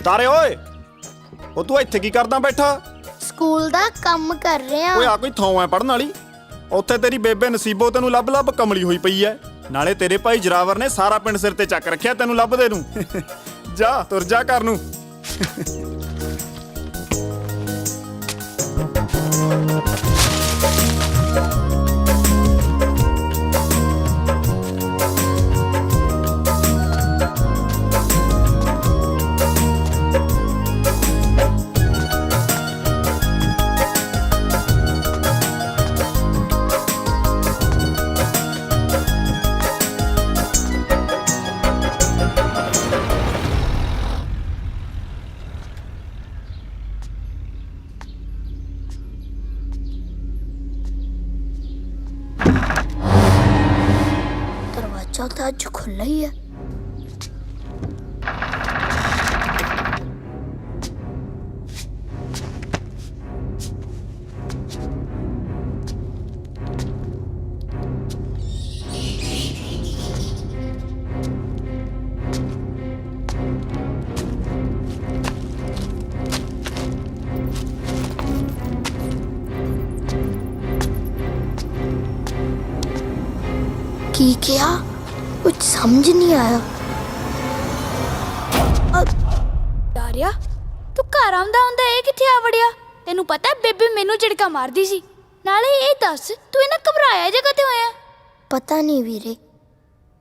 तारे ओए ओ तू इत्थे की करदा बैठा? स्कूल दा काम कर रहे हैं। ओए आ कोई थौं है पढ़न वाली? उत्थे तेरी बेबे नसीबो तेनू लभ लभ कमली हुई पई है। नाले तेरे भाई जरावर ने सारा पिंड सिर ते चक रखिया तेनू लभदे नू। जा तुर जा घर नू। दरवाजा तो आज खुला ही है। की क्या? कुछ समझ नहीं आया। ਡਾਰਿਆ ਤੂੰ ਘਰ ਆਉਂਦਾ ਹੁੰਦਾ ਇਹ ਕਿੱਥੇ ਆ ਵੜਿਆ? ਤੈਨੂੰ ਪਤਾ ਬੇਬੇ ਮੈਨੂੰ ਝਿੜਕਾ ਮਾਰਦੀ ਸੀ। ਨਾਲੇ ਇਹ ਦੱਸ ਤੂੰ ਇਹਨਾਂ ਘਬਰਾਇਆ ਜਗ੍ਹਾ ਤੇ ਹੋਇਆ? ਪਤਾ ਨਹੀਂ ਵੀਰੇ,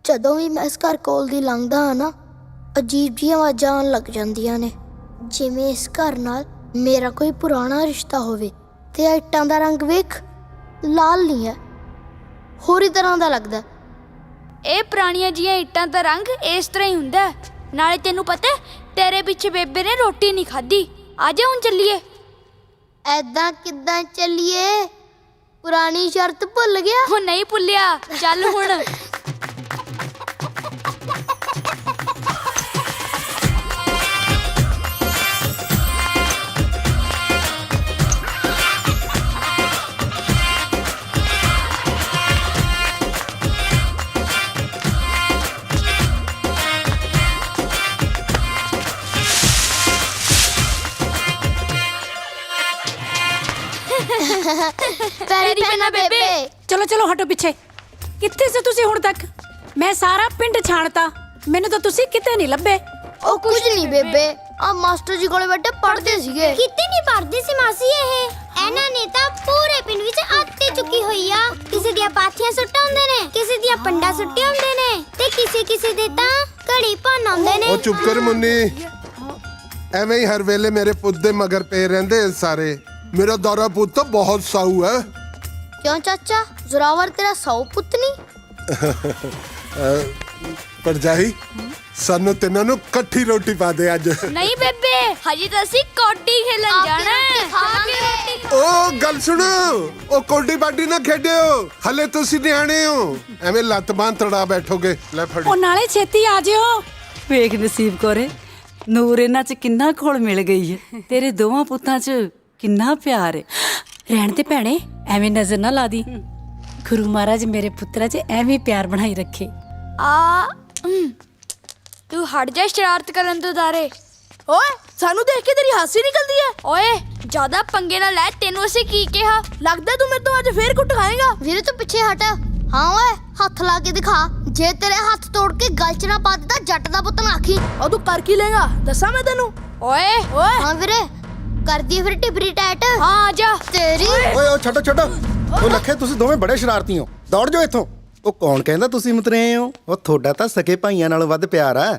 ਜਦੋਂ ਵੀ ਮੈਂ ਇਸ ਘਰ ਕੋਲ ਦੀ ਲੰਘਦਾ ਹਾਂ ਨਾ, ਅਜੀਬ ਜਿਹੀਆਂ ਆਵਾਜ਼ਾਂ ਆਉਣ ਲੱਗ ਜਾਂਦੀਆਂ ਨੇ, ਜਿਵੇਂ ਇਸ ਘਰ ਨਾਲ ਮੇਰਾ ਕੋਈ ਪੁਰਾਣਾ ਰਿਸ਼ਤਾ ਹੋਵੇ। ਤੇ ਇਹ ਇੱਟਾਂ ਦਾ ਰੰਗ ਵੇਖ, ਲਾਲ ਨਹੀਂ ਹੈ, ਹੋਰ ਹੀ ਤਰ੍ਹਾਂ ਦਾ ਲੱਗਦਾ। ਇਹ ਪੁਰਾਣੀਆਂ ਜੀਆਂ ਇੱਟਾਂ ਦਾ ਰੰਗ ਇਸ ਤਰ੍ਹਾਂ ਹੀ ਹੁੰਦਾ। ਨਾਲੇ ਤੈਨੂੰ ਪਤਾ ਤੇਰੇ ਪਿੱਛੇ ਬੇਬੇ ਨੇ ਰੋਟੀ ਨਹੀਂ ਖਾਧੀ। ਆ ਜਾ ਹੁਣ ਚੱਲੀਏ। ਐਦਾਂ ਕਿੱਦਾਂ ਚੱਲੀਏ? ਪੁਰਾਣੀ ਸ਼ਰਤ ਭੁੱਲ ਗਿਆ? ਉਹ ਨਹੀਂ ਭੁੱਲਿਆ, ਚੱਲ ਹੁਣ। ਪੈਰੀ ਪੈਣਾ ਬੇਬੇ। ਚਲੋ ਚਲੋ ਹਟੋ ਪਿੱਛੇ। ਕਿੱਥੇ ਸੀ ਤੁਸੀਂ ਹੁਣ ਤੱਕ? ਮੈਂ ਸਾਰਾ ਪਿੰਡ ਛਾਣਤਾ, ਮੈਨੂੰ ਤਾਂ ਤੁਸੀਂ ਕਿਤੇ ਨਹੀਂ ਲੱਭੇ। ਉਹ ਕੁਝ ਨਹੀਂ ਬੇਬੇ, ਆ ਮਾਸਟਰ ਜੀ ਕੋਲੇ ਬੈਠੇ ਪੜ੍ਹਦੇ ਸੀਗੇ। ਕਿਤੇ ਨਹੀਂ ਪੜ੍ਹਦੇ ਸੀ ਮਾਸੀ। ਇਹਨਾਂ ਨੇ ਤਾਂ ਪੂਰੇ ਪਿੰਡ ਵਿੱਚ ਆਤੇ ਚੁੱਕੀ ਹੋਈ ਆ। ਕਿਸੇ ਦੀਆਂ ਪਾਥੀਆਂ ਸੁੱਟ ਆਉਂਦੇ ਨੇ, ਕਿਸੇ ਦੀਆਂ ਪੰਡਾ ਸੁੱਟੇ ਹੁੰਦੇ ਨੇ, ਤੇ ਕਿਸੇ ਦੇ ਤਾਂ ਘੜੀ ਭੰਨ ਆਉਂਦੇ ਨੇ। ਉਹ ਚੁੱਪ ਕਰ ਮੁੰਨੀ, ਐਵੇਂ ਹੀ ਹਰ ਵੇਲੇ ਮੇਰੇ ਪੁੱਤ ਦੇ ਮਗਰ ਪਏ ਰਹਿੰਦੇ ਸਾਰੇ। मेरा दारा पुत तो बहुत साऊ है। क्यों चाचा, जोरावर तेरा साऊ पुत नहीं? परजाई सानू तिन्हां नू इकट्ठी रोटी पा दे अज। नहीं बेबे, हजी तो ਅਸੀਂ ਕੌਡੀ खेलन जाना है। ओ गल सुनो, ओ कौडी बाडी ना खेडियो, हले तुसी नियाणे हो, एवें लत बांह तड़ा बैठोगे। ले फड़ी। ਉਹ ਨਾਲੇ ਛੇਤੀ ਆ ਜਿਓ। ਵੇਖ ਨਸੀਬ ਕੋਰੇ, ਨੂਰ ਇਹਨਾਂ 'ਚ ਕਿੰਨਾ ਘੁਲ ਮਿਲ ਗਈ ਹੈ। ਤੇਰੇ ਦੋਵਾਂ ਪੁੱਤਾਂ 'ਚ ਕਿੰਨਾ ਪਿਆਰ ਹੈ। ਰਹਿਣ ਤੇ ਭੈਣੇ, ਐਵੇਂ ਨਜ਼ਰ ਨਾ ਲਾ ਦੀ। ਗੁਰੂ ਮਹਾਰਾਜ ਮੇਰੇ ਪੁੱਤਰਾਂ 'ਚ ਐਵੇਂ ਪਿਆਰ ਬਣਾਈ ਰੱਖੇ। ਤੂੰ ਹਟ ਜਾ ਸ਼ਰਾਰਤ ਕਰਨ ਤੋਂ ਦਾਰੇ। ਓਏ ਸਾਨੂੰ ਦੇਖ ਕੇ ਤੇਰੀ ਹਾਸੀ ਨਿਕਲਦੀ ਹੈ। ਓਏ ਜ਼ਿਆਦਾ ਪੰਗੇ ਨਾ ਲੈ, ਤੈਨੂੰ ਅਸੀਂ ਕੀ ਕਿਹਾ? ਲੱਗਦਾ ਤੂੰ ਮੇਰੇ ਤੋਂ ਅੱਜ ਫੇਰ ਕੁੱਟ ਖਾਏਗਾ। ਵੀਰੇ ਤੂੰ ਪਿੱਛੇ ਹਟ। ਹਾਂ ਓਏ, ਹੱਥ ਲਾ ਕੇ ਦਿਖਾ। ਜੇ ਤੇਰੇ ਹੱਥ ਤੋੜ ਕੇ ਗਲ 'ਚ ਨਾ ਪਾ ਦਿੱਤਾ, ਜੱਟ ਦਾ ਪੁੱਤ ਨਾ ਆਖੀ। ਉਹ ਤੂੰ ਕਰ ਕੀ ਲੇਗਾ ਦੱਸਾਂ ਮੈਂ ਤੈਨੂੰ। ਓਏ ਓਏ ਹਾਂ ਵੀਰੇ, ਕਰਦੀ ਫਿਰ ਟਿਬਰੀ ਟੈਟ। ਹਾਂ ਆ ਜਾ। ਤੇਰੀ ਓਏ ਓ ਛੱਡੋ ਛੱਡੋ। ਉਹ ਲੱਖੇ ਤੁਸੀਂ ਦੋਵੇਂ ਬੜੇ ਸ਼ਰਾਰਤੀ ਹੋ, ਦੌੜ ਜਾਓ ਇੱਥੋਂ। ਉਹ ਕੌਣ ਕਹਿੰਦਾ ਤੁਸੀਂ ਮਤਰੇਏ ਹੋ? ਉਹ ਤੁਹਾਡਾ ਤਾਂ ਸਕੇ ਭਾਈਆਂ ਨਾਲੋਂ ਵੱਧ ਪਿਆਰ ਆ।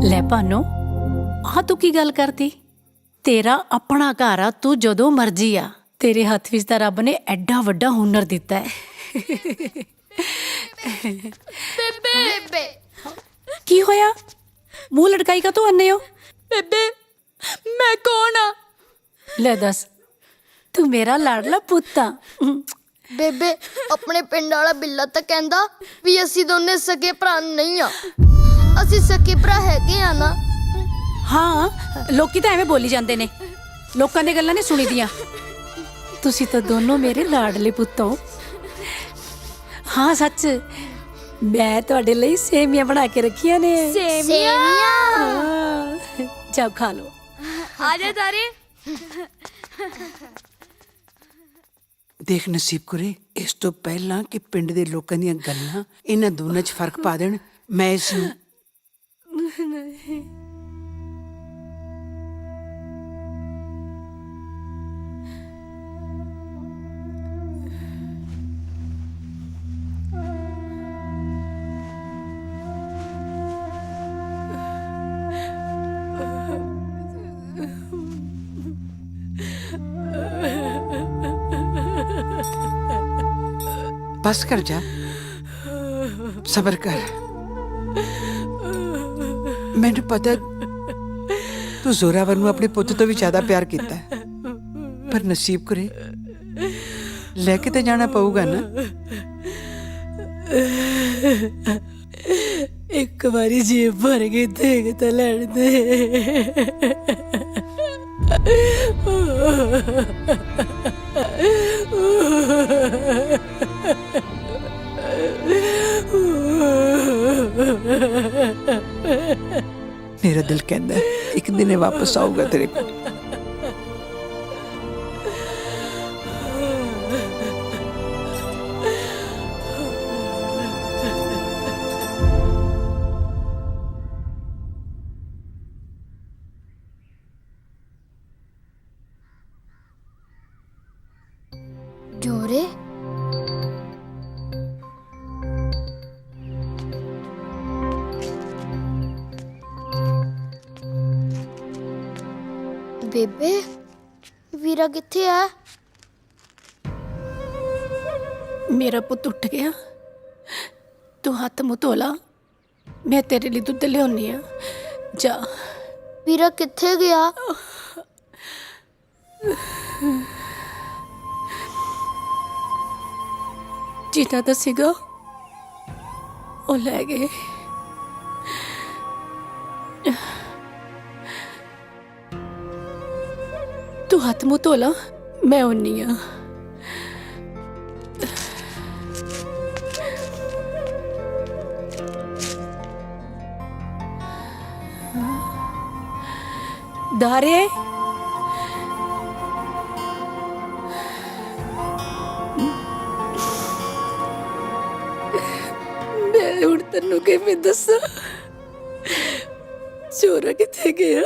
ਲੈ ਭਾਨੋ, ਆਹ ਤੂੰ ਕੀ ਗੱਲ ਕਰਦੀ? ਤੇਰਾ ਆਪਣਾ ਘਰ ਆ, ਤੂੰ ਜਦੋਂ ਮਰਜ਼ੀ ਆ। ਤੇਰੇ ਹੱਥ ਵਿੱਚ ਤਾਂ ਰੱਬ ਨੇ ਐਡਾ ਵੱਡਾ ਹੁਨਰ ਦਿੱਤਾ ਹੈ। ਬੇਬੇ ਕੀ ਹੋਇਆ? ਮੂੰਹ ਲਟਕਾਈ ਕਾ ਤੂੰ ਅੰਨੇ ਹੋ? ਬੇਬੇ ਮੈਂ ਕੌਣ ਆ? ਲੈ ਦੱਸ, ਤੂੰ ਮੇਰਾ ਲਾਡਲਾ ਪੁੱਤ ਆ। ਬੇਬੇ ਆਪਣੇ ਪਿੰਡ ਵਾਲਾ ਬਿੱਲਾ ਤਾਂ ਕਹਿੰਦਾ ਵੀ ਅਸੀਂ ਦੋਨੇ ਸਕੇ ਭਰਾ ਨਹੀਂ ਆ। ਅਸੀਂ ਸਕੇ ਭਰਾ ਹੈਗੇ ਆ ਨਾ। ਹਾਂ, ਲੋਕੀ ਤਾਂ ਐਵੇਂ ਬੋਲੀ ਜਾਂਦੇ ਨੇ, ਲੋਕਾਂ ਦੀਆਂ ਗੱਲਾਂ ਨਹੀਂ ਸੁਣੀਦੀਆਂ। ਤੁਸੀਂ ਤਾਂ ਦੋਨੋਂ ਮੇਰੇ ਲਾਡਲੇ ਪੁੱਤ ਹੋ। ਹਾਂ ਸੱਚ, ਮੈਂ ਤੁਹਾਡੇ ਲਈ ਸੇਮੀਆਂ ਬਣਾ ਕੇ ਰੱਖੀਆਂ ਨੇ। ਸੇਮੀਆਂ ਹਾਂ, ਜਾਓ ਖਾ ਲਓ। ਆ ਜਾ ਤਾਰੇ। ਦੇਖ ਨਸੀਬ ਕੁਰੇ, ਇਸ ਤੋਂ ਪਹਿਲਾਂ ਕਿ ਪਿੰਡ ਦੇ ਲੋਕਾਂ ਦੀਆਂ ਗੱਲਾਂ ਇਹਨਾਂ ਦੋਨਾਂ 'ਚ ਫਰਕ ਪਾ ਦੇਣ, ਮੈਂ ਇਸ ਨੂੰ बस कर जा, सबर कर। मैंने पता तू जोरावर नूं अपने पुੱਤ ਤੋਂ ਵੀ ਜ਼ਿਆਦਾ ਪਿਆਰ ਕੀਤਾ ਹੈ, ਪਰ ਨਸੀਬ ਕਰੇ ਲੈ ਕੇ ਤੇ ਜਾਣਾ ਪਊਗਾ ਨਾ। ਇੱਕ ਵਾਰੀ ਜੇਬ ਭਰ ਕੇ ਦੇਖ ਤਾਂ ਲੈਣ ਦੇ। मेरा दिल कहता है एक दिन ये वापस आऊगा तेरे को। ਜੋਰੇ ਬੇਬੇ ਵੀਰਾ ਕਿੱਥੇ ਆ? ਮੇਰਾ ਪੁੱਤ ਉੱਠ ਗਿਆ, ਤੂੰ ਹੱਥ ਮੂੰਹ ਧੋ ਲਾ, ਮੈਂ ਤੇਰੇ ਲਈ ਦੁੱਧ ਲਿਆਉਣੀ ਆ। ਜਾ। ਵੀਰਾ ਕਿੱਥੇ ਗਿਆ? ਜਿੱਦਾਂ ਦਾ ਸੀਗਾ ਉਹ ਲੈ ਗਏ। ਤੂੰ ਹੱਥ ਮੂੰਹ ਧੋ ਲਾ, ਮੈਂ ਆਉਣੀ ਆ। ਦਾਰੇ ਮੈਂ ਹੁਣ ਤੈਨੂੰ ਕਿਵੇਂ ਦੱਸਾਂ ਚੋਰਾ ਕਿੱਥੇ ਗਿਆ?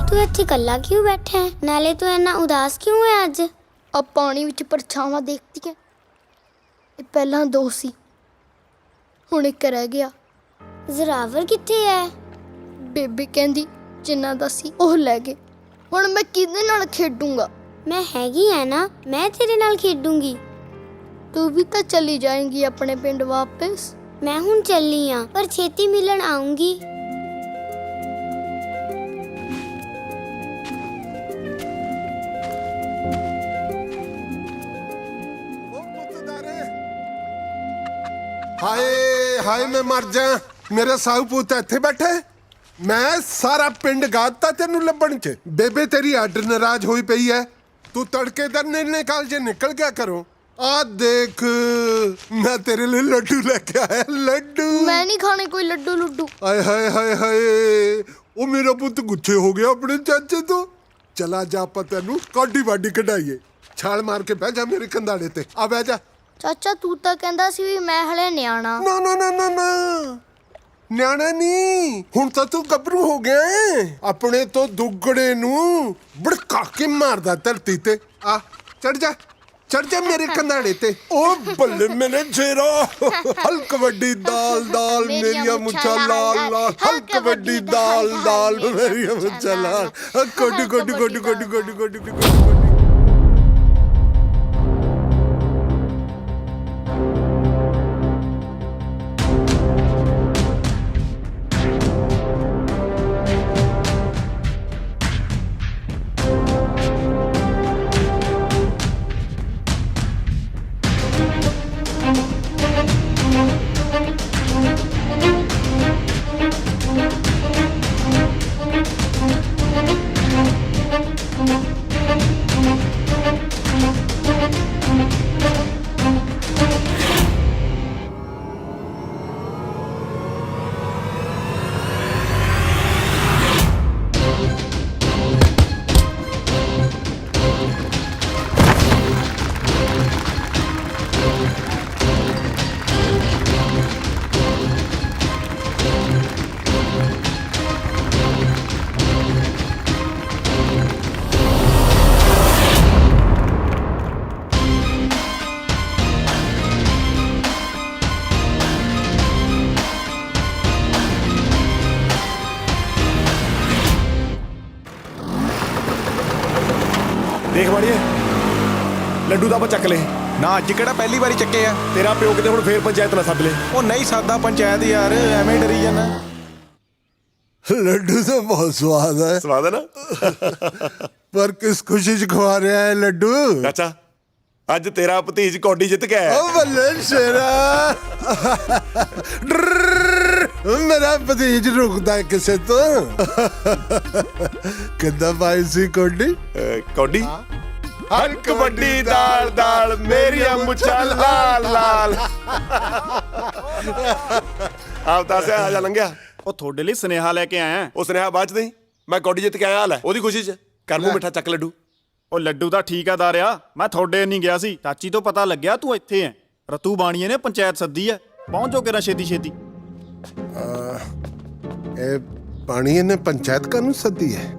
तू ਇੱਥੇ ਇਕੱਲਾ ਕਿਉਂ ਬੈਠਾ ਹੈ? ਨਾਲੇ ਤੂੰ ਇੰਨਾ ਉਦਾਸ ਕਿਉਂ ਹੈ ਅੱਜ? ਆ ਪਾਣੀ ਵਿੱਚ ਪਰਛਾਵਾਂ ਦੇਖਦੀ ਹੈ। ਇਹ ਪਹਿਲਾਂ ਦੋ ਸੀ, ਹੁਣ ਇੱਕ ਰਹਿ ਗਿਆ। ਜ਼ਰਾਵਰ ਕਿੱਥੇ ਹੈ? ਬੇਬੇ ਕਹਿੰਦੀ ਜਿੰਨਾ ਦਾ ਸੀ ਉਹ ਲੈ ਗਏ। ਹੁਣ ਮੈਂ ਕਿਹਦੇ ਨਾਲ ਖੇਡੂੰਗਾ? ਮੈਂ ਹੈਗੀ ਆ ਨਾ, ਮੈਂ ਤੇਰੇ ਨਾਲ ਖੇਡੂੰਗੀ। ਤੂੰ ਵੀ ਤਾਂ ਚਲੀ ਜਾਏਂਗੀ ਆਪਣੇ ਪਿੰਡ ਵਾਪਸ। ਮੈਂ ਹੁਣ ਚੱਲੀ ਆ, ਪਰ ਛੇਤੀ ਮਿਲਣ ਆਉਂਗੀ। ਹਾਏ ਹਾਏ ਮੈਂ ਮਰ ਜਾ। ਮੇਰੇ ਸਾਊ ਪੁੱਤ ਇੱਥੇ ਬੈਠੇ, ਮੈਂ ਸਾਰਾ ਪਿੰਡ ਗਾਤਾ ਤੈਨੂੰ ਲੱਭਣ ਚ। ਬੇਬੇ ਤੇਰੀ ਅੱਡ ਨਾਰਾਜ਼ ਹੋਈ ਪਈ ਐ। ਤੂੰ ਤੜਕੇ ਦਾ ਨਿਕਲ ਜੇ ਨਿਕਲ ਗਿਆ ਕਰੋ। ਆ ਦੇਖ ਮੈਂ ਤੇਰੇ ਲਈ ਲੱਡੂ ਲੈ ਕੇ ਆਇਆ। ਲੱਡੂ ਮੈਂ ਨਹੀਂ ਖਾਣੇ ਕੋਈ ਲੱਡੂ ਲੁੱਡੂ। ਆਏ ਹਾਏ ਹਾਏ ਹਾਏ, ਉਹ ਮੇਰਾ ਪੁੱਤ ਗੁੱਸੇ ਹੋ ਗਿਆ ਆਪਣੇ ਚਾਚੇ ਤੋਂ। ਚਲਾ ਜਾ ਆਪਾਂ ਤੈਨੂੰ ਕਾਢੀ ਵਾਢੀ ਕਢਾਈਏ। ਛਾਲ ਮਾਰ ਕੇ ਬਹਿ ਜਾ ਮੇਰੇ ਕੰਧਾੜੇ ਤੇ। ਆ ਬਹਿ ਜਾ। ਚਾਚਾ ਤੂੰ ਤਾਂ ਕਹਿੰਦਾ ਸੀ ਵੀ ਮੈਂ ਹਲੇ ਨਿਆਣਾ। ਨਾ ਨਾ ਨਾ ਨਾ ਨਾ, ਨਿਆਣਾ ਨਹੀਂ, ਹੁਣ ਤਾਂ ਤੂੰ ਗੱਭਰੂ ਹੋ ਗਿਆ ਹੈ। ਆਪਣੇ ਤੋਂ ਦੁੱਗੜੇ ਨੂੰ ਭੜਕਾ ਕੇ ਮਾਰਦਾ ਧਰਤੀ ਤੇ। ਆ ਚੜ ਜਾ ਚੜ ਜਾ ਮੇਰੇ ਕੰਧਾੜੇ ਤੇ। ਉਹ ਬੱਲੇ ਮੈਨੇ ਜੇਰਾ, ਹਲਕ ਵੱਡੀ ਦਾਲ ਦਾਲ ਮੇਰੀਆਂ ਮੁੱਛਾਂ ਲਾਲ ਲਾਲ, ਹਲਕ ਵੱਡੀ ਦਾਲ ਦਾਲ ਮੇਰੀਆਂ ਮੁੱਛਾਂ ਲਾਲ, ਕੋਡੀ ਕੋਡੀ ਕੋਡੀ ਕੋਡੀ ਕੋਡੀ ਕੋਡੀ ਕੋਡੀ। ਦੇਖ ਮਾੜੀਏ ਲੱਡੂ ਤਾਂ ਆਪਾਂ ਚੱਕ ਲਏ। ਨਾ ਅੱਜ ਕਿਹੜਾ ਪਹਿਲੀ ਵਾਰੀ ਚੱਕੇ ਆ। ਤੇਰਾ ਪਿਓ ਕਿਤੇ ਹੁਣ ਫੇਰ ਪੰਚਾਇਤ ਨਾ ਸੱਦ ਲੇ। ਉਹ ਨਹੀਂ ਸਾਦਾ ਪੰਚਾਇਤ ਯਾਰ, ਐਵੇਂ ਡਰੀ ਜਾਣਾ। ਲੱਡੂ ਤਾਂ ਬਹੁਤ ਸਵਾਦ ਹੈ, ਸਵਾਦ ਹੈ ਨਾ। ਪਰ ਕਿਸ ਖੁਸ਼ੀ ਚ ਖਵਾ ਰਿਹਾ ਹੈ ਲੱਡੂ? ਚਾਚਾ ਅੱਜ ਤੇਰਾ ਭਤੀਜ ਕੌਡੀ ਜਿੱਤ ਕੇ ਆਇਆ। ਓ ਬੱਲੇ ਸ਼ੇਰਾ, ਮੇਰਾ ਭਤੀਜ ਰੁਕਦਾ ਕਿਸੇ ਤੋਂ। ਕਿੱਦਾਂ ਪਾਈ ਸੀ ਕੋਡੀ? ਕੌਡੀ ਹੱਕ ਵੱਡੀ ਦਾਲ ਦਾਲ ਮੇਰੀਆਂ ਮੁੱਛਾਂ ਲਾਲ ਲਾਲ। ਆਪ ਤਾਂ ਸਿਆ ਜਾ ਲੰਘਿਆ। ਉਹ ਤੁਹਾਡੇ ਲਈ ਸੁਨੇਹਾ ਲੈ ਕੇ ਆਇਆ। ਉਹ ਸੁਨੇਹਾ ਬਾਅਦ ਚ ਨਹੀਂ, ਮੈਂ ਕੌਡੀ ਜਿੱਤ ਕੇ ਆਇਆ ਹਾਲ ਹੈ ਉਹਦੀ ਖੁਸ਼ੀ ਚ। ਕਰ ਮੂੰਹ ਮਿੱਠਾ ਚੱਕ ਲੱਡੂ। ਉਹ ਲੱਡੂ ਤਾਂ ਠੀਕ ਆ ਦਾਰਿਆ, ਮੈਂ ਤੁਹਾਡੇ ਨਹੀਂ ਗਿਆ ਸੀ। ਚਾਚੀ ਤੋਂ ਪਤਾ ਲੱਗਿਆ ਤੂੰ ਇੱਥੇ ਐ। ਰਤੂ ਬਾਣੀਏ ਨੇ ਪੰਚਾਇਤ ਸੱਦੀ ਐ, ਪਹੁੰਚੋ ਕਿਰਾ ਛੇਤੀ ਛੇਤੀ। ਇਹ ਪਾਣੀ ਨੇ ਪੰਚਾਇਤ ਕਾਨੂੰ ਸੱਦੀ ਹੈ?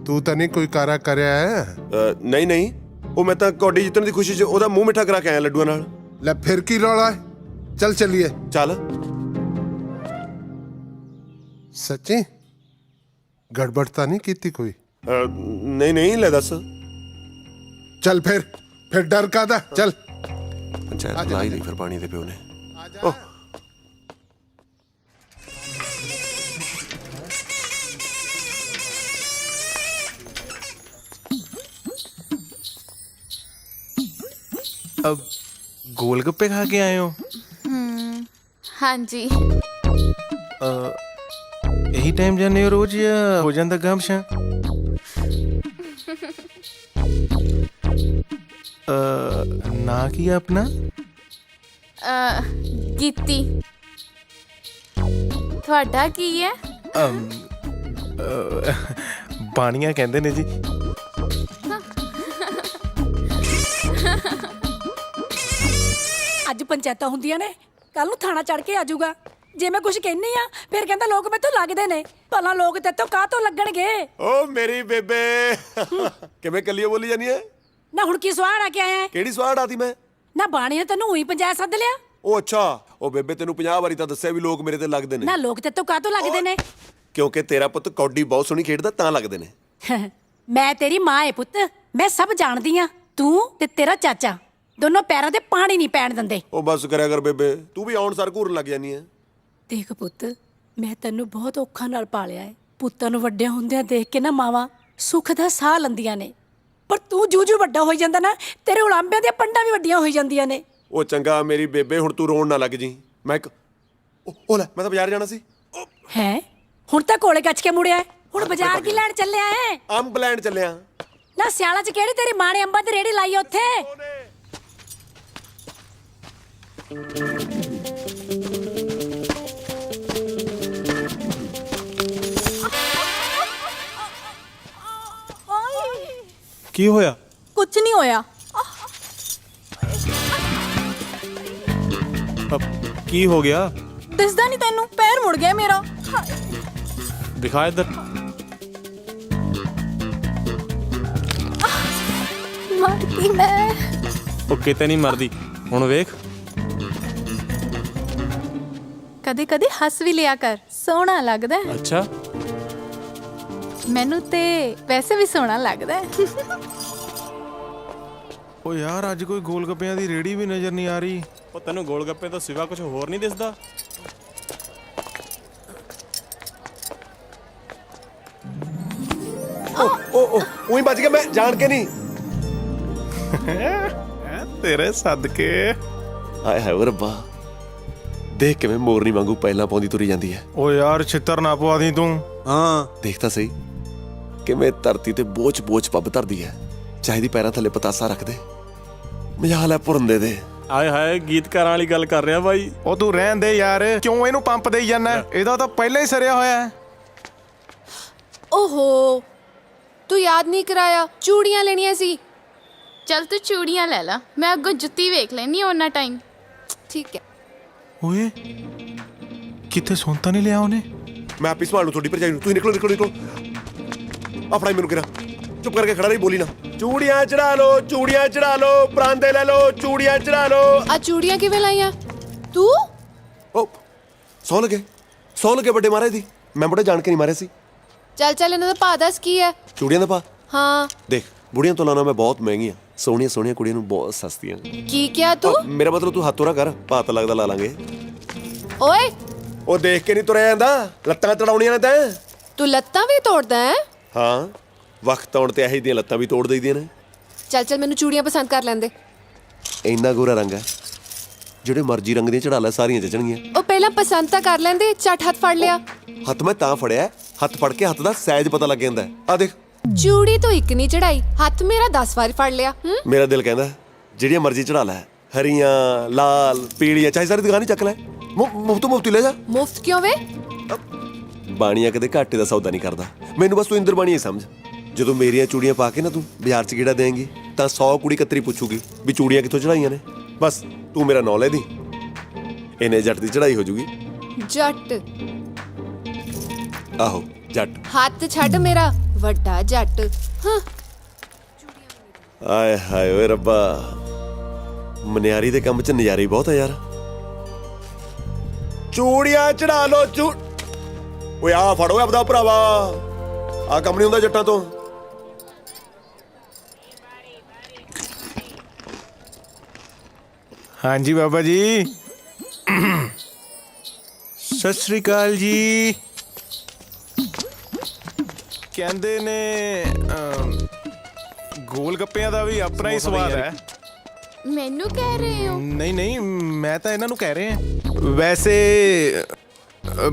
ਤੂੰ ਤਾਂ ਨਹੀਂ ਕੋਈ ਕਾਰਾ ਕਰਿਆ ਹੈ? ਨਹੀਂ ਨਹੀਂ, ਉਹ ਮੈਂ ਤਾਂ ਕੌਡੀ ਜਿੱਤਣ ਦੀ ਖੁਸ਼ੀ ਚ ਉਹਦਾ ਮੂੰਹ ਮਿੱਠਾ ਕਰਾ ਕੇ ਆਇਆ ਲੱਡੂਆਂ ਨਾਲ। ਲੈ ਫਿਰ ਕੀ ਰੌਲਾ ਹੈ? ਚੱਲ ਚੱਲੀਏ। ਚੱਲ। ਸੱਚੀ ਗੜਬੜ ਤਾਂ ਨਹੀਂ ਕੀਤੀ ਕੋਈ? ਨਹੀਂ ਨਹੀਂ, ਲੈ ਦੱਸ। ਚੱਲ ਫਿਰ ਡਰ ਕਾਦਾ? ਚੱਲ। ਪੰਚਾਇਤ ਲਾ ਹੀ ਲਈ ਫਿਰ ਪਾਣੀ ਦੇ ਪਿਓ ਨੇ। ਓਹ अब गोलगप्पे खा के आए हो? हाँ जी। यही टाइम जाने हो रोज या हो जाता गम शा? ना किया अपना? गीती ਤੁਹਾਡਾ ਕੀ ਹੈ? ਬਾਣੀਆਂ ਕਹਿੰਦੇ ਨੇ ਜੀ। ਅੱਜ ਪੰਚਾਇਤਾਂ ਹੁੰਦੀਆਂ ਨੇ, ਕੱਲ ਨੂੰ ਥਾਣਾ ਚੜ ਕੇ ਆ ਜਾਊਗਾ। ਜੇ ਮੈਂ ਕੁਝ ਕਹਿਨੀ ਆ ਫਿਰ ਕਹਿੰਦਾ ਲੋਕ ਮੈਥੋਂ ਲੱਗਦੇ ਨੇ। ਭਲਾ ਲੋਕ ਤੇਤੋਂ ਕਾਹ ਤੋਂ ਲੱਗਣਗੇ? ਓ ਮੇਰੀ ਬੇਬੇ ਕਿਵੇਂ ਕੱਲੀਓ ਬੋਲੀ ਜਾਨੀ ਐ? ਨਾ ਹੁਣ ਕੀ ਸਵਾਲ ਆ ਕੇ ਆਇਆ ਹੈ? ਕਿਹੜੀ ਸਵਾੜ ਆਤੀ ਮੈਂ? ਨਾ ਬਾਣੀ ਨੇ ਤੈਨੂੰ ਉਹੀ ਪੰਚਾਇਤ ਸੱਦ ਲਿਆ। ਉਹ ਅੱਛਾ, ਉਹ ਬੇਬੇ ਤੈਨੂੰ 50 ਵਾਰੀ ਤਾਂ ਦੱਸਿਆ ਵੀ ਲੋਕ ਮੇਰੇ ਤੇ ਲੱਗਦੇ ਨੇ। ਨਾ ਲੋਕ ਤੇਤੋਂ ਕਾਹ ਤੋਂ ਲੱਗਦੇ ਨੇ? ਕਿਉਂਕਿ ਤੇਰਾ ਪੁੱਤ ਕੌਡੀ ਬਹੁਤ ਸੋਹਣੀ ਖੇਡਦਾ ਤਾਂ ਲੱਗਦੇ ਨੇ। ਮੈਂ ਤੇਰੀ ਮਾਂ ਏ ਪੁੱਤ, ਮੈਂ ਸਭ ਜਾਣਦੀ ਆ। ਤੂੰ ਤੇ ਤੇਰਾ ਚਾਚਾ ਦੋਨੋਂ ਪੈਰਾਂ ਤੇ ਪਾਣੀ ਨਹੀਂ ਪੈਣ ਦਿੰਦੇ। ਉਹ ਬਸ ਕਰਿਆ ਕਰ ਬੇਬੇ, ਤੂੰ ਵੀ ਆਉਣ ਸਾਰ ਘੂਰਨ ਲੱਗ ਜਾਨੀ ਐ। ਦੇਖ ਪੁੱਤ, ਮੈਂ ਤੈਨੂੰ ਬਹੁਤ ਔਖਾ ਨਾਲ ਪਾਲਿਆ ਏ। ਪੁੱਤਾਂ ਨੂੰ ਵੱਡਿਆਂ ਹੁੰਦਿਆਂ ਦੇਖ ਕੇ ਨਾ ਮਾਵਾਂ ਸੁੱਖ ਦਾ ਸਾਹ ਲੈਂਦੀਆਂ ਨੇ, ਪਰ ਤੂੰ ਜੂ ਵੱਡਾ ਹੋਈ ਜਾਂਦਾ ਨਾ, ਤੇਰੇ ਉਲਾਂਬਿਆਂ ਦੀਆਂ ਪੰਡਾਂ ਵੀ ਵੱਡੀਆਂ ਹੋਈ ਜਾਂਦੀਆਂ ਨੇ। ਉਹ ਚੰਗਾ ਮੇਰੀ ਬੇਬੇ, ਹੁਣ ਤੂੰ ਰੋਣ ਨਾ ਲੱਗ ਜੀ। ਮੈਂ ਉਹ ਲੈ, ਮੈਂ ਤਾਂ ਬਾਜ਼ਾਰ ਜਾਣਾ ਸੀ। ਹੈ ਹੁਣ ਤਾਂ ਕੋਲੇ ਕੱਚ ਕੇ ਮੁੜਿਆ। ਹੁਣ ਬਾਜ਼ਾਰ ਕੀ ਲੈਣ ਚੱਲਿਆ ਏ? ਅੰਬ ਲੈਣ ਚੱਲਿਆ। ਨਾ ਸਿਆਲਾਂ 'ਚ ਕਿਹੜੀ ਤੇਰੀ ਮਾਂ ਨੇ ਅੰਬਾਂ ਦੀ ਰੇੜੀ ਲਾਈ ਉੱਥੇ? ਕੀ ਹੋਇਆ? ਕੁਝ ਨਹੀਂ ਹੋਇਆ। ਕੀ ਹੋ ਗਿਆ? ਦਿਸਦਾ ਨਹੀਂ ਤੈਨੂੰ? ਪੈਰ ਮੁੜ ਗਿਆ ਮੇਰਾ। ਦਿਖਾ ਇੱਧਰ। ਮਰ ਗਈ ਮੈਂ। ਉਹ ਕਿਤੇ ਨਹੀਂ ਮਰਦੀ, ਹੁਣ ਵੇਖ। ਕਦੇ ਕਦੇ ਹੱਸ ਵੀ ਲਿਆ ਕਰ, ਸੋਹਣਾ ਲੱਗਦਾ ਹੈ। ਅੱਛਾ, ਮੈਨੂੰ ਤੇ ਵੈਸੇ ਵੀ ਸੋਹਣਾ ਲੱਗਦਾ ਹੈ। ਉਹ ਯਾਰ ਅੱਜ ਕੋਈ ਗੋਲਗੱਪਿਆਂ ਦੀ ਰੇੜੀ ਵੀ ਨਜ਼ਰ ਨਹੀਂ ਆ ਰਹੀ। ਉਹ ਤੈਨੂੰ ਗੋਲਗੱਪੇ ਤੋਂ ਸਿਵਾ ਕੁਝ ਹੋਰ ਨਹੀਂ ਦਿਸਦਾ? ਉਹ ਉਹੀ ਬਚ ਗਿਆ, ਮੈਂ ਜਾਣ ਕੇ ਨਹੀਂ। ਤੇਰੇ ਸਦਕੇ। ਹਾਏ ਹਾਏ ਰੱਬਾ, ਦੇਖ ਕਿਵੇਂ ਮੋਰਨੀ ਵਾਂਗੂ ਪਹਿਲਾਂ ਪਾਉਂਦੀ ਤੁਰੀ ਜਾਂਦੀ ਹੈ। ਉਹ ਯਾਰ ਛਿੱਤਰ ਨਾ ਪਵਾ ਦੀ ਤੂੰ। ਹਾਂ ਦੇਖ ਤਾਂ ਸਹੀ ਕਿਵੇਂ ਧਰਤੀ ਤੇ ਬੋਝ ਪੱਬ ਧਰਦੀ ਹੈ। ਚਾਹੀਦੀ ਪੈਰਾਂ ਥੱਲੇ ਪਤਾਸਾ ਰੱਖ ਦੇ, ਮਜਾਲ ਹੈ ਪੁਰੰਦੇ ਦੇ। ਆਏ ਹਾਏ, ਗੀਤਕਾਰਾਂ ਵਾਲੀ ਗੱਲ ਕਰ ਰਿਹਾ ਬਾਈ। ਉਹ ਤੂੰ ਰਹਿਣ ਦੇ ਯਾਰ, ਕਿਉਂ ਇਹਨੂੰ ਪੰਪ ਦੇਈ ਜਾਂਦਾ? ਇਹਦਾ ਤਾਂ ਪਹਿਲਾਂ ਹੀ ਸਰਿਆ ਹੋਇਆ ਹੈ। ਓਹੋ, ਤੂੰ ਯਾਦ ਨਹੀਂ ਕਰਾਇਆ, ਚੂੜੀਆਂ ਲੈਣੀਆਂ ਸੀ। ਚੱਲ ਤੂੰ ਚੂੜੀਆਂ ਲੈ ਲਾ, ਮੈਂ ਅੱਗੋਂ ਜੁੱਤੀ ਵੇਖ ਲੈਣੀ ਉਹਨਾਂ ਟਾਈਮ। ਠੀਕ ਹੈ। ਓਏ ਕਿਤੇ ਸੁਣ ਤਾਂ ਨਹੀਂ ਲਿਆ ਉਹਨੇ? ਮੈਂ ਆਪੀ ਸੰਭਾਲ ਲੂ ਤੁਹਾਡੀ ਭਰਜਾਈ ਨੂੰ। ਤੁਸੀਂ ਨਿਕਲੋ। ਆਪਣਾ ਹੀ ਮੈਨੂੰ ਕਿਹਾ ਚੁੱਪ ਕਰਕੇ ਖੜਾ ਰਹੀ, ਬੋਲੀ ਨਾ। ਚੂੜੀਆਂ ਚੜਾ ਲਓ, ਪਰਾਂਦੇ ਲੈ ਲਓ, ਚੂੜੀਆਂ ਚੜਾ ਲਓ। ਆ ਚੂੜੀਆਂ ਕਿਵੇਂ ਲਾਈਆਂ ਤੂੰ? ਉਹ ਸੌ ਲਗੇ ਵੱਡੇ ਮਹਾਰਾਜ ਦੀ। ਮੈਂ ਬੜਾ ਜਾਣ ਕੇ ਨਹੀਂ ਮਾਰਿਆ ਸੀ। ਚੱਲ ਚੱਲ ਇਹਨਾਂ ਦਾ ਭਾਅ ਦੱਸ ਕੀ ਹੈ? ਚੂੜੀਆਂ ਦਾ ਪਾ ਹਾਂ ਦੇਖ, ਬੁੜੀਆਂ ਤੋਂ ਲਾਣਾ ਮੈਂ ਬਹੁਤ ਮਹਿੰਗੀਆਂ, ਸੋਹਣੀਆਂ ਸੋਹਣੀਆਂ ਕੁੜੀਆਂ ਨੂੰ ਬਹੁਤ ਸਸਤੀਆਂ। ਕੀ ਕਿਹਾ ਤੂੰ? ਮੇਰਾ ਮਤਲਬ ਤੂੰ ਹੱਥੋਂ ਨਾ ਕਰ, ਭਾਅ ਤਾਂ ਲੱਗਦਾ ਲਾ ਲਾਂਗੇ। ਓਏ ਉਹ ਦੇਖ ਕੇ ਨਹੀਂ ਤੁਰਿਆ ਜਾਂਦਾ, ਲੱਤਾਂ ਤੜਾਉਣੀਆਂ ਨੇ ਤੈਂ। ਤੂੰ ਲੱਤਾਂ ਵੀ ਤੋੜਦਾ ਹੈ? ਹਾਂ, ਵਕਤ ਆਉਣ ਤੇ ਇਹੋ ਜਿਹੀਆਂ ਲੱਤਾਂ ਵੀ ਤੋੜ ਦਈਦੀਆਂ ਨੇ। ਚੱਲ ਚੱਲ ਮੈਨੂੰ ਚੂੜੀਆਂ ਪਸੰਦ ਕਰ ਲੈਂਦੇ। ਇੰਨਾ ਗੋਰਾ ਰੰਗ ਹੈ, ਜਿਹੜੇ ਮਰਜ਼ੀ ਰੰਗ ਦੀਆਂ ਚੜਾ ਲੈ, ਸਾਰੀਆਂ ਜਚਣਗੀਆਂ। ਉਹ ਪਹਿਲਾਂ ਪਸੰਦ ਤਾਂ ਕਰ ਲੈਂਦੇ, ਝੱਟ ਹੱਥ ਫੜ ਲਿਆ। ਹੱਥ ਮੈਂ ਤਾਂ ਫੜਿਆ, ਹੱਥ ਫੜ ਕੇ ਹੱਥ ਦਾ ਸਾਈਜ਼ ਪਤਾ ਲੱਗ ਜਾਂਦਾ। ਆ ਦੇਖ, ਚੂੜੀ ਤੋਂ ਇੱਕ ਨਹੀਂ ਚੜਾਈ, ਹੱਥ ਮੇਰਾ 10 ਵਾਰ ਫੜ ਲਿਆ। ਮੇਰਾ ਦਿਲ ਕਹਿੰਦਾ ਜਿਹੜੀਆਂ ਮਰਜ਼ੀ ਚੜਾ ਲੈ, ਹਰੀਆਂ, ਲਾਲ, ਪੀਲੀਆਂ, ਚਾਹੇ ਸਾਰੀ ਦੁਕਾਨ ਹੀ ਚੱਕ ਲੈ, ਮੁਫਤ ਲੈ ਜਾ। ਮੁਫਤ ਕਿਉਂ ਵੇ? ਬਾਣੀਆਂ ਕਦੇ ਘਾਟੇ ਦਾ ਸੌਦਾ ਨਹੀਂ ਕਰਦਾ। ਮੈਨੂੰ ਬਸ ਤੂੰ ਇੰਦਰ ਬਾਣੀ ਹੀ ਸਮਝ। ਜਦੋਂ ਮੇਰੀਆਂ ਚੂੜੀਆਂ ਪਾ ਕੇ ਨਾ ਤੂੰ ਬਾਜ਼ਾਰ 'ਚ ਗੇੜਾ ਦੇਂਗੀ ਤਾਂ 100 ਕੁੜੀ ਕਤਰੀ ਪੁੱਛੂਗੀ ਵੀ ਚੂੜੀਆਂ ਕਿੱਥੋਂ ਚੜਾਈਆਂ ਨੇ। ਬਸ ਤੂੰ ਮੇਰਾ ਨਾਂ ਲੈ ਦੀ, ਇਹਨੇ ਜੱਟ ਦੀ ਚੜਾਈ ਹੋ ਜੂਗੀ। ਜੱਟ? ਆਹੋ ਜੱਟ। ਹੱਥ ਛੱਡ ਮੇਰਾ ਵੱਡਾ ਜੱਟ। ਹਾਂ ਆਏ ਹਾਏ ਓਏ ਰੱਬਾ, ਮਨਿਆਰੀ ਦੇ ਕੰਮ 'ਚ ਨਜ਼ਾਰੇ ਬਹੁਤ ਆ ਯਾਰ। ਚੂੜੀਆਂ ਚੜਾ ਲੋ ਓਏ ਆ ਫੜੋ ਆਪਦਾ ਭਰਾਵਾ, ਆ ਕੰਮ ਨਹੀਂ ਹੁੰਦਾ ਜੱਟਾਂ ਤੋਂ। ਹਾਂਜੀ ਬਾਬਾ ਜੀ, ਸਤਿ ਸ੍ਰੀ ਅਕਾਲ ਜੀ। ਕਹਿੰਦੇ ਨੇ ਗੋਲ ਗੱਪਿਆਂ ਦਾ ਵੀ ਆਪਣਾ ਹੀ ਸਵਾਦ ਹੈ। ਮੈਨੂੰ ਕਹਿ ਰਹੇ ਹੋ? ਨਹੀਂ ਨਹੀਂ, ਮੈਂ ਤਾਂ ਇਹਨਾਂ ਨੂੰ ਕਹਿ ਰਿਹਾ। ਵੈਸੇ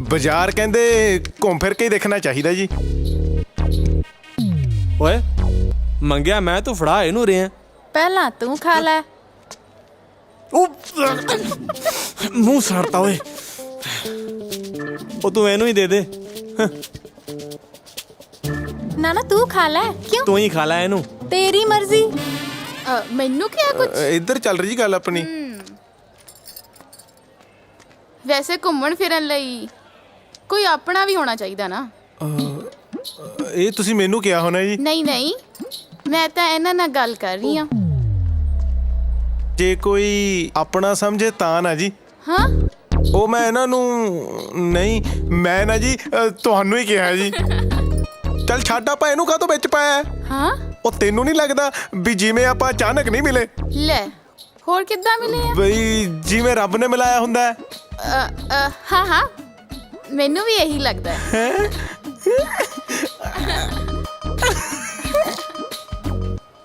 ਬਾਜ਼ਾਰ ਕਹਿੰਦੇ ਘੁੰਮ ਫਿਰ ਕੇ ਹੀ ਦੇਖਣਾ ਚਾਹੀਦਾ ਜੀ। ਓਏ ਮੰਗਿਆ ਮੈਂ, ਤੂੰ ਫੜਾ ਇਹਨੂੰ ਰਿਹਾ। ਪਹਿਲਾਂ ਤੂੰ ਖਾ ਲੈ। ਮੂੰਹ ਸੜਤਾ ਓਏ। ਉਹ ਤੂੰ ਇਹਨੂੰ ਹੀ ਦੇ ਦੇ। ਨਾ ਤੂੰ ਖਾ ਲੈ। ਕਿਉਂ? ਤੂੰ ਹੀ ਖਾ ਲੈ ਇਹਨੂੰ। ਤੇਰੀ ਮਰਜ਼ੀ। ਮੈਨੂੰ ਕਿਹਾ ਕੁਝ? ਇੱਧਰ ਚੱਲ ਰਹੀ ਜੀ ਗੱਲ ਆਪਣੀ। ਵੈਸੇ ਘੁੰਮਣ ਫਿਰਨ ਲਈ ਕੋਈ ਆਪਣਾ ਵੀ ਹੋਣਾ ਚਾਹੀਦਾ ਨਾ। ਇਹ ਤੁਸੀਂ ਮੈਨੂੰ ਕਿਹਾ ਹੋਣਾ ਜੀ। ਨਹੀਂ ਨਹੀਂ, ਮੈਂ ਤਾਂ ਇਹਨਾਂ ਨਾਲ ਗੱਲ ਕਰ ਰਹੀ ਹਾਂ। ਜੇ ਕੋਈ ਆਪਣਾ ਸਮਝੇ ਤਾਂ ਨਾ ਜੀ। ਹਾਂ, ਉਹ ਮੈਂ ਇਹਨਾਂ ਨੂੰ ਨਹੀਂ, ਮੈਂ ਨਾ ਜੀ ਤੁਹਾਨੂੰ ਹੀ ਕਿਹਾ ਜੀ। ਚੱਲ ਛੱਡ, ਆਪਾਂ ਇਹਨੂੰ ਕਾਹਤੋਂ ਵਿੱਚ ਪਾਇਆ? ਹਾਂ, ਉਹ ਤੈਨੂੰ ਨਹੀਂ ਲੱਗਦਾ ਵੀ ਜਿਵੇਂ ਆਪਾਂ ਅਚਾਨਕ ਨਹੀਂ ਮਿਲੇ, ਲੈ ਹੋਰ ਕਿੱਦਾਂ ਮਿਲੇ ਆ? ਬਈ ਜਿਵੇਂ ਰੱਬ ਨੇ ਮਿਲਾਇਆ ਹੁੰਦਾ ਹੈ। ਹਾਂ ਹਾਂ, ਮੈਨੂੰ ਵੀ ਇਹੀ ਲੱਗਦਾ ਹੈ।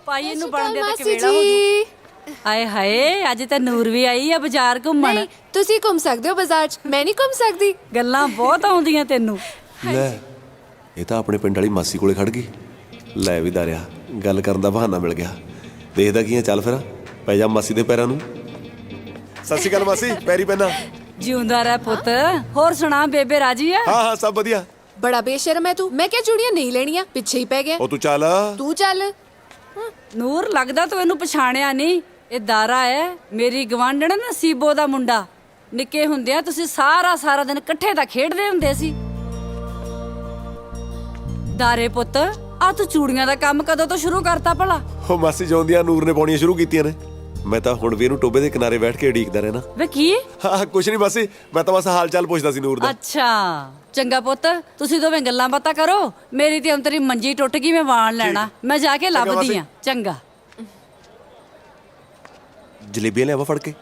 ਪਾਈ ਇਹਨੂੰ ਬਣਦੇ ਤੱਕ ਵੇਲਾ ਹੋ ਜੂ। ਹਾਏ ਹਾਏ, ਅੱਜ ਤਾਂ ਨੂਰ ਵੀ ਆਈ ਆ ਬਾਜ਼ਾਰ ਘੁੰਮਣ। ਨਹੀਂ, ਤੁਸੀਂ ਘੁੰਮ ਸਕਦੇ ਹੋ ਬਾਜ਼ਾਰ 'ਚ, ਮੈਂ ਨਹੀਂ ਘੁੰਮ ਸਕਦੀ। ਗੱਲਾਂ ਬਹੁਤ ਆਉਂਦੀਆਂ ਤੈਨੂੰ। ਲੈ, ਇਹ ਤਾਂ ਆਪਣੇ ਪਿੰਡ ਵਾਲੀ ਮਾਸੀ ਕੋਲੇ ਖੜ ਗਈ। ਲੈ ਵੀ ਦਾਰਿਆ, ਗੱਲ ਕਰਨ ਦਾ ਬਹਾਨਾ ਮਿਲ ਗਿਆ। ਦੇਖਦਾ ਕੀ ਆ, ਚੱਲ ਫਿਰ ਪੈ ਜਾ ਮਾਸੀ ਦੇ ਪੈਰਾਂ ਨੂੰ। ਸਤਿ ਸ਼੍ਰੀ ਅਕਾਲ ਮਾਸੀ, ਪੈਰੀ ਪੈਣਾ। ਜਿਉਂਦਾ ਰਹਿ ਪੁੱਤ। ਹੋਰ ਸੁਣਾ, ਬੇਬੇ ਰਾਜੀ ਆ? ਹਾਂ ਹਾਂ, ਸਭ ਵਧੀਆ। ਬੜਾ ਬੇਸ਼ਰਮ ਹੈ ਤੂੰ। ਮੈਂ ਕਿਹਾ ਚੂੜੀਆਂ ਨਹੀਂ ਲੈਣੀਆਂ, ਪਿੱਛੇ ਹੀ ਪੈ ਗਿਆ। ਉਹ ਤੂੰ ਚੱਲ। ਤੂੰ ਚੱਲ। ਨੂਰ, ਲੱਗਦਾ ਤੂੰ ਇਹਨੂੰ ਪਛਾਣਿਆ ਨਹੀਂ। ਇਹ ਦਾਰਾ ਹੈ, ਮੇਰੀ ਗਵਾਂਢਣ ਨਸੀਬੋ ਦਾ ਮੁੰਡਾ। ਨਿੱਕੇ ਹੁੰਦਿਆਂ ਤੁਸੀਂ ਸਾਰਾ ਦਿਨ ਇਕੱਠੇ ਤਾਂ ਖੇਡਦੇ ਹੁੰਦੇ ਸੀ। ਦਾਰੇ ਪੁੱਤ, ਆ ਤੂੰ ਚੂੜੀਆਂ ਦਾ ਕੰਮ ਕਦੋਂ ਤੋਂ ਸ਼ੁਰੂ ਕਰਤਾ ਭਲਾ? ਉਹ ਮਾਸੀ ਜਿਉਂਦੀਆਂ ਨੂਰ ਨੇ ਪਾਉਣੀਆਂ ਸ਼ੁਰੂ ਕੀਤੀਆਂ ਨੇ। ਮੈਂ ਤਾਂ ਹੁਣ ਵੀ ਇਹਨੂੰ ਟੋਬੇ ਦੇ ਕਿਨਾਰੇ ਬੈਠ ਕੇ ਉਡੀਕਦਾ ਰਹਿਣਾ। ਵੇ ਕੀ? ਹਾਂ ਕੁਛ ਨਹੀਂ ਮਾਸੀ, ਮੈਂ ਤਾਂ ਬਸ ਹਾਲ ਚਾਲ ਪੁੱਛਦਾ ਸੀ ਨੂਰ ਦਾ। ਅੱਛਾ ਚੰਗਾ ਪੁੱਤ, ਤੁਸੀਂ ਦੋਵੇਂ ਗੱਲਾਂ ਬਾਤਾਂ ਕਰੋ। ਮੇਰੀ ਤੇ ਅੰਤਰੀ ਮੰਜੀ ਟੁੱਟ ਗਈ, ਮੈਂ ਵਾਣ ਲੈਣਾ। ਮੈਂ ਜਾ ਕੇ ਲੱਭਦੀ ਆ। ਚੰਗਾ। ਜਲੇਬੀਆਂ ਲਿਆਵਾ ਫੜ ਕੇ।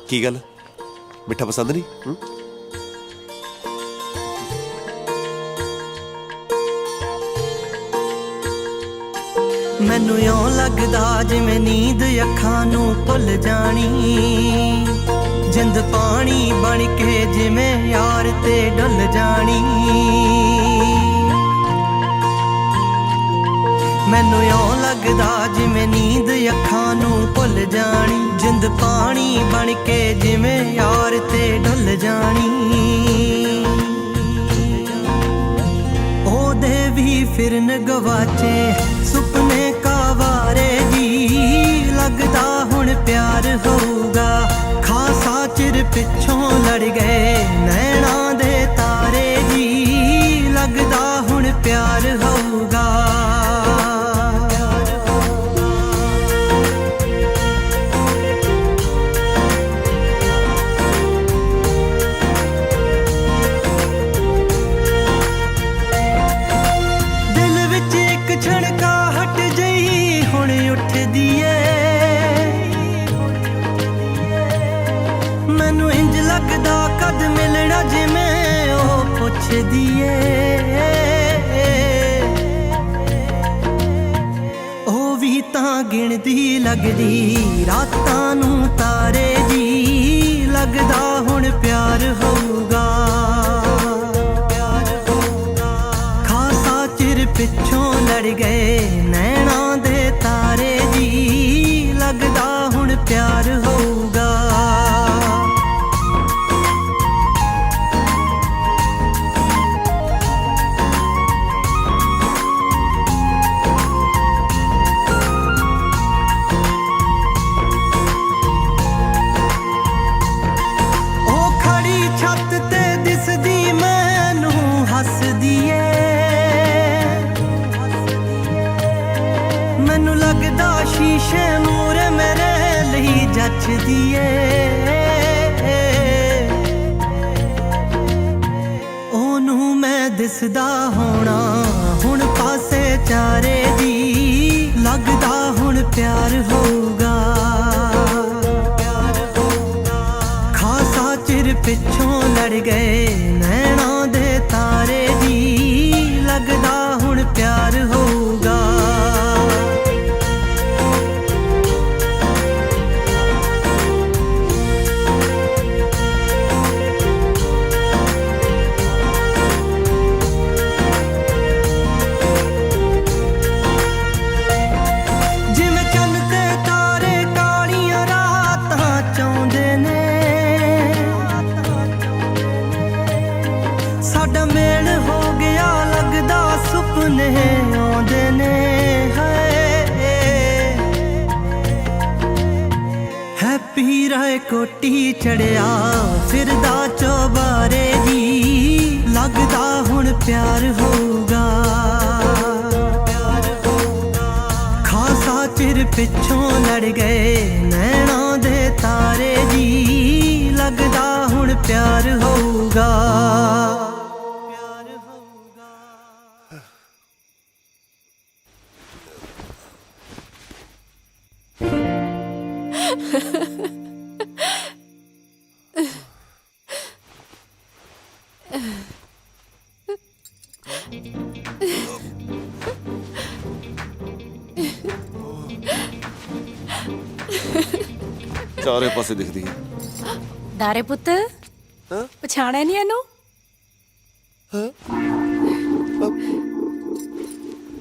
ਕੀ ਗੱਲ, ਮਿੱਠਾ ਪਸੰਦ ਨਹੀਂ? ਮੈਨੂੰ ਇਉਂ ਲੱਗਦਾ ਜਿਵੇਂ ਨੀਂਦ ਅੱਖਾਂ ਨੂੰ ਭੁੱਲ ਜਾਣੀ, ਜਿੰਦ ਪਾਣੀ ਬਣ ਕੇ ਜਿਵੇਂ ਯਾਰ ਤੇ ਡੁੱਲ ਜਾਣੀ। ਮੈਨੂੰ ਇਉਂ ਲੱਗਦਾ ਜਿਵੇਂ ਨੀਂਦ ਅੱਖਾਂ ਨੂੰ ਭੁੱਲ ਜਾਣੀ, ਜਿੰਦ ਪਾਣੀ ਬਣ ਕੇ ਜਿਵੇਂ ਯਾਰ ਤੇ ਡੁੱਲ ਜਾਣੀ। ਉਹਦੇ ਵੀ ਫਿਰਨ ਗਵਾਚੇ ਸੁਪਨੇ ਕਾਵਾਰੇ ਜੀ, ਲੱਗਦਾ ਹੁਣ ਪਿਆਰ ਹੋਊਗਾ। ਖਾਸਾ ਚਿਰ ਪਿੱਛੋਂ ਲੜ ਗਏ ਨੈਣਾ ਦੇ ਤਾਰੇ ਜੀ, ਲੱਗਦਾ ਹੁਣ ਪਿਆਰ ਹੋਊਗਾ। ਮੈਨੂੰ ਇੰਜ ਲੱਗਦਾ ਕਦ ਮਿਲਣਾ ਜਿਵੇਂ ਉਹ ਪੁੱਛਦੀ ਏ ਉਹ ਵੀ ਤਾਂ ਗਿਣਦੀ ਲੱਗਦੀ ਰਾਤਾਂ ਨੂੰ ਤਾਰੇ ਜੀ ਲੱਗਦਾ ਹੁਣ ਪਿਆਰ ਹੋਊਗਾ ਖਾਸਾ ਚਿਰ ਪਿੱਛੋਂ ਲੜ ਗਏ ਨੈਣਾਂ ਦੇ ਤਾਰੇ ਜੀ ਲੱਗਦਾ ਹੁਣ ਪਿਆਰ ਹੋਊਗਾ ਉਹ ਖੜੀ ਛੱਤ ਤੇ ਦਿਸਦੀ ਮੈਨੂੰ ਹੱਸਦੀ ਏ ਮੈਨੂੰ ਲੱਗਦਾ ਸ਼ੀਸ਼ੇ ਮੂਰੇ ਮੇਰੇ ਲਈ ਜੱਚਦੀ ਏ ਉਹਨੂੰ ਮੈਂ ਦਿਸਦਾ ਹੋਣਾ ਹੁਣ ਪਾਸੇ ਚਾਰੇ ਦੀ ਲੱਗਦਾ ਹੁਣ ਪਿਆਰ ਹੋਊਗਾ ਖਾਸਾ ਚਿਰ ਪਿੱਛੋਂ ਲੜ ਗਏ ਨੈਣਾਂ ਦੇ ਤਾਰੇ ਜੀ ਲੱਗਦਾ ਹੁਣ ਪਿਆਰ ਹੋਊਗਾ ਜਿਵੇਂ ਚੰਨ ਤੇ ਤਾਰੇ ਕਾਲੀਆਂ ਰਾਤਾਂ ਚਾਹੁੰਦੇ ਨੇ ਸਾਡਾ ਮੇਲ ਹੋ ਗਿਆ ਲੱਗਦਾ ਸੁਪਨੇ ਆਉਂਦੇ ਨੇ ਹੈਪੀ ਰਾਏ ਕੋਟੀ ਚੜਿਆ ਫਿਰਦਾ ਚੋਬਾਰੇ ਜੀ ਲੱਗਦਾ ਹੁਣ ਪਿਆਰ ਹੋਊਗਾ ਖਾਸਾ ਚਿਰ ਪਿੱਛੋਂ ਲੜ ਗਏ ਨੈਣਾਂ ਦੇ ਤਾਰੇ ਜੀ ਲੱਗਦਾ ਹੁਣ ਪਿਆਰ ਹੋਊਗਾ ਚਾਰੇ ਪਾਸੇ ਦਿਖਦੀ ਹੈ ਦਾਰੇ ਪੁੱਤ ਪਛਾਣਿਆ ਨਹੀਂ ਇਹਨੂੰ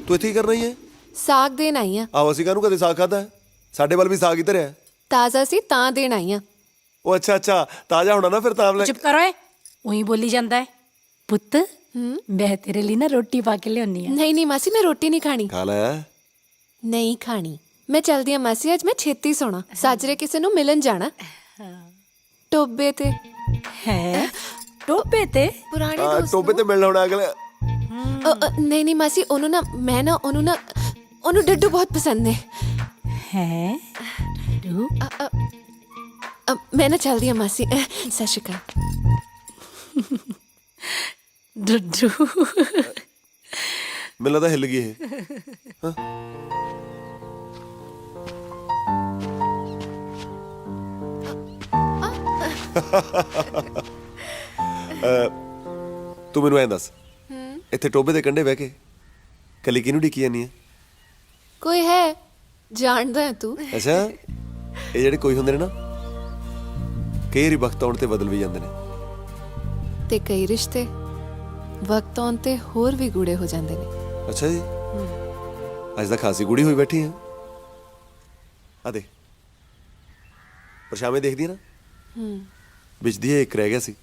ਤੂੰ ਇੱਥੇ ਕੀ ਕਰ ਰਹੀ ਹੈ ਸਾਗ ਦੇਣ ਆਈ ਆ ਆਹੋ ਅਸੀਂ ਕਾਹਨੂੰ ਕਦੇ ਸਾਗ ਖਾਦਾ ਹੈ ਸਾਡੇ ਵੱਲ ਵੀ ਸਾਗ ਹੀ ਧਰਿਆ ਤਾਜ਼ਾ ਸੀ ਤਾਂ ਦੇਣ ਆਈ ਆ ਉਹ ਅੱਛਾ ਤਾਜ਼ਾ ਹੋਣਾ ਨਾ ਫਿਰ ਤਾਂ ਚੁੱਪ ਕਰੋ ਏ ਉਹੀ ਬੋਲੀ ਜਾਂਦਾ ਹੈ ਪੁੱਤ ਮੈਂ ਤੇਰੇ ਲਈ ਨਾ ਰੋਟੀ ਪਾ ਕੇ ਲਿਆਉਣੀ ਆ ਨਹੀਂ ਮਾਸੀ ਮੈਂ ਰੋਟੀ ਨਹੀਂ ਖਾਣੀ ਖਾ ਲੈ ਨਹੀਂ ਖਾਣੀ ਮੈਂ ਚਲਦੀ ਆ ਮਾਸੀ ਅੱਜ ਮੈਂ ਛੇਤੀ ਸੋਣਾ ਸਾਜਰੇ ਕਿਸੇ ਨੂੰ ਮਿਲਣ ਜਾਣਾ ਟੋਬੇ ਤੇ ਹੈ ਟੋਬੇ ਤੇ ਪੁਰਾਣੇ ਦੋਸਤ ਟੋਬੇ ਤੇ ਮਿਲਣਾ ਹੋਣਾ ਅਗਲੇ ਨਹੀਂ ਮਾਸੀ ਉਹਨੂੰ ਨਾ ਮੈਂ ਨਾ ਉਹਨੂੰ ਡੱਡੂ ਬਹੁਤ ਪਸੰਦ ਨੇ ਹੈ ਡੂ ਮੈਂ ਨਾ ਚਲਦੀ ਆ ਮਾਸੀ ਸਤਿ ਸ਼੍ਰੀ ਅਕਾਲ ਡੱਡੂ ਮੈਨੂੰ ਲੱਗਦਾ ਹਿੱਲ ਗਈ ਇਹ ਹਾਂ ਤੂੰ ਮੈਨੂੰ ਐਂ ਦੱਸ ਇੱਥੇ ਟੋਬੇ ਦੇ ਕੰਢੇ ਬਹਿ ਕੇ ਕੱਲੀ ਕਿਹਨੂੰ ਢੀਕੀ ਜਾਨੀ ਹੈ ਕੋਈ ਹੈ ਜਾਣਦਾ ਹੈ ਤੂੰ ਅੱਛਾ ਇਹ ਜਿਹੜੇ ਕੋਈ ਹੁੰਦੇ ਨੇ ਨਾ ਕਈ ਵਾਰੀ ਵਕਤ ਆਉਣ ਤੇ ਬਦਲ ਵੀ ਜਾਂਦੇ ਨੇ ਤੇ ਕਈ ਰਿਸ਼ਤੇ ਵਕਤ ਆਉਣ ਤੇ ਹੋਰ ਵੀ ਗੂੜੇ ਹੋ ਜਾਂਦੇ ਨੇ ਅੱਛਾ ਜੀ ਅੱਜ ਤਾਂ ਖਾਸੀ ਗੂੜੀ ਹੋਈ ਬੈਠੀ ਆ ਆ ਦੇ ਪਰਛਾਵੇਂ ਦੇਖਦੀ ਨਾ ਵਿੱਚ ਦੀ ਇੱਕ ਰਹਿ ਗਿਆ ਸੀ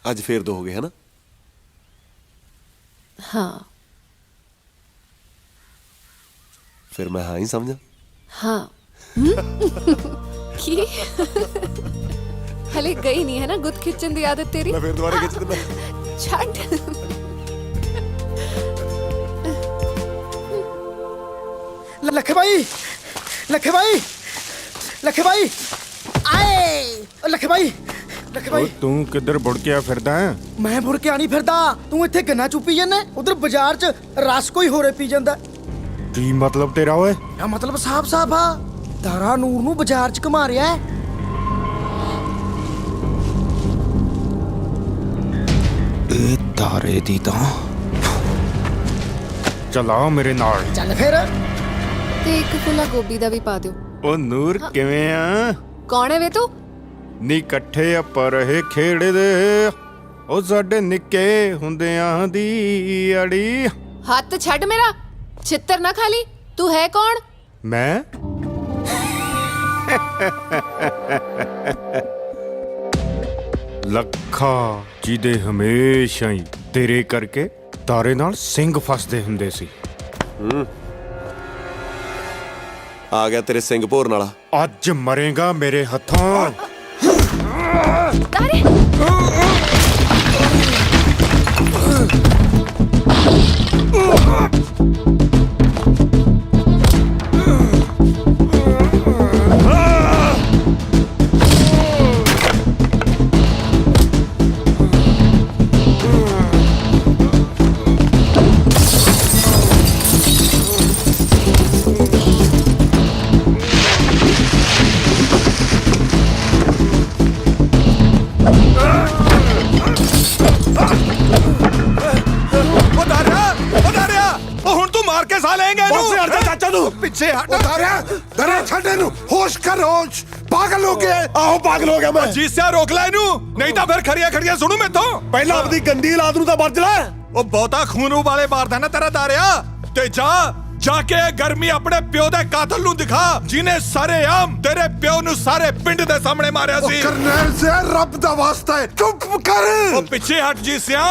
ਅੱਜ ਫੇਰ ਦੋ ਹੋ ਗਏ ਹੈ ਨਾ ਹਾਂ ਫਿਰ ਮੈਂ ਹਾਂ ਹੀ ਸਮਝਾਂ ਹਾਂ ਕੀ ਹਲੇ ਗਈ ਨਹੀਂ ਹੈ ਨਾ ਗੁੱਤ ਖਿੱਚਣ ਦੀ ਆਦਤ ਤੇਰੀ ਮੈਂ ਫੇਰ ਦੁਬਾਰਾ ਖਿੱਚ ਦਿੰਦਾ ਛੱਡ ਲੱਖੇ ਭਾਈ ਲੱਖੇ ਭਾਈ ਲੱਖੇ ਭਾਈ ਆਏ ਓ ਲੱਖੇ ਭਾਈ ਤੂੰ ਕਿੱਧਰ ਬੁੜਕਿਆ ਫਿਰਦਾ ਹੈ ਮੈਂ ਮੁੜ ਕੇ ਆਣੀ ਫਿਰਦਾ ਤੂੰ ਇੱਥੇ ਗੰਨਾ ਚੁੱਪੀ ਜਾਂਦਾ ਉਧਰ ਬਾਜ਼ਾਰ 'ਚ ਰਸ ਕੋਈ ਹੋਰੇ ਪੀ ਜਾਂਦਾ ਕੀ ਮਤਲਬ ਤੇਰਾ ਓਏ ਆ ਮਤਲਬ ਸਾਫ ਆ ਦਾਰਾ ਨੂਰ ਨੂੰ ਬਾਜ਼ਾਰ 'ਚ ਘੁਮਾ ਰਿਹਾ ਹੈ ਇਹ ਤਾਰੇ ਦੀ ਤਾਂ ਚਲਾ ਮੇਰੇ ਨਾਲ। ਚੱਲ ਫਿਰ। ਤੇ ਇੱਕ ਫੁੱਲਾ ਗੋਭੀ ਦਾ ਵੀ ਪਾ ਦਿਓ। ਉਹ ਨੂਰ ਕਿਵੇਂ ਆ? ਕੌਣ ਹੈ ਵੇ ਤੂੰ? ਨੀ ਇਕੱਠੇ ਆਪਾਂ ਰਹੇ ਖੇਡਦੇ, ਉਹ ਸਾਡੇ ਨਿੱਕੇ ਹੁੰਦਿਆਂ ਦੀ ਅੜੀ। ਹੱਥ ਛੱਡ ਮੇਰਾ, ਛਿੱਤਰ ਨਾ ਖਾ ਲਈ। ਤੂੰ ਹੈ ਕੌਣ? ਮੈਂ ਲੱਖਾ, ਜਿਹਦੇ ਹਮੇਸ਼ਾ ਹੀ ਤੇਰੇ ਕਰਕੇ ਤਾਰੇ ਨਾਲ ਸਿੰਘ ਫਸਦੇ ਹੁੰਦੇ ਸੀ। ਆ ਗਿਆ ਤੇਰੇ ਸਿੰਘ ਭੋਰਨ ਵਾਲਾ। ਅੱਜ ਮਰੇਗਾ ਮੇਰੇ ਹੱਥੋਂ। ਤਾਰੇ ਉਹ ਹੁਣ ਤੂੰ ਮਾਰ ਕੇ ਸਾ ਲਏਂਗਾ ਇਹਨੂੰ। ਚਾਚਾ ਤੂੰ ਪਿੱਛੇ ਹਟ। ਦਰਿਆ ਛੱਡ ਇਹਨੂੰ, ਹੋਸ਼ ਕਰ ਹੋਸ਼। ਪਾਗਲ ਹੋ ਗਿਆ। ਆਹੋ ਪਾਗਲ ਹੋ ਗਿਆ ਮੈਂ। ਜੀਸਿਆ ਰੋਕ ਲੈ ਇਹਨੂੰ, ਨਹੀਂ ਤਾਂ ਫਿਰ ਖੜੀਆਂ ਖੜੀਆਂ ਸੁਣੂ ਮੈਥੋਂ। ਪਹਿਲਾਂ ਆਪਣੀ ਗੰਦੀ ਔਲਾਦ ਨੂੰ ਤਾਂ ਵਰਜ ਲੈ। ਉਹ ਬਹੁਤਾ ਖੂਨ ਉਬਾਲੇ ਮਾਰਦਾ ਨਾ ਤੇਰਾ ਤਾਰਿਆ। ਤੇ ਜਾ ਕੇ ਗਰਮੀ ਆਪਣੇ ਪਿਓ ਦੇ ਕਾਤਲ ਨੂੰ ਦਿਖਾ, ਜਿਹਨੇ ਸਾਰੇ ਆਮ ਤੇਰੇ ਪਿਓ ਨੂੰ ਸਾਰੇ ਪਿੰਡ ਦੇ ਸਾਹਮਣੇ ਮਾਰਿਆ ਸੀ। ਕਰਨੈਲ ਸੇ ਰੱਬ ਦਾ ਵਾਸਤਾ ਹੈ, ਚੁੱਪ ਕਰ। ਉਹ ਪਿੱਛੇ ਹਟ ਜੀਸਿਆ,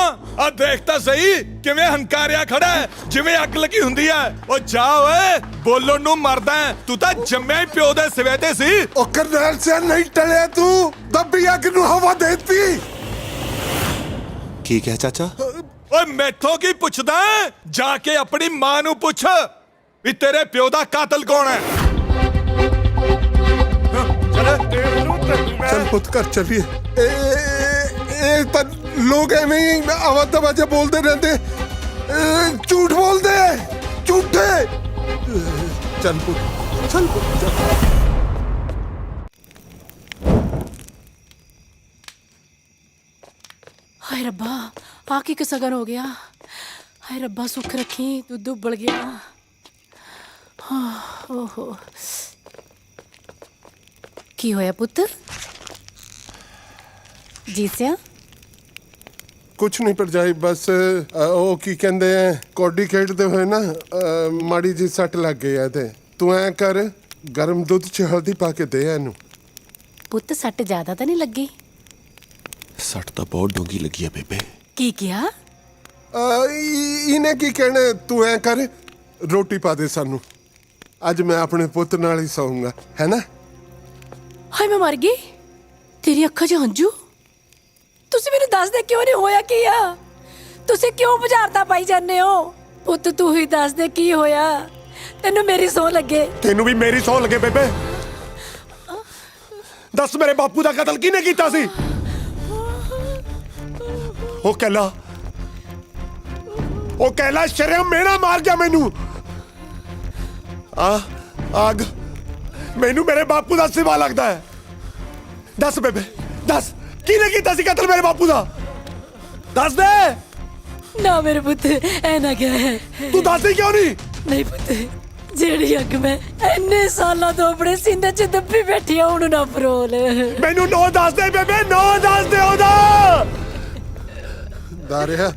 ਆ ਦੇਖ ਤਾਂ ਸਹੀ ਕਿਵੇਂ ਹੰਕਾਰਿਆ ਖੜਾ ਹੈ, ਜਿਵੇਂ ਅੱਗ ਲੱਗੀ ਹੁੰਦੀ ਹੈ। ਉਹ ਜਾ ਓਏ, ਬੋਲਣ ਨੂੰ ਮਰਦਾ ਹੈ। ਤੂੰ ਤਾਂ ਜੰਮਿਆ ਹੀ ਪਿਓ ਦੇ ਸਿਵੇ ਤੇ ਸੀ। ਉਹ ਕਰਨੈਲ ਸੇ ਨਹੀਂ ਟਲਿਆ ਤੂੰ, ਦੱਬੀ ਅੱਗ ਨੂੰ ਹਵਾ ਦੇਤੀ। ਕੀ ਕਿਹਾ ਚਾਚਾ? ਓਏ ਮੈਥੋਂ ਕੀ ਪੁੱਛਦਾ ਹੈ? ਜਾ ਕੇ ਆਪਣੀ ਮਾਂ ਨੂੰ ਪੁੱਛ ਵੀ ਤੇਰੇ ਪਿਓ ਦਾ ਕਾਤਲ ਕੌਣ ਹੈ। चल पुत कर चलिए। पर लोग ऐਵੇਂ ਹੀ आवाज दबाजे बोलते रहते, झूठ बोलते झूठे। चल पुत, चल पुत, चल। ਹਾਏ ਰੱਬਾ, ਆ ਕੀ ਸਗਨ ਹੋ ਗਿਆ। ਹਾਏ ਰੱਬਾ ਸੁੱਖ ਰੱਖੀ, ਦੁੱਧ ਉਬਲ ਗਿਆ। ਹਾਂ ਓਹੋ, ਕੀ ਹੋਇਆ ਪੁੱਤ? ਜੀਸਿਆ कुछ नहीं भरजाई, बस ਉਹ ਕੀ ਕਹਿੰਦੇ ਆ, ਕੌਡੀ ਖੇਡਦੇ ਹੋਏ ਨਾ ਮਾੜੀ ਜੀ ਸੱਟ ਲੱਗ ਗਈ ਆ। ਤੇ ਤੂੰ ਐ ਕਰ, ਗਰਮ ਦੁੱਧ ਚ ਹਲਦੀ ਪਾ ਕੇ ਦੇ ਇਹਨੂੰ। ਪੁੱਤ ਸੱਟ ਜ਼ਿਆਦਾ ਤਾਂ ਨਹੀਂ ਲੱਗੀ? ਸੱਟ ਤਾਂ ਬਹੁਤ ਡੂੰਗੀ ਲੱਗੀ ਆ ਬੇਬੇ। ਕੀ ਕਿਹਾ? ਇਹਨੇ ਕੀ ਕਹਿਣਾ, ਤੂੰ ਐ ਕਰ, ਰੋਟੀ ਪਾ ਦੇ ਸਾਨੂੰ। ਅੱਜ ਮੈਂ ਆਪਣੇ ਪੁੱਤ ਨਾਲ ਹੀ ਸੌਂਗਾ, ਹੈ ਨਾ? ਹਾਏ ਮੈਂ ਮਰ ਗਈ। ਤੇਰੀ ਅੱਖਾਂ 'ਚ ਹੰਝੂ? ਤੁਸੀਂ ਮੈਨੂੰ ਦੱਸ ਦੇ ਕਿਉਂ ਨਹੀਂ ਹੋਇਆ ਕੀ ਆ? ਤੁਸੀਂ ਕਿਉਂ ਬੁਝਾਰਤਾਂ ਪਾਈ ਜਾਂਦੇ ਹੋ? ਪੁੱਤ ਤੂੰ ਹੀ ਦੱਸ ਦੇ ਕੀ ਹੋਇਆ। ਤੈਨੂੰ ਮੇਰੀ ਸੌਂ ਲੱਗੇ। ਤੈਨੂੰ ਵੀ ਮੇਰੀ ਸੌਂ ਲੱਗੇ ਬੇਬੇ। ਦੱਸ ਮੇਰੇ ਬਾਪੂ ਦਾ ਕਤਲ ਕਿਹਨੇ ਕੀਤਾ ਸੀ? ਉਹ ਕਹਿਲਾ ਸ਼ਰਮ ਮੇਰਾ ਮਾਰ ਗਿਆ ਮੈਨੂੰ। ਆਗ ਮੈਨੂੰ ਮੇਰੇ ਬਾਪੂ ਦਾ ਸਿਵਾ ਲੱਗਦਾ ਹੈ। ਦੱਸ ਬੇਬੇ, ਦੱਸ ਕਿਹਨੇ ਕੀਤਾ ਸੀ ਕਤਲ ਮੇਰੇ ਬਾਪੂ ਦਾ? ਦੱਸ ਦੇ ਨਾ ਮੇਰੇ ਪੁੱਤ, ਐ ਨਾ ਕਹਿ। ਤੂੰ ਦੱਸਦੀ ਕਿਉਂ ਨਹੀਂ? ਨਹੀਂ ਪੁੱਤ, ਜਿਹੜੀ ਅੱਗ ਮੈਂ ਇੰਨੇ ਸਾਲਾਂ ਤੋਂ ਆਪਣੇ ਸੀਨੇ 'ਚ ਦੱਬੀ ਬੈਠੀ ਆ, ਉਹਨੂੰ ਨਾ ਫਰੋਲ। ਮੈਨੂੰ ਨੋ ਦੱਸ ਦੇ ਬੇਬੇ, ਨੋ ਦੱਸ ਦੇ ਉਹਦਾ। ਦਾਰਿਆ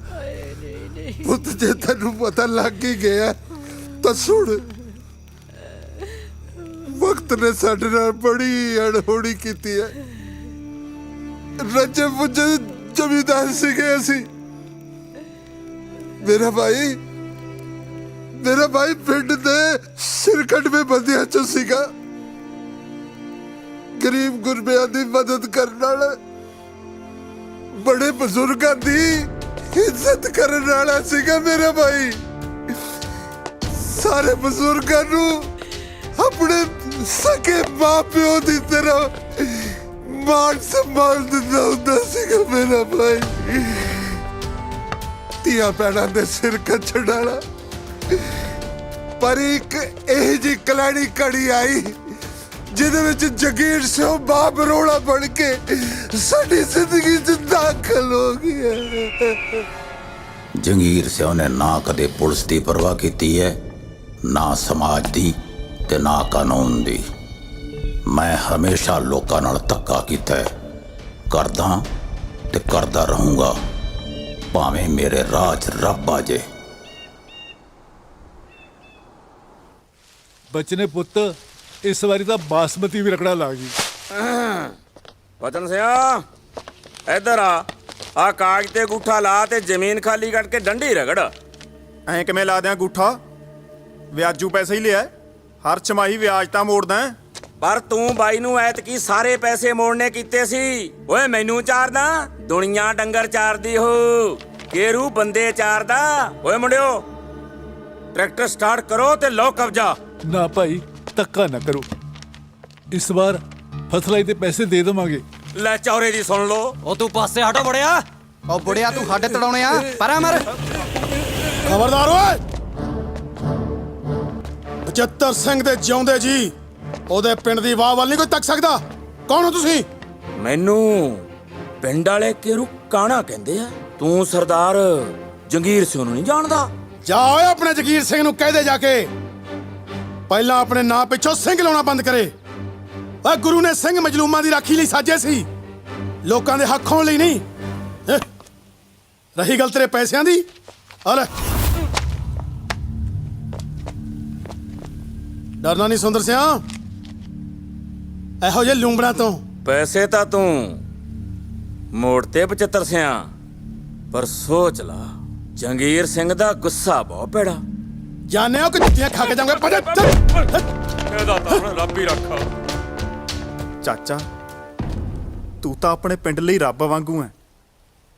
ਪੁੱਤ, ਜੇ ਤੈਨੂੰ ਪਤਾ ਲੱਗ ਹੀ ਗਿਆ ਤਾਂ ਸੁਣ, ਵਕਤ ਨੇ ਸਾਡੇ ਨਾਲ ਬੜੀ ਅਣਹੋਣੀ ਕੀਤੀ ਹੈ। ਰੱਜੇ ਪੁੱਜੇ ਜ਼ਮੀਂਦਾਰ ਸੀਗੇ ਅਸੀਂ। ਮੇਰਾ ਭਾਈ ਪਿੰਡ ਦੇ ਸਿਰਕਟਵੇਂ ਬੰਦਿਆਂ ਚੋਂ ਸੀਗਾ। ਗਰੀਬ ਗੁਰਬਿਆਂ ਦੀ ਮਦਦ ਕਰਨ ਵਾਲਾ, ਬੜੇ ਬਜ਼ੁਰਗਾਂ ਦੀ ਇੱਜ਼ਤ ਕਰਨ ਵਾਲਾ ਸੀਗਾ ਮੇਰਾ ਭਾਈ। ਸਾਰੇ ਬਜ਼ੁਰਗਾਂ ਨੂੰ ਆਪਣੇ ਸਕੇ ਮਾਂ-ਪਿਓ ਦੀ ਤਰ੍ਹਾਂ ਮਾਣ ਸੰਭਾਲ ਦਿੰਦਾ ਹੁੰਦਾ ਸੀਗਾ ਮੇਰਾ ਭਾਈ। ਧੀਆਂ ਭੈਣਾਂ ਦੇ ਸਿਰ ਕੱਛਣ ਵਾਲਾ। ਪਰ ਇੱਕ ਇਹ ਜੀ ਕਲੈਣੀ ਘੜੀ ਆਈ ਜਿਹਦੇ ਵਿੱਚ ਜਗੀਰ ਸਿੰਘ ਬਾਪ ਰੋੜਾ ਬਣ ਕੇ ਸਾਡੀ ਜ਼ਿੰਦਗੀ 'ਚ ਦਾਖਲ ਹੋ ਗਿਆ। ਜੰਗੀਰ ਸਿੰਘ ਨੇ ਨਾ ਕਦੇ ਪੁਲਿਸ ਦੀ ਪਰਵਾਹ ਕੀਤੀ ਹੈ, ਨਾ ਸਮਾਜ ਦੀ ਤੇ ਨਾ ਕਾਨੂੰਨ ਦੀ। ਮੈਂ ਹਮੇਸ਼ਾ ਲੋਕਾਂ ਨਾਲ ਧੱਕਾ ਕੀਤਾ ਹੈ, ਕਰਦਾ ਤੇ ਕਰਦਾ ਰਹੂੰਗਾ, ਭਾਵੇਂ ਮੇਰੇ ਰਾਹ 'ਚ ਰੱਬ ਆ ਜੇ। ਬਚਨੇ ਪੁੱਤ, ਇਸ ਵਾਰੀ ਤਾਂ ਬਾਸਮਤੀ ਵੀ ਰਕੜਾ ਲੱਗ ਗਈ। ਬਚਨ ਸਿਆ ਇੱਧਰ ਆ ਕਾਗਜ਼ ਤੇ ਅੰਗੂਠਾ ਲਾ ਤੇ ਜ਼ਮੀਨ ਖਾਲੀ ਕਰਕੇ ਡੰਡੀ ਰਗੜ। ਐਂ ਕਿਵੇਂ ਲਾ ਦਿਆਂ ਅੰਗੂਠਾ? ਵਿਆਜੂ ਪੈਸੇ ਹੀ ਲਿਆ, ਹਰ ਛਮਾਹੀ ਵਿਆਜ ਤਾਂ ਮੋੜਦਾ। ਪਰ ਤੂੰ ਬਾਈ ਨੂੰ ਐਤਕੀ ਸਾਰੇ ਪੈਸੇ ਮੋੜਨੇ ਕੀਤੇ ਸੀ। ਓਏ ਮੈਨੂੰ ਚਾਰਦਾ, ਦੁਨੀਆ ਡੰਗਰ ਚਾਰਦੀ ਹੋ, ਕੇਰੂ ਬੰਦੇ ਚਾਰਦਾ। ਓਏ ਮੁੰਡਿਓ, ਟਰੈਕਟਰ ਸਟਾਰਟ ਕਰੋ ਤੇ ਲਓ ਕਬਜ਼ਾ। ਨਾ ਭਾਈ, ਧੱਕਾ ਨਾ ਕਰੋ, ਇਸ ਵਾਰ ਫਸਲਾਂ ਦੇ ਪੈਸੇ ਦੇ ਦੇਵਾਂਗੇ। ਲੈ ਚੌਰੇ ਦੀ ਸੁਣ ਲੋ। ਉਹ ਤੂੰ ਪਾਸੇ ਹਟੋ ਬੜਿਆ। ਉਹ ਬੁੜਿਆ ਤੂੰ ਸਾਡੇ ਤੜਾਉਣੇ ਆ, ਪਰਾਂ ਮਰ। ਖਬਰਦਾਰ ਓਏ, 75 ਸਿੰਘ ਦੇ ਜਿਉਂਦੇ ਜੀ ਉਹਦੇ ਪਿੰਡ ਦੀ ਵਾਹ ਵੱਲ ਨਹੀਂ ਕੋਈ ਤੱਕ ਸਕਦਾ। ਕੌਣ ਹੋ ਤੁਸੀਂ? ਮੈਨੂੰ ਪਿੰਡ ਵਾਲੇ ਕੇਰੂ ਕਾਣਾ ਕਹਿੰਦੇ ਆ। ਤੂੰ ਸਰਦਾਰ ਜੰਗੀਰ ਸਿੰਘ ਨੂੰ ਨਹੀਂ ਜਾਣਦਾ? ਜਾ ਓਏ, ਆਪਣੇ ਜਗੀਰ ਸਿੰਘ ਨੂੰ ਕਹਿ ਦੇ ਜਾ ਕੇ ਪਹਿਲਾਂ ਆਪਣੇ ਨਾਂ ਪਿੱਛੋਂ ਸਿੰਘ ਲਾਉਣਾ ਬੰਦ ਕਰੇ। ਓਏ ਗੁਰੂ ਨੇ ਸਿੰਘ ਮਜਲੂਮਾਂ ਦੀ ਰਾਖੀ ਲਈ ਸਾਜੇ ਸੀ, ਲੋਕਾਂ ਦੇ ਹੱਕ ਹੋਣ ਲਈ ਨਹੀਂ। ਰਹੀ ਗੱਲ ਤੇਰੇ ਪੈਸਿਆਂ ਦੀ, ਆ ਲੈ। ਡਰਨਾ ਨਹੀਂ ਸੁੰਦਰ ਸਿਆ ਇਹੋ ਜਿਹੇ ਲੂੰਬੜਾਂ ਤੋਂ। ਪੈਸੇ ਤਾਂ ਤੂੰ ਮੋੜ ਤੇ 75 ਸਿਆ, ਪਰ ਸੋਚ ਲਾ ਜੰਗੀਰ ਸਿੰਘ ਦਾ ਗੁੱਸਾ ਬਹੁਤ ਭੈੜਾ। ਜਾਣੇ ਹੋ ਕਿ ਜੁੱਤੀਆਂ ਖਾ ਕੇ ਜਾਵਾਂਗੇ। ਇਹਦਾ ਤਾਂ ਹੁਣ ਰੱਬ ਹੀ ਰੱਖਾ। ਚਾਚਾ, ਤੂੰ ਤਾਂ ਆਪਣੇ ਪਿੰਡ ਲਈ ਰੱਬ ਵਾਂਗੂ ਐ।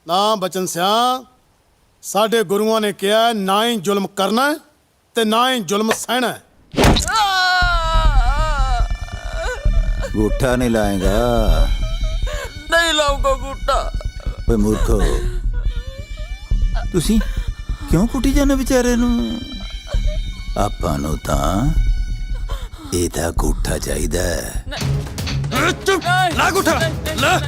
ਨਾ ਬਚਨ ਸਿਆ, ਸਾਡੇ ਗੁਰੂਆਂ ਨੇ ਕਿਹਾ ਨਾ ਹੀ ਜ਼ੁਲਮ ਕਰਨਾ ਤੇ ਨਾ ਹੀ ਜ਼ੁਲਮ ਸਹਿਣਾ। ਅੰਗੂਠਾ ਨਹੀਂ ਲਾਏਗਾ? ਨਹੀਂ ਲਾਉਂਗਾ ਅੰਗੂਠਾ। ਓਏ ਮੂਰਖੋ, ਤੁਸੀਂ ਕਿਉਂ ਕੁੱਟੀ ਜਾਂਦੇ ਵਿਚਾਰੇ ਨੂੰ? ਆਪਾਂ ਨੂੰ ਤਾਂ ਇਹਦਾ ਅੰਗੂਠਾ ਚਾਹੀਦਾ। ਲਾ ਅੰਗੂਠਾ ਲਾ।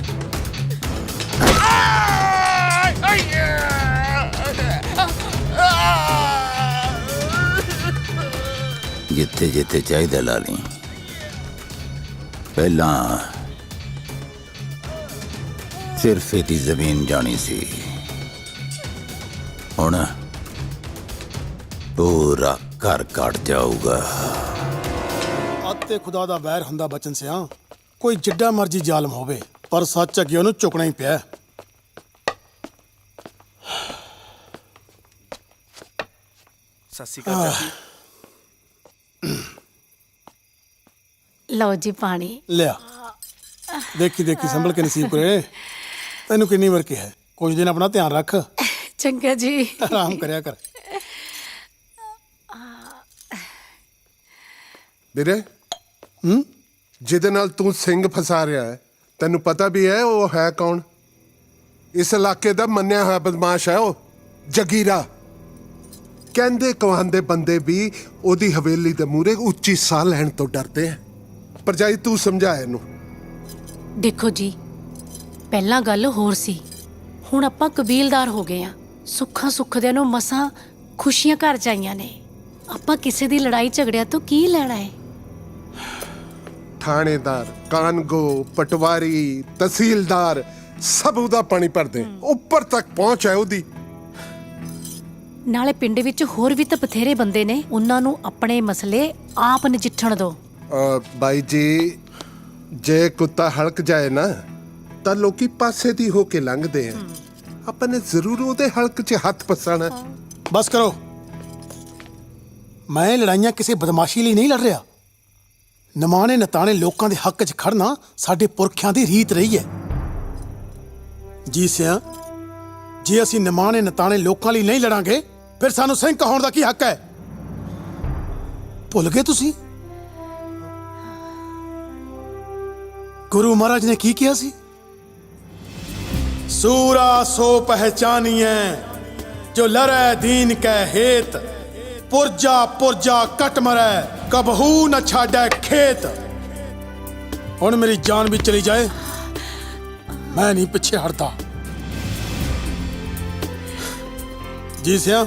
ਜਿੱਥੇ ਜਿੱਥੇ ਚਾਹੀਦਾ ਲਾ ਲਈ। ਪਹਿਲਾਂ ਸਿਰਫ ਇਹਦੀ ਜ਼ਮੀਨ ਜਾਣੀ ਸੀ, ਹੁਣ ਪੂਰਾ ਘਰ ਕੱਟ ਜਾਊਗਾ। ਅੱਤੇ ਖੁਦਾ ਦਾ ਵੈਰ ਹੁੰਦਾ ਬਚਨ ਸਿਆ, ਕੋਈ ਜਿੱਡਾ ਮਰਜੀ ਜ਼ਾਲਮ ਹੋਵੇ, ਪਰ ਸੱਚ ਅੱਗੇ ਉਹਨੂੰ ਝੁਕਣਾ ਹੀ ਪਿਆ। ਸਤਿ ਸ਼੍ਰੀ ਅਕਾਲ ਚਾਚੀ। ਲਓ ਜੀ ਪਾਣੀ। ਲਿਆ, ਦੇਖੀ ਦੇਖੀ ਸੰਭਲ ਕੇ ਨਸੀਬ ਕਰੇ। ਤੈਨੂੰ ਕਿੰਨੀ ਵਾਰ ਕਿਹਾ ਕੁਝ ਦਿਨ ਆਪਣਾ ਧਿਆਨ ਰੱਖ। ਚੰਗਾ ਜੀ। ਆਰਾਮ ਕਰਿਆ ਕਰ। ਵੀਰੇ, ਜਿਹਦੇ ਨਾਲ ਤੂੰ ਸਿੰਘ ਫਸਾ ਰਿਹਾ ਹੈ, ਤੈਨੂੰ ਪਤਾ ਵੀ ਹੈ ਉਹ ਹੈ ਕੌਣ? ਇਸ ਇਲਾਕੇ ਦਾ ਮੰਨਿਆ ਹੋਇਆ ਬਦਮਾਸ਼ ਹੈ ਉਹ, ਜਗੀਰਾ। ਕਹਿੰਦੇ ਕਹਾਂਦੇ ਬੰਦੇ ਵੀ ਉਹਦੀ ਹਵੇਲੀ ਦੇ ਮੂਹਰੇ ਉੱਚੀ ਸਾਹ ਲੈਣ ਤੋਂ ਡਰਦੇ ਆ। ਭਰਜਾਈ ਤੂੰ ਸਮਝਾ ਇਹਨੂੰ। ਦੇਖੋ ਜੀ, ਪਹਿਲਾਂ ਗੱਲ ਹੋਰ ਸੀ, ਹੁਣ ਆਪਾਂ ਕਬੀਲਦਾਰ ਹੋ ਗਏ ਆ। ਸੁੱਖਾਂ ਸੁੱਖਦਿਆਂ ਨੂੰ ਮਸਾਂ ਖੁਸ਼ੀਆਂ ਘਰ ਜਾਈਆਂ ਨੇ। ਆਪਾਂ ਕਿਸੇ ਦੀ ਲੜਾਈ ਝਗੜਿਆਂ ਤੋਂ ਕੀ ਲੈਣਾ ਹੈ? ਥਾਣੇਦਾਰ, ਕਾਨਗੋ, ਪਟਵਾਰੀ, ਤਹਿਸੀਲਦਾਰ ਸਭ ਉਹਦਾ ਪਾਣੀ ਭਰਦੇ, ਉੱਪਰ ਤੱਕ ਪਹੁੰਚ ਹੈ ਉਹਦੀ। ਨਾਲੇ ਪਿੰਡ ਵਿੱਚ ਹੋਰ ਵੀ ਤਾਂ ਬਥੇਰੇ ਬੰਦੇ ਨੇ, ਉਹਨਾਂ ਨੂੰ ਆਪਣੇ ਮਸਲੇ ਆਪ ਨਜਿੱਠਣ ਦਿਓ। ਬਾਈ ਜੀ, ਜੇ ਕੁੱਤਾ ਹਲਕ ਜਾਏ ਨਾ ਤਾਂ ਲੋਕੀ ਪਾਸੇ ਦੀ ਹੋ ਕੇ ਲੰਘਦੇ ਆ। ਆਪਾਂ ਨੇ ਜ਼ਰੂਰ ਉਹਦੇ ਹਲਕ 'ਚ ਹੱਥ ਪਸਾਣਾ। ਬਸ ਕਰੋ, ਮੈਂ ਲੜਾਈਆਂ ਕਿਸੇ ਬਦਮਾਸ਼ੀ ਲਈ ਨਹੀਂ ਲੜ ਰਿਹਾ। ਨਿਮਾਣੇ ਨਤਾਣੇ ਲੋਕਾਂ ਦੇ ਹੱਕ 'ਚ ਖੜਨਾ ਸਾਡੇ ਪੁਰਖਿਆਂ ਦੀ ਰੀਤ ਰਹੀ ਹੈ। ਜੀ ਸਿਆ, ਜੇ ਅਸੀਂ ਨਿਮਾਣੇ ਨਤਾਣੇ ਲੋਕਾਂ ਲਈ ਨਹੀਂ ਲੜਾਂਗੇ, ਫਿਰ ਸਾਨੂੰ ਸਿੰਘ ਕਹਾਉਣ ਦਾ ਕੀ ਹੱਕ ਹੈ? ਭੁੱਲ ਗਏ ਤੁਸੀਂ ਗੁਰੂ ਮਹਾਰਾਜ ਨੇ ਕੀ ਕਿਹਾ ਸੀ? ਸੂਰਾ ਸੋ ਪਹਿਚਾਨੀਐ ਜੋ ਲੜੈ ਦੀਨ ਕੈ ਹੇਤ, ਪੁਰਜਾ ਪੁਰਜਾ ਕਟ ਮਰੈ ਕਬਹੂ ਨ ਛਾੜੈ ਖੇਤ। ਹੁਣ ਮੇਰੀ ਜਾਨ ਵੀ ਚਲੀ ਜਾਏ ਮੈਂ ਨਹੀਂ ਪਿੱਛੇ ਹਟਦਾ। ਜੀ ਸਿਆ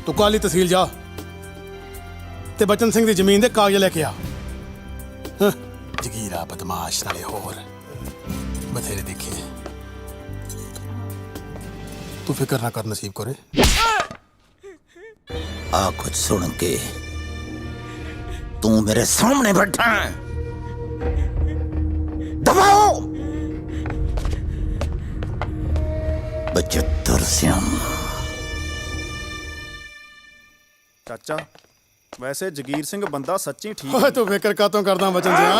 ਤੂੰ ਕਾਲੀ ਤਹਿਸੀਲ ਜਾ ਤੇ ਬਚਨ ਸਿੰਘ ਦੀ ਜ਼ਮੀਨ ਦੇ ਕਾਗਜ਼ ਲੈ ਕੇ ਆ। ਜਗੀਰਾ ਬਦਮਾਸ਼ ਨਾਲੇ ਹੋਰ ਬਥੇਰੇ ਦੇਖੇ। ਤੂੰ ਫਿਕਰ ਨਾ ਕਰ ਨਸੀਬ ਕੋਰੇ। आ कुछ सुन के तू मेरे सामने बैठा है, दबाओ 75 सियाम। ਚਾਚਾ ਵੈਸੇ ਜਗੀਰ ਸਿੰਘ ਬੰਦਾ ਸੱਚੀ ਠੀਕ ਓਏ ਤੂੰ ਫਿਕਰ ਕਾਤੋਂ ਕਰਦਾ ਬਚਨ ਸਿਆ?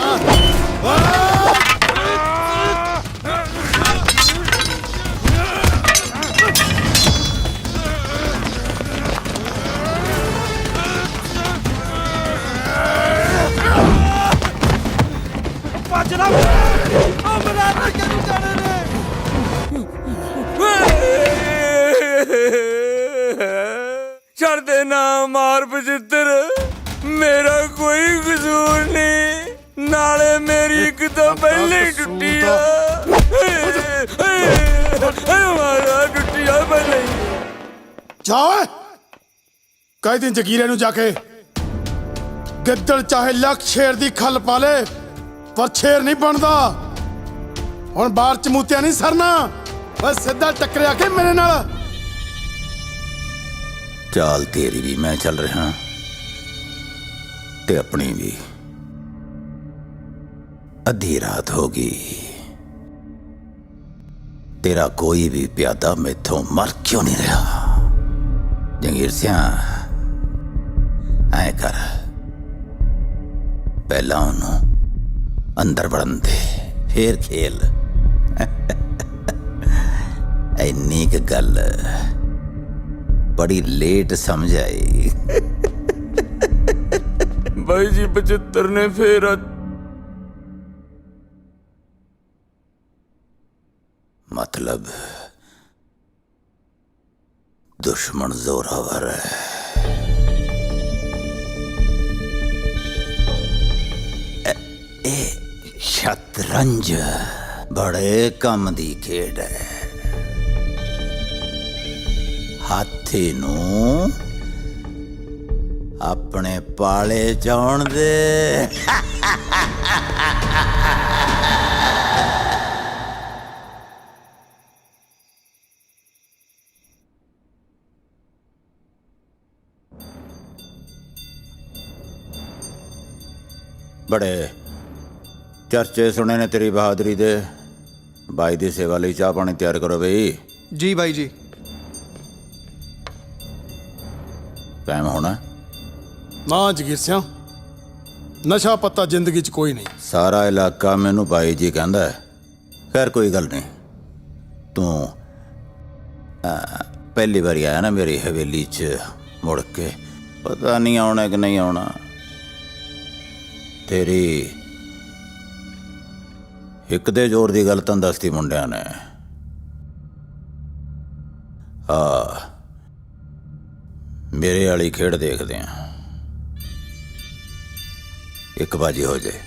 ਛੱਡ ਦੇ ਨਾ ਮਾਰ ਬਚਿੱਤਰ, ਮੇਰਾ ਕੋਈ ਕਸੂਰ ਨਹੀਂ, ਨਾਲੇ ਮੇਰੀ ਇੱਕ ਤਾਂ ਪਹਿਲੇ ਹੀ ਟੁੱਟੀ ਆ। ਮਾਰਾ ਟੁੱਟੀ ਆ ਪਹਿਲੇ ਹੀ। ਜਾ ਓਏ ਕਹਿ ਦਿਨ ਜਗੀਰੇ ਨੂੰ ਜਾ ਕੇ ਗਿੱਦੜ ਚਾਹੇ ਲੱਖ ਸ਼ੇਰ ਦੀ ਖੱਲ ਪਾ ਲੇ ਪਰ ਸ਼ੇਰ ਨਹੀਂ ਬਣਦਾ। ਹੁਣ ਬਾਹਰ ਚ ਮੂਤਿਆ ਨਹੀਂ ਸਰਨਾ, ਬਸ ਸਿੱਧਾ ਟੱਕਰਿਆ ਕੇ ਮੇਰੇ ਨਾਲ। चाल तेरी भी मैं चल रहा ते अपनी भी। अद्धी रात होगी, तेरा कोई भी प्यादा मैथों मर क्यों नहीं रहा? जंगीर सिया ऐ कर, पहला उन्होंने अंदर बढ़न दे फिर खेल। इन्नी क गल बड़ी लेट समझ आई। भाई जी 75 ने फिर मतलब दुश्मन जोरावर है। ए शतरंज बड़े कम दी खेड है। हाथी नूं अपने पाले चाउण दे। बड़े चर्चे सुने ने तेरी बहादुरी दे। बाई दी सेवा लई चाह पानी तैयार करो बई। जी बाई जी। टाइम होना ना जगीर सिया, नशा पत्ता जिंदगी च कोई नहीं। सारा इलाका मैनू भाई जी कहता है। खैर कोई गल नहीं, तू पहली बार आया ना मेरी हवेली च मुड़ के, पता नहीं आना कि नहीं आना। तेरी एक दे जोर की गल तन दसती मुंडिया ने। मेरे वाली खेड देखते हैं, एक बाजी हो जाए।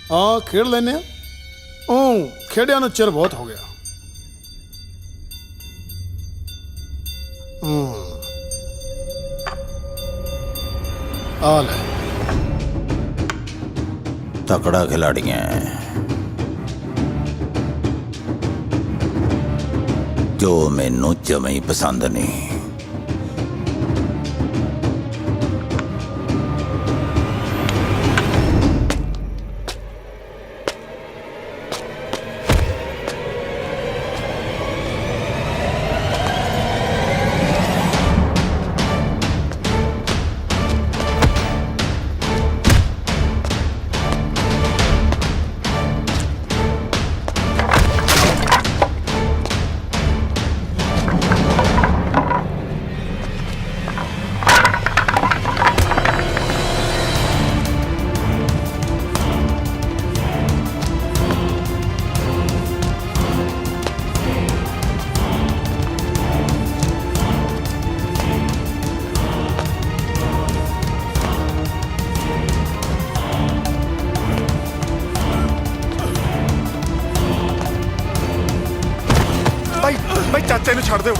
हाँ खेड लेने खेडिया नूं चिर बहुत हो गया। आ ले तकड़ा खिलाड़ी है जो मैनू जमे ही पसंद नहीं। ਬਈ ਚਾਚੇ ਨੂੰ ਛੱਡ ਦਿਓ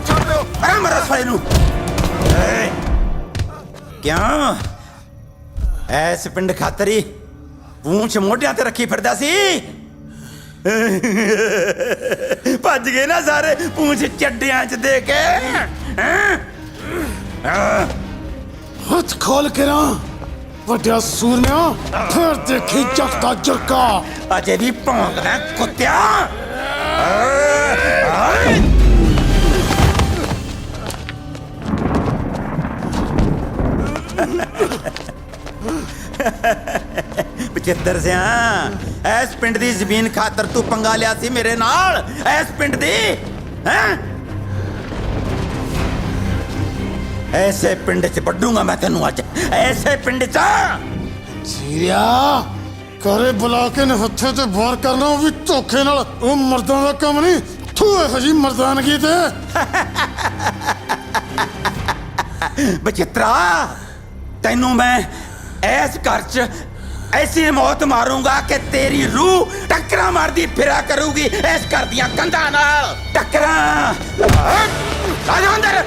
ਛੱਡ ਦਿਓ ਐ ਮਰਾ ਸਾਲੇ ਨੂੰ ਕਿਉਂ ਐਸ ਪਿੰਡ ਖਾਤਰੀ ਪੂੰਛ ਮੋਢਿਆਂ ਤੇ ਰੱਖੀ ਫਿਰਦਾ ਸੀ ਭੱਜ ਗਏ ਨਾ ਸਾਰੇ ਪੂੰਛ ਚੱਡਿਆਂ 'ਚ ਦੇ ਕੇ ਹੱਥ ਖੋਲ ਕੇ ਨਾ ਵੱਡਿਆ ਸੂਰਮਿਆ ਫਿਰ ਦੇਖੀ ਜਗਦਾ ਜਰਕਾ ਅਜੇ ਵੀ ਭੌਂਕਦਾ ਕੁੱਤਿਆ ਬਚਿੱਤਰ ਸਿਆ ਐਸ ਪਿੰਡ ਦੀ ਜ਼ਮੀਨ ਖਾਤਰ ਤੂੰ ਪੰਗਾ ਲਿਆ ਸੀ ਮੇਰੇ ਨਾਲ ਐਸ ਪਿੰਡ ਦੀ ਹੈਂ ਐਸੇ ਪਿੰਡ 'ਚ ਵੱਢੂਗਾ ਮੈਂ ਤੈਨੂੰ ਅੱਜ ਐਸੇ ਪਿੰਡ 'ਚ ਸੀਰਿਆ ਕਰੇ ਬੁਲਾ ਕੇ ਹੱਥੇ ਤੇ ਵਾਰ ਕਰਨਾ ਉਹ ਵੀ ਧੋਖੇ ਨਾਲ ਉਹ ਮਰਦਾਂ ਦਾ ਕੰਮ ਨਹੀਂ ਤੂੰ ਇਹੋ ਜੀ ਮਰਦਾਨਗੀ ਤੇ ਬਚਿੱਤਰਾ ਤੈਨੂੰ ਮੈਂ ਐਸ ਘਰ 'ਚ ਐਸੀ ਮੌਤ ਮਾਰੂੰਗਾ ਕਿ ਤੇਰੀ ਰੂਹ ਟੱਕਰਾਂ ਮਾਰਦੀ ਫਿਰਿਆ ਕਰੂਗੀ ਇਸ ਘਰ ਦੀਆਂ ਕੰਧਾਂ ਨਾਲ ਟੱਕਰਾਂ ਆ ਜਾ ਅੰਦਰ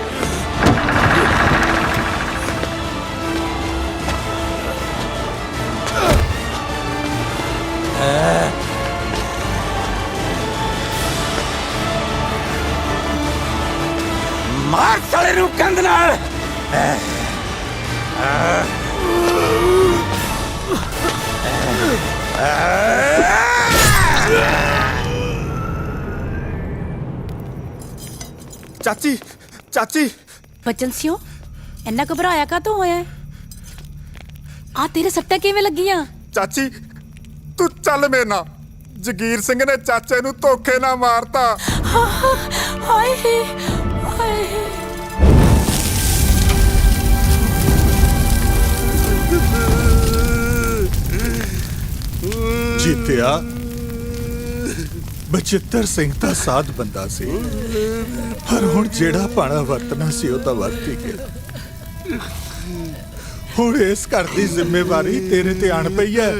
ਮਾਰ ਸਾਲੇ ਨੂੰ ਕੰਧ ਨਾਲ ਚਾਚੀ ਚਾਚੀ ਬਚਨ ਸਿਓ ਇੰਨਾ ਘਬਰਾਇਆ ਕਾ ਤੂੰ ਹੋਇਆ ਆ ਤੇਰੇ ਸੱਟਾਂ ਕਿਵੇਂ ਲੱਗੀਆਂ ਚਾਚੀ ਤੂੰ ਚੱਲ ਮੇਰੇ ਨਾਲ ਜਗੀਰ ਸਿੰਘ ਨੇ ਚਾਚੇ ਨੂੰ ਧੋਖੇ ਨਾਲ ਮਾਰਤਾ ਹਾਏ ਹਾਏ ਜੀਤਿਆ ਬਚਿੱਤਰ ਸਿੰਘ ਤਾਂ ਸਾਧ ਬੰਦਾ ਸੀ ਪਰ ਹੁਣ ਜਿਹੜਾ ਪਾਣਾ ਵਰਤਣਾ ਸੀ ਉਹ ਤਾਂ ਵਰਤ ਹੀ ਗਿਆ ਹੁਣ ਇਸ ਘਰ ਦੀ ਜ਼ਿੰਮੇਵਾਰੀ ਤੇਰੇ ਤੇ ਆਣ ਪਈ ਹੈ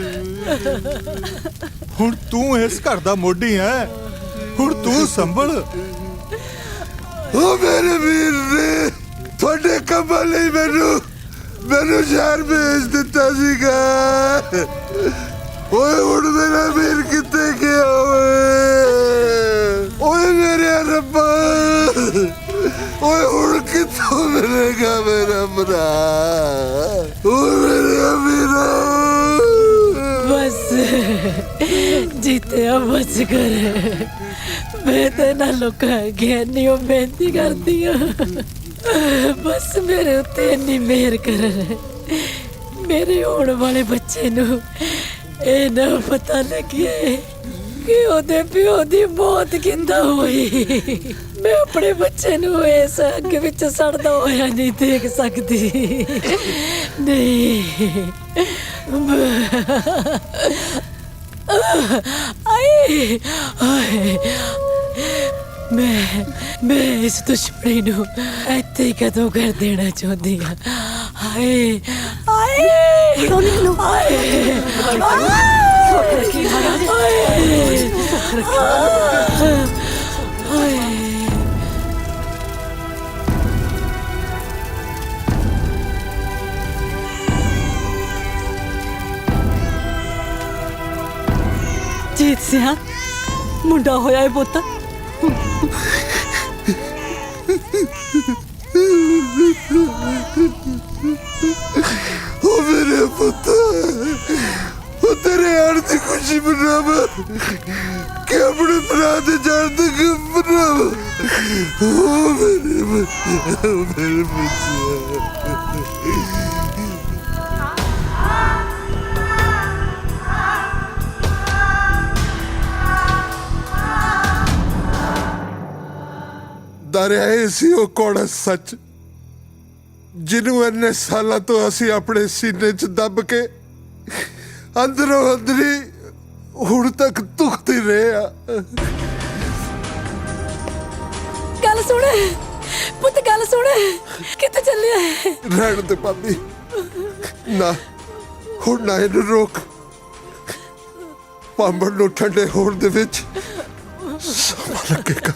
ਹੁਣ ਤੂੰ ਇਸ ਘਰ ਦਾ ਮੋਢੀ ਹੈ ਹੁਣ ਤੂੰ ਸੰਭਲ ਉਹ ਮੇਰੇ ਵੀਰ ਨੇ ਤੁਹਾਡੇ ਕੰਮਾਂ ਲਈ ਮੈਨੂੰ ਸ਼ਹਿਰ ਭੇਜ ਦਿੱਤਾ ਸੀਗਾ ਓਏ ਹੁਣ ਮੇਰਾ ਵੀਰ ਕਿੱਥੇ ਗਿਆ ਓਏ ਮੇਰੇ ਰੱਬਾ ਓਏ ਹੁਣ ਕਿੱਥੋਂ ਮਿਲੇਗਾ ਮੇਰਾ ਭਰਾ ਓਏ ਮੇਰੇ ਵੀਰਾ ਬਸ ਜੀਤਿਆ ਬਸ ਕਰ ਮੈਂ ਤੇ ਨਾ ਲੋਕਾਂ ਅੱਗੇ ਨਹੀਂ ਉਹ ਬੇਨਤੀ ਕਰਦੀ ਆ ਬਸ ਮੇਰੇ ਉੱਤੇ ਇੰਨੀ ਮਿਹਰ ਕਰ ਮੇਰੇ ਹੋਣ ਵਾਲੇ ਬੱਚੇ ਨੂੰ ਇਹ ਨਾ ਪਤਾ ਲੱਗੇ ਕਿ ਉਹਦੇ ਪਿਓ ਦੀ ਮੌਤ ਕਿੱਦਾਂ ਹੋਈ ਮੈਂ ਆਪਣੇ ਬੱਚੇ ਨੂੰ ਇਸ ਅੱਗ ਵਿੱਚ ਸੜਦਾ ਹੋਇਆ ਨਹੀਂ ਦੇਖ ਸਕਦੀ ਨਹੀਂ ਆਏ ਆਏ ਮੈਂ ਇਸ ਦੁਸ਼ਮਣੀ ਨੂੰ ਇੱਥੇ ਹੀ ਕਦੋਂ ਕਰ ਦੇਣਾ ਚਾਹੁੰਦੀ ਹਾਂ ਹਾਏ ਹਾਏ ਨਿਕਲੋ ਹਾਏ ਜੀਤ ਸਿਆ ਮੁੰਡਾ ਹੋਇਆ ਹੈ ਪੁੱਤ ਉਹ ਮੇਰੇ ਪੁੱਤ ਉਹ ਤੇਰੇ ਆਣ ਦੀ ਖੁਸ਼ੀ ਮਨਾਵਾ ਕਿ ਆਪਣੇ ਭਰਾ ਦੇ ਜਾਣ ਦੀ ਗਮ ਮਨਾਵਾ ਉਹ ਮੇਰੇ ਬੱਚੇ ਦਰਿਆਏ ਸੀ ਉਹ ਕੋੜਾ ਸੱਚ ਜਿਹਨੂੰ ਇੰਨੇ ਸਾਲਾਂ ਤੋਂ ਅਸੀਂ ਆਪਣੇ ਸੀਨੇ 'ਚ ਦੱਬ ਕੇ ਅੰਦਰੋਂ ਅੰਦਰੀ ਹੁਣ ਤੱਕ ਦੁਖਦੇ ਰਹੇ ਆ ਗੱਲ ਸੁਣ ਪੁੱਤ ਗੱਲ ਸੁਣ ਕਿੱਥੇ ਚੱਲਿਆ ਰਹਿਣ ਦੇ ਭਾਬੀ ਨਾ ਹੁਣ ਨਾ ਇਹਨੂੰ ਰੋਕ ਪਾਂਬੜ ਨੂੰ ਠੰਡੇ ਹੋਣ ਦੇ ਵਿੱਚ ਸਮਾਂ ਲੱਗੇਗਾ।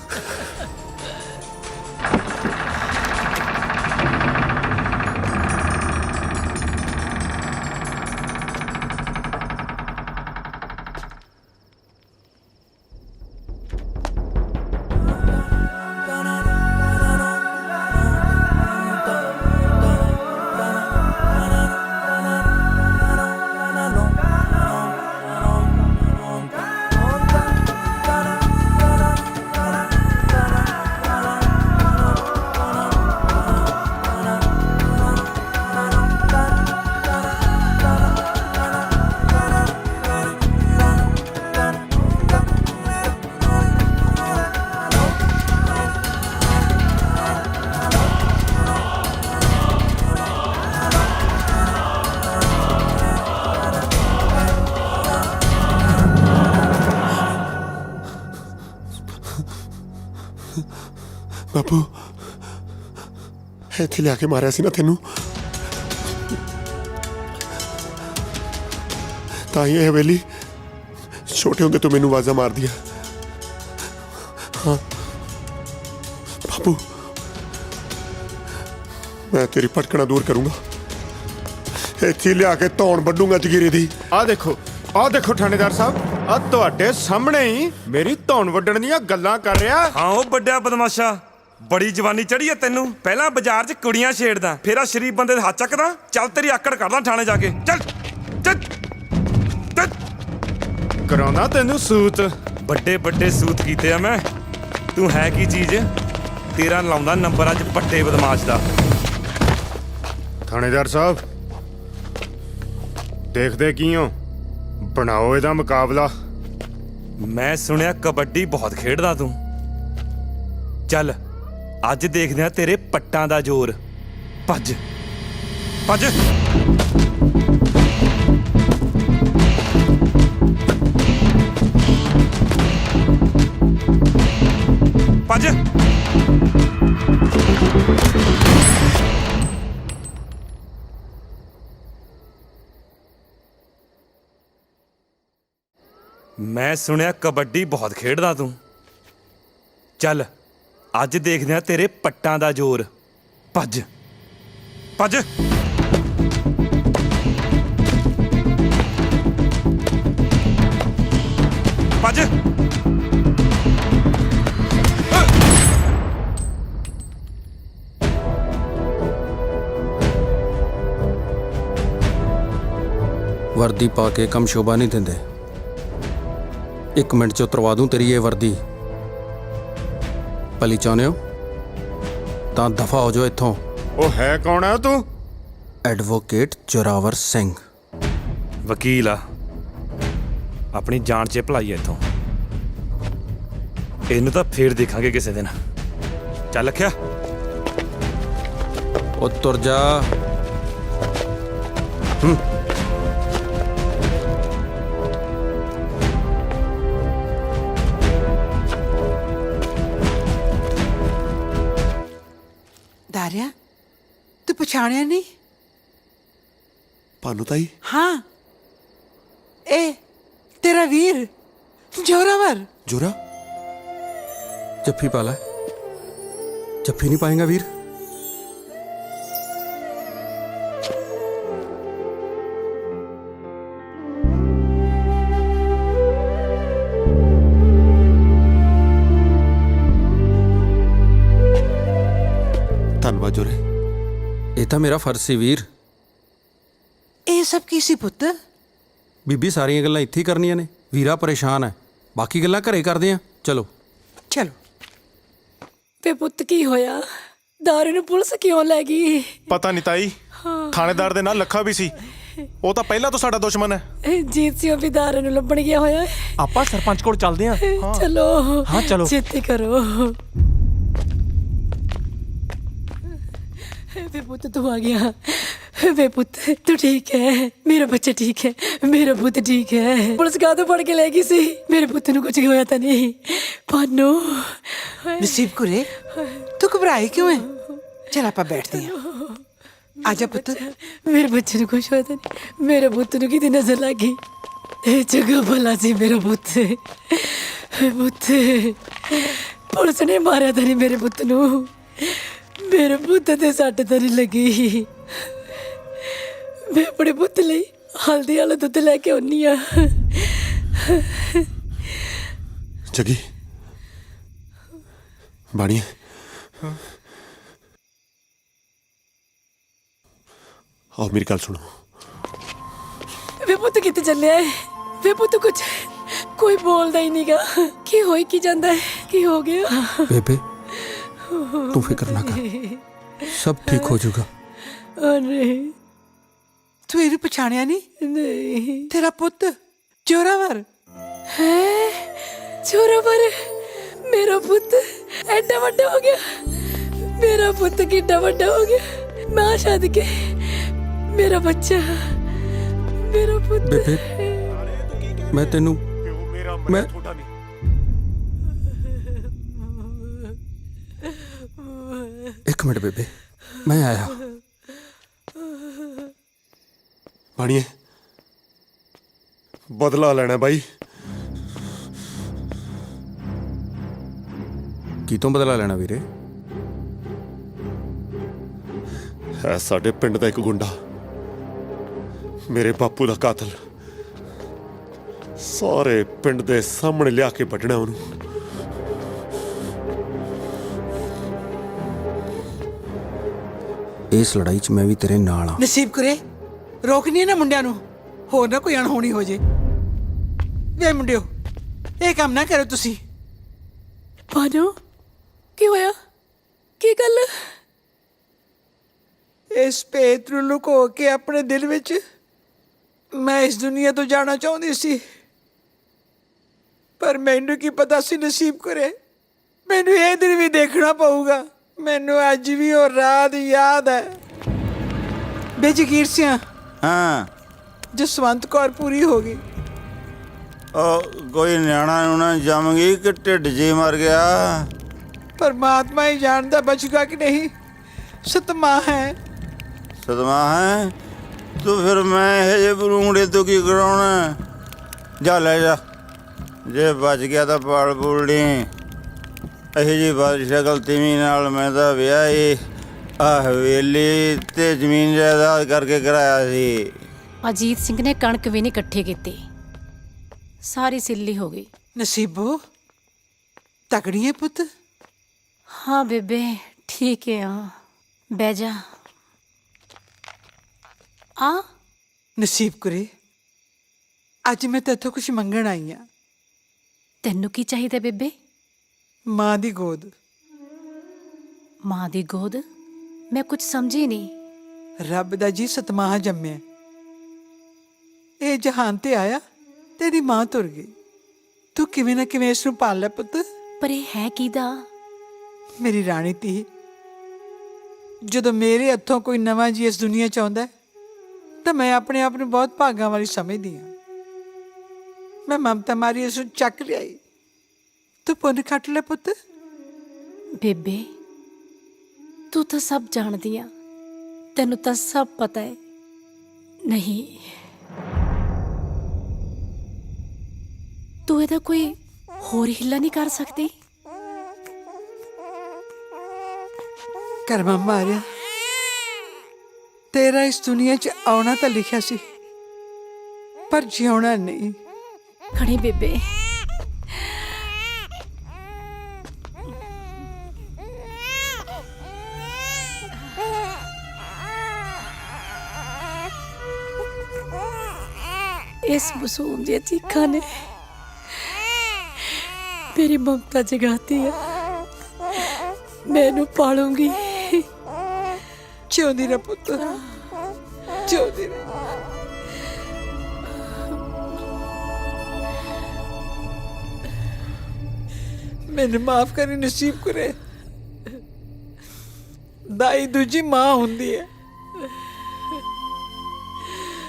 ਬਾਪੂ ਇੱਥੇ ਲਿਆ ਕੇ ਮਾਰਿਆ ਸੀ ਨਾ ਤੈਨੂੰ, ਤਾਂ ਹੀ ਇਹ ਹਵੇਲੀ ਛੋਟੇ ਹੁੰਦੇ ਤੋਂ ਮੈਨੂੰ ਆਵਾਜ਼ਾਂ ਮਾਰਦੀ ਆ। ਹਾਂ ਬਾਪੂ, ਮੈਂ ਤੇਰੀ ਭਟਕਣਾ ਦੂਰ ਕਰੂੰਗਾ। ਇੱਥੇ ਲਿਆ ਕੇ ਧੌਣ ਵੱਢੂੰਗਾ ਜਗੀਰੇ ਦੀ। ਆਹ ਦੇਖੋ ਥਾਣੇਦਾਰ ਸਾਹਿਬ, ਆ ਤੁਹਾਡੇ ਸਾਹਮਣੇ ਹੀ ਮੇਰੀ ਧੌਣ ਵੱਢਣ ਦੀਆਂ ਗੱਲਾਂ ਕਰ ਰਿਹਾ। ਹਾਂ ਉਹ ਵੱਡਿਆ ਬਦਮਾਸ਼ਾ, ਬੜੀ ਜਵਾਨੀ ਚੜੀ ਐ ਤੈਨੂੰ। ਪਹਿਲਾਂ ਬਾਜ਼ਾਰ 'ਚ ਕੁੜੀਆਂ ਛੇੜਦਾ, ਫੇਰ ਆ ਸ਼ਰੀਫ ਬੰਦੇ ਦੇ ਹੱਥ ਚੱਕਦਾ। ਚੱਲ ਤੇਰੀ ਆਕੜ ਕਰਦਾ ਥਾਣੇ ਜਾ ਕੇ। ਚੱਲ ਚੱਲ ਕਰਾਉਣਾ ਤੈਨੂੰ ਸੂਤ। ਵੱਡੇ ਵੱਡੇ ਸੂਤ ਕੀਤੇ ਆ ਮੈਂ। ਤੂੰ ਹੈ ਕੀ ਚੀਜ਼? ਤੇਰਾ ਲਾਉਂਦਾ ਨੰਬਰ ਅੱਜ ਵੱਡੇ ਬਦਮਾਸ਼ ਦਾ। ਥਾਣੇਦਾਰ ਸਾਹਿਬ ਦੇਖਦੇ ਕੀ ਹੋ, ਬਣਾਓ ਇਹਦਾ ਮੁਕਾਬਲਾ। ਮੈਂ ਸੁਣਿਆ ਕਬੱਡੀ ਬਹੁਤ ਖੇਡਦਾ ਤੂੰ। ਚੱਲ ਅੱਜ ਦੇਖਦੇ ਆ ਤੇਰੇ ਪੱਟਾਂ ਦਾ ਜ਼ੋਰ। ਭੱਜ ਭੱਜ। ਭੱਜ। ਮੈਂ ਸੁਣਿਆ ਕਬੱਡੀ ਬਹੁਤ ਖੇਡਦਾ ਤੂੰ। ਚੱਲ ਅੱਜ ਦੇਖਦੇ ਆ ਤੇਰੇ ਪੱਟਾਂ ਦਾ ਜ਼ੋਰ। ਭੱਜ ਭੱਜ। ਭੱਜ। ਵਰਦੀ ਪਾ ਕੇ ਕੰਮ ਸ਼ੋਭਾ ਨਹੀਂ ਦਿੰਦੇ। 1 ਮਿੰਟ 'ਚ ਉਤਰਵਾ ਦੂੰ ਤੇਰੀ ਇਹ ਵਰਦੀ। ਭਲੀ ਚਾਹੁੰਦੇ ਹੋ ਤਾਂ ਦਫਾ ਹੋ ਜਾਓ ਇੱਥੋਂ। ਉਹ ਹੈ ਕੌਣ ਆ ਤੂੰ? ਐਡਵੋਕੇਟ ਜ਼ੋਰਾਵਰ ਸਿੰਘ। ਵਕੀਲ ਆ, ਆਪਣੀ ਜਾਨ 'ਚ ਭਲਾਈ ਐ ਇੱਥੋਂ। ਇਹਨੂੰ ਤਾਂ ਫੇਰ ਦੇਖਾਂਗੇ ਕਿਸੇ ਦਿਨ। ਚੱਲ ਲਖਿਆ। ਉਹ ਤੁਰ ਜਾ। ਦਾਰਿਆ, ਤੂੰ ਪਛਾਣਿਆ ਨਹੀਂ? ਭਾਨੂ ਤਾਈ? ਹਾਂ, ਇਹ ਤੇਰਾ ਵੀਰ ਜ਼ੋਰਾਵਰ। ਜੋਰਾ? ਜੱਫੀ ਪਾ ਲੈ। ਜੱਫੀ ਨਹੀਂ ਪਾਏਗਾ ਵੀਰ? ਧੰਨਵਾਦ ਜੋਰੇ। ਇਹ ਤਾਂ ਮੇਰਾ ਫਰਜ਼ ਸੀ ਵੀਰ। ਇਹ ਸਭ ਕੀ ਸੀ ਪੁੱਤ? ਬੀਬੀ ਸਾਰੀਆਂ ਗੱਲਾਂ ਇੱਥੇ ਹੀ ਕਰਨੀਆਂ ਨੇ। ਵੀਰਾ ਪਰੇਸ਼ਾਨ ਹੈ, ਬਾਕੀ ਗੱਲਾਂ ਘਰੇ ਕਰਦੇ ਆ। ਚਲੋ ਚਲੋ। ਤੇ ਪੁੱਤ ਕੀ ਹੋਇਆ? ਦਾਰੇ ਨੂੰ ਪੁਲਿਸ ਕਿਉਂ ਲੈ ਗਈ? ਪਤਾ ਨਹੀਂ ਤਾਈ, ਥਾਣੇਦਾਰ ਦੇ ਨਾਲ ਲੱਖਾ ਵੀ ਸੀ। ਉਹ ਤਾਂ ਪਹਿਲਾਂ ਤੋਂ ਸਾਡਾ ਦੁਸ਼ਮਣ ਹੈ। ਜੀਤ ਸਿੰਘ ਵੀ ਦਾਰੇ ਨੂੰ ਲੱਭਣ ਗਿਆ ਹੋਇਆ। ਆਪਾਂ ਸਰਪੰਚ ਕੋਲ ਚੱਲਦੇ ਆ। ਚਲੋ ਹਾਂ ਚਲੋ। ਛੇਤੀ ਕਰੋ। ਵੇ ਪੁੱਤ ਤੂੰ ਆ ਗਿਆ। ਵੇ ਪੁੱਤ ਤੂੰ ਠੀਕ ਹੈ? ਮੇਰਾ ਬੱਚਾ ਠੀਕ ਹੈ? ਮੇਰਾ ਪੁੱਤ ਠੀਕ ਹੈ? ਪੁਲਿਸ ਕਾਹਤੋਂ ਫੜ ਕੇ ਲੈ ਗਈ ਸੀ? ਮੇਰੇ ਪੁੱਤ ਨੂੰ ਕੁਝ ਹੋਇਆ ਤਾਂ ਨਹੀਂ? ਭਾਨੂ ਨਸੀਬ ਕੁਰੇ, ਤੂੰ ਘਬਰਾਈ ਕਿਉਂ ਹੈ? ਚਲ ਆਪਾਂ ਬੈਠਦੇ ਹਾਂ। ਆਜਾ ਪੁੱਤ। ਮੇਰੇ ਬੱਚੇ ਨੂੰ ਕੁਝ ਹੋਇਆ ਤਾਂ ਨਹੀਂ? ਮੇਰੇ ਪੁੱਤ ਨੂੰ ਕਿਹਦੀ ਨਜ਼ਰ ਲੱਗ ਗਈ? ਇਹ ਜਗ੍ਹਾ ਭਲਾ ਸੀ ਮੇਰਾ ਪੁੱਤ। ਪੁੱਤ ਪੁਲਿਸ ਨੇ ਮਾਰਿਆ ਤਾਂ ਨਹੀਂ ਮੇਰੇ ਪੁੱਤ ਨੂੰ। ਮੇਰੇ ਪੁੱਤ ਤੇ ਸੱਟ ਤਾਂ ਨਹੀਂ ਲੱਗੀ। ਮੈਂ ਆਪਣੇ ਪੁੱਤ ਲਈ ਹਲਦੀ ਵਾਲਾ ਦੁੱਧ ਲੈ ਕੇ ਆਉਣੀ ਆ। ਜੱਗੀ ਬਾਣੀ ਆਓ ਮੇਰੀ ਗੱਲ ਸੁਣੋ। ਵੇ ਪੁੱਤ ਕਿੱਥੇ ਚੱਲਿਆ ਹੈ? ਵੇ ਪੁੱਤ ਕੁਛ ਕੋਈ ਬੋਲਦਾ ਹੀ ਨਹੀਂਗਾ। ਕੀ ਹੋਈ ਕੀ ਜਾਂਦਾ ਹੈ? ਕੀ ਹੋ ਗਿਆ? ਬੇਬੇ ਤੂੰ ਫਿਕਰ ਨਾ ਕਰ, ਸਭ ਠੀਕ ਹੋ ਜਾਊਗਾ। ਅਰੇ ਤੂੰ ਇਹਨੂੰ ਪਛਾਣਿਆ ਨਹੀਂ? ਨਹੀਂ। ਤੇਰਾ ਪੁੱਤ ਜੋਰਾਵਰ ਹੈ? ਜੋਰਾਵਰ ਮੇਰਾ ਪੁੱਤ ਐਡਾ ਵੱਡਾ ਹੋ ਗਿਆ। ਮੇਰਾ ਪੁੱਤ ਕਿੱਡਾ ਵੱਡਾ ਹੋ ਗਿਆ। ਮਾਂ ਛੱਡ ਕੇ ਮੇਰਾ ਬੱਚਾ, ਮੇਰਾ ਪੁੱਤ। ਬੇਬੇ ਮੈਂ ਤੈਨੂੰ ਮੈਂ ਇੱਕ ਮਿੰਟ ਬੇਬੇ, ਮੈਂ ਆਇਆ। ਬਾਣੀਏ ਬਦਲਾ ਲੈਣਾ ਬਾਈ। ਕੀ ਤੋਂ ਬਦਲਾ ਲੈਣਾ ਵੀਰੇ? ਹੈ ਸਾਡੇ ਪਿੰਡ ਦਾ ਇੱਕ ਗੁੰਡਾ, ਮੇਰੇ ਬਾਪੂ ਦਾ ਕਾਤਲ। ਸਾਰੇ ਪਿੰਡ ਦੇ ਸਾਹਮਣੇ ਲਿਆ ਕੇ ਵੱਢਣਾ ਉਹਨੂੰ। ਇਸ ਲੜਾਈ 'ਚ ਮੈਂ ਵੀ ਤੇਰੇ ਨਾਲ ਆ। ਨਸੀਬ ਕਰੇ ਰੋਕਣੀ ਹੈ ਨਾ ਮੁੰਡਿਆਂ ਨੂੰ, ਹੋਰ ਨਾ ਕੋਈ ਅਣਹੋਣੀ ਹੋ ਜੇ। ਵੇ ਮੁੰਡਿਓ, ਇਹ ਕੰਮ ਨਾ ਕਰੋ ਤੁਸੀਂ। ਬਾਨੋ ਕੀ ਹੋਇਆ? ਕੀ ਗੱਲ? ਇਸ ਭੇਤ ਨੂੰ ਲੁਕੋ ਕੇ ਆਪਣੇ ਦਿਲ ਵਿੱਚ ਮੈਂ ਇਸ ਦੁਨੀਆ ਤੋਂ ਜਾਣਾ ਚਾਹੁੰਦੀ ਸੀ, ਪਰ ਮੈਨੂੰ ਕੀ ਪਤਾ ਸੀ ਨਸੀਬ ਕਰੇ ਮੈਨੂੰ ਇਹ ਦਿਨ ਵੀ ਦੇਖਣਾ ਪਊਗਾ। ਮੈਨੂੰ ਅੱਜ ਵੀ ਉਹ ਰਾਤ ਯਾਦ ਹੈ। ਬੇਜਗੀਰ ਸਿਆਂ ਹਾਂ, ਜਸਵੰਤ ਕੌਰ ਪੂਰੀ ਹੋ ਗਈ। ਉਹ ਕੋਈ ਨਿਆਣਾ ਨੂਣਾ ਜੰਮ ਗਈ ਕਿ ਢਿੱਡ ਜੀ ਮਰ ਗਿਆ? ਪਰਮਾਤਮਾ ਹੀ ਜਾਣਦਾ ਬਚੂਗਾ ਕਿ ਨਹੀਂ। ਸਤਮਾ ਹੈ। ਸਦਮਾ ਹੈ ਤੂੰ, ਫਿਰ ਮੈਂ ਇਹ ਜੇ ਬਰੂੰਗੜੇ ਤੋਂ ਕੀ ਕਰਾਉਣਾ? ਜਾ ਲੈ ਜਾ, ਜੇ ਬਚ ਗਿਆ ਤਾਂ ਪਾਲ ਪੂਲ ਨਹੀਂ। ਇਹੋ ਜਿਹੀ ਬਾਦਸ਼ਾਹ ਤੀਵੀਂ ਨਾਲ ਮੈਂ ਤਾਂ ਵਿਆਹ ਹੀ ਆ ਹਵੇਲੀ ਤੇ ਜ਼ਮੀਨ ਜਾਇਦਾਦ ਕਰਕੇ ਕਰਾਇਆ ਸੀ। ਅਜੀਤ ਸਿੰਘ ਨੇ ਕਣਕ ਵੀ ਨਹੀਂ ਇਕੱਠੀ ਕੀਤੀ, ਸਾਰੀ ਸਿੱਲੀ ਹੋ ਗਈ। ਨਸੀਬੋ ਤਕੜੀ ਹੈ ਪੁੱਤ। ਹਾਂ ਬੇਬੇ ਠੀਕ ਹੈ। ਬਹਿ ਜਾ। ਆ ਨਸੀਬ ਕਰੇ ਅੱਜ ਮੈਂ ਤੇਥੋਂ ਕੁਝ ਮੰਗਣ ਆਈ ਹਾਂ। ਤੈਨੂੰ ਕੀ ਚਾਹੀਦਾ ਬੇਬੇ? ਮਾਂ ਦੀ ਗੋਦ। ਮਾਂ ਦੀ ਗੋਦ? ਮੈਂ ਕੁਝ ਸਮਝੀ ਨਹੀਂ। ਰੱਬ ਦਾ ਜੀ ਸਤਮਾਹ ਜੰਮਿਆ, ਇਹ ਜਹਾਨ ਤੇ ਆਇਆ, ਤੇਰੀ ਮਾਂ ਤੁਰ ਗਈ। ਤੂੰ ਕਿਵੇਂ ਨਾ ਕਿਵੇਂ ਇਸ ਨੂੰ ਪਾਲ ਲੈ ਪੁੱਤ। ਪਰ ਇਹ ਹੈ ਕਿਹਦਾ? ਮੇਰੀ ਰਾਣੀ ਧੀ। ਜਦੋਂ ਮੇਰੇ ਹੱਥੋਂ ਕੋਈ ਨਵਾਂ ਜੀ ਇਸ ਦੁਨੀਆ 'ਚ ਆਉਂਦਾ ਤਾਂ ਮੈਂ ਆਪਣੇ ਆਪ ਨੂੰ ਬਹੁਤ ਭਾਗਾਂ ਵਾਲੀ ਸਮਝਦੀ ਹਾਂ। ਮੈਂ ਮਮਤਾ ਮਾਰੀ ਇਸ ਨੂੰ ਚੱਕ ਲਿਆਈ। ਤੂੰ ਪੁੰਨ ਖੱਟ ਲੈ ਪੁੱਤ। ਬੇਬੇ ਤੂੰ ਤਾਂ ਸਭ ਜਾਣਦੀ ਆ, ਤੈਨੂੰ ਤਾਂ ਸਭ ਪਤਾ ਹੈ। ਨਹੀਂ ਤੂੰ ਇਹਦਾ ਕੋਈ ਹੋਰ ਹਿੱਲਾ ਨਹੀਂ ਕਰ ਸਕਦੀ? ਕਰਮਾ ਮਾਰਿਆ, ਤੇਰਾ ਇਸ ਦੁਨੀਆ 'ਚ ਆਉਣਾ ਤਾਂ ਲਿਖਿਆ ਸੀ, ਪਰ ਜਿਉਣਾ ਨਹੀਂ। ਖੜੀ ਬੇਬੇ। ਇਸ ਮਾਸੂਮ ਦੀਆਂ ਚੀਖਾਂ ਨੇ ਮੇਰੀ ਮਮਤਾ ਜਗਾਤੀ ਹੈ। ਮੈਨੂੰ ਪਾਲੂੰਗੀ। ਜਿਉਂਦੀ ਰਹਿ ਪੁੱਤ, ਜਿਉਂਦੀ ਰਹਿ। ਮੈਨੂੰ ਮਾਫ ਕਰੀ ਨਸੀਬ ਕਰੇ। ਦਾਈ ਦੂਜੀ ਮਾਂ ਹੁੰਦੀ ਹੈ।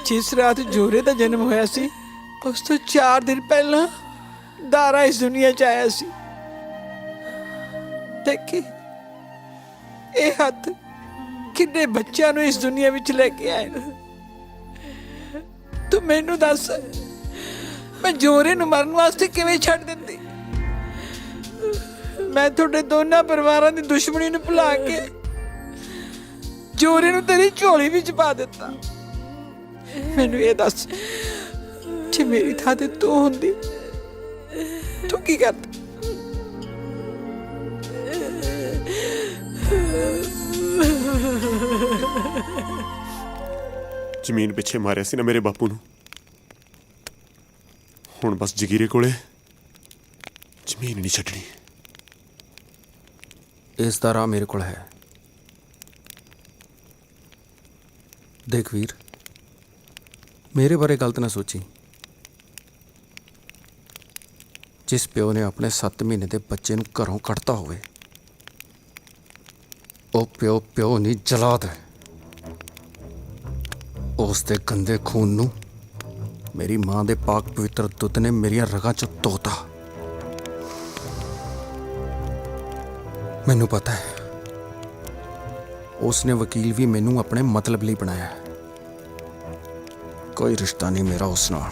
ਜਿਸ ਰਾਤ ਜੋਰੇ ਦਾ ਜਨਮ ਹੋਇਆ ਸੀ ਉਸ ਤੋਂ 4 ਦਿਨ ਪਹਿਲਾਂ ਦਾਰਾ ਇਸ ਦੁਨੀਆ 'ਚ ਆਇਆ ਸੀ। ਦੇਖੀ ਇਹ ਹੱਥ ਕਿੰਨੇ ਬੱਚਿਆਂ ਨੂੰ ਇਸ ਦੁਨੀਆ ਵਿੱਚ ਲੈ ਕੇ ਆਏ ਨੇ। ਤੂੰ ਮੈਨੂੰ ਦੱਸ, ਮੈਂ ਜੋਰੇ ਨੂੰ ਮਰਨ ਵਾਸਤੇ ਕਿਵੇਂ ਛੱਡ ਦਿੰਦੀ? मैं थोड़े दोनों परिवारों की दुश्मनी नूं भुला के जोरे नूं तेरी झोली विच पा दिता। मैनू ये दस, जे मेरी थां ते तू हुंदी तू की करदी? ਜ਼ਮੀਨ ਪਿੱਛੇ ਮਾਰਿਆ ਸੀ ਨਾ ਮੇਰੇ ਬਾਪੂ ਨੂੰ, ਹੁਣ ਬਸ ਜਗੀਰੇ ਕੋਲੇ ਜ਼ਮੀਨ ਨਹੀਂ ਛੱਡਣੀ। ਇਸ ਦਾ ਰਾਹ ਮੇਰੇ ਕੋਲ ਹੈ। ਦੇਖ ਵੀਰ, ਮੇਰੇ ਬਾਰੇ ਗਲਤ ਨਾ ਸੋਚੀ। ਜਿਸ ਪਿਓ ਨੇ ਆਪਣੇ 7 ਮਹੀਨੇ ਦੇ ਬੱਚੇ ਨੂੰ ਘਰੋਂ ਕੱਢਤਾ ਹੋਵੇ, ਉਹ ਪਿਓ ਨਹੀਂ, ਜਲਾਦ ਹੈ। ਉਸ ਦੇ ਗੰਦੇ ਖੂਨ ਨੂੰ ਮੇਰੀ ਮਾਂ ਦੇ ਪਾਕ ਪਵਿੱਤਰ ਦੁੱਧ ਨੇ ਮੇਰੀਆਂ ਰਗਾਂ 'ਚ ਧੋਤਾ। ਮੈਨੂੰ ਪਤਾ ਹੈ ਉਸ ਨੇ ਵਕੀਲ ਵੀ ਮੈਨੂੰ ਆਪਣੇ ਮਤਲਬ ਲਈ ਬਣਾਇਆ ਹੈ। ਕੋਈ ਰਿਸ਼ਤਾ ਨਹੀਂ ਮੇਰਾ ਉਸ ਨਾਲ।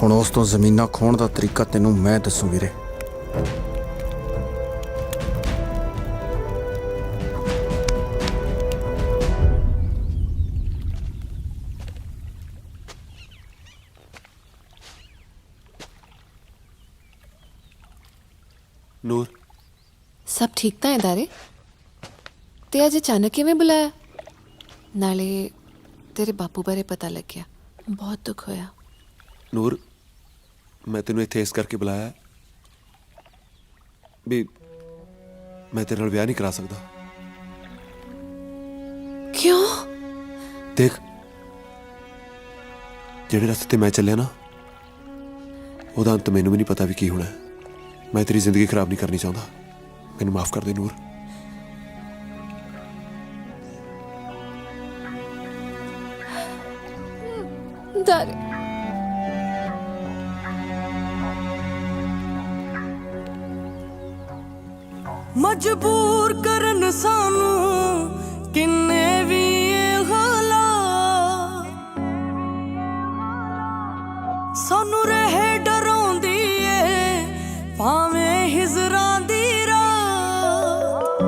ਹੁਣ ਉਸ ਤੋਂ ਜ਼ਮੀਨਾਂ ਖੋਣ ਦਾ ਤਰੀਕਾ ਤੈਨੂੰ ਮੈਂ ਦੱਸੂ ਵੀਰੇ। ਨੂਰ, ਸਭ ਠੀਕ ਤਾਂ ਹੈ ਦਾਰੇ? ਤੇ ਅੱਜ ਅਚਾਨਕ ਕਿਵੇਂ ਬੁਲਾਇਆ? ਨਾਲੇ ਤੇਰੇ ਬਾਪੂ ਬਾਰੇ ਪਤਾ ਲੱਗਿਆ, ਬਹੁਤ ਦੁੱਖ ਹੋਇਆ। ਨੂਰ, ਮੈਂ ਤੈਨੂੰ ਇੱਥੇ ਇਸ ਕਰਕੇ ਬੁਲਾਇਆ ਵੀ ਮੈਂ ਤੇਰੇ ਨਾਲ ਵਿਆਹ ਨਹੀਂ ਕਰਾ ਸਕਦਾ। ਕਿਉਂ? ਦੇਖ, ਜਿਹੜੇ ਰਸਤੇ ਤੇ ਮੈਂ ਚੱਲਿਆ ਨਾ, ਉਹਦਾ ਅੰਤ ਮੈਨੂੰ ਵੀ ਨਹੀਂ ਪਤਾ ਵੀ ਕੀ ਹੋਣਾ। ਮੈਂ ਤੇਰੀ ਜ਼ਿੰਦਗੀ ਖਰਾਬ ਨਹੀਂ ਕਰਨੀ ਚਾਹੁੰਦਾ। ਮੈਨੂੰ ਮਾਫ ਕਰ ਦੇ ਨੂਰ। ਦਾਰੇ, ਮਜਬੂਰ ਕਰਨ ਸਾਨੂੰ ਕਿੰਨੇ ਵੀ ਇਹ ਹਾਲਾਤ, ਸਾਨੂੰ ਰਹੇ ਡਰਾਉਂਦੀ ਏ ਭਾਵੇਂ ਹਿਜਰਾਂ ਦੀ ਰਾਤ।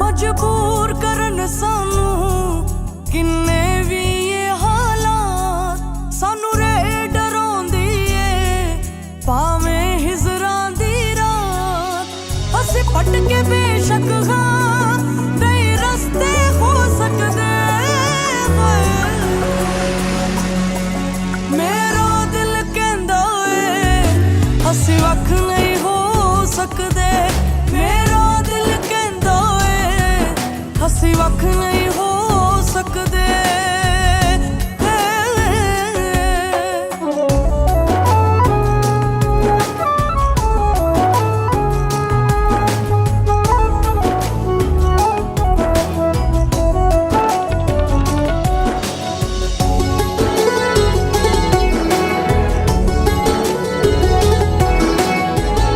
ਮਜਬੂਰ ਕਰਨ ਸਾਨੂੰ ਕਿੰਨੇ ਵੀ ਇਹ ਹਾਲਾਤ, ਸਾਨੂੰ ਰਹੇ ਡਰਾਉਂਦੀ ਏ ਭਾਵੇਂ ਹਿਜਰਾਂ ਦੀ ਰਾਤ। ਅਸੀਂ ਭਟਕੇ ਬੇਸ਼ੱਕ ਹਾਂ, ਕਈ ਰਸਤੇ ਹੋ ਸਕਦੇ, ਮੇਰਾ ਦਿਲ ਕਹਿੰਦਾ ਏ ਅਸੀਂ ਵੱਖ ਨਹੀਂ ਹੋ ਸਕਦੇ। ਮੇਰਾ ਦਿਲ ਕਹਿੰਦਾ ਏ ਅਸੀਂ ਵੱਖ ਨਹੀਂ ਹੋ ਸਕਦੇ।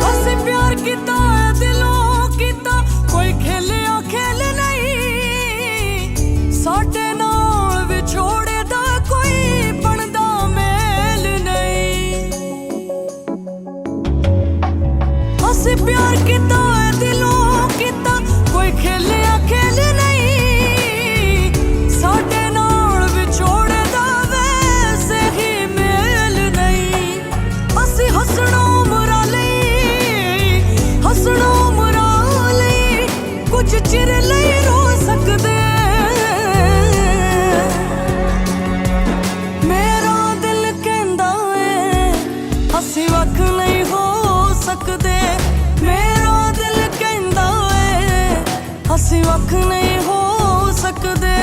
ਅਸੀਂ ਪਿਆਰ ਕੀਤਾ ਦਿਲੋਂ ਕੀਤਾ, ਕੋਈ ਖੇਲਿਆ ਖੇਲ ਨਹੀਂ, ਸਾਡੇ ਨਾਲ ਵਿਛੋੜੇ ਦਾ ਕੋਈ ਬਣਦਾ ਮੇਲ ਨਹੀਂ। ਅਸੀਂ ਪਿਆਰ ਕੀਤਾ ਦਿਲੋਂ ਕੀਤਾ, ਕੋਈ ਖੇਲਿਆ ਖੇਲ ਨਹੀਂ, ਸਾਡੇ ਨਾਲ ਵਿਛੋੜੇ ਦਾ ਵੈਸੇ ਹੀ ਮੇਲ ਨਹੀਂ। ਅਸੀਂ ਹੱਸਣਾ ਉਮਰਾਂ ਲਈ, ਹੱਸਣਾ ਉਮਰਾਂ ਲਈ, ਕੁਝ ਚਿਰ ਲਈ ਰੋ ਸਕਦੇ। ਮੇਰਾ ਦਿਲ ਕਹਿੰਦਾ ਏ ਅਸੀਂ ਵੱਖ ਨਹੀਂ ਹੋ ਸਕਦੇ। ਮੇਰਾ ਦਿਲ ਕਹਿੰਦਾ ਏ ਅਸੀਂ ਵੱਖ ਨਹੀਂ ਹੋ ਸਕਦੇ।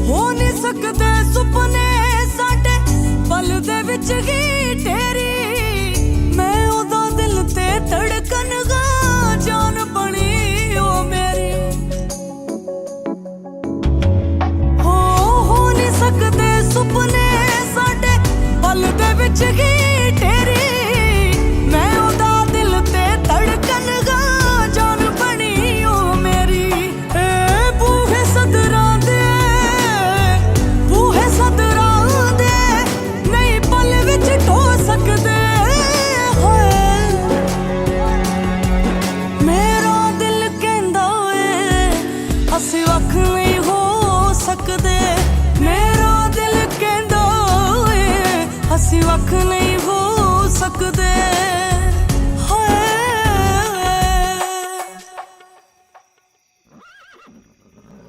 ਹੋ ਨਹੀਂ ਸਕਦੇ ਸੁਪਨੇ ਸਾਡੇ ਪਲ ਦੇ ਵਿੱਚ ਹੀ ਤੇਰੀ, ਮੈਂ ਉਹਦਾ ਦਿਲ ਤੇ ਧੜਕਨ ਗਾ, ਜਾਨ ਬਣੀ ਉਹ ਮੇਰੀ। ਹੋ ਨਹੀਂ ਸਕਦੇ ਸੁਪਨੇ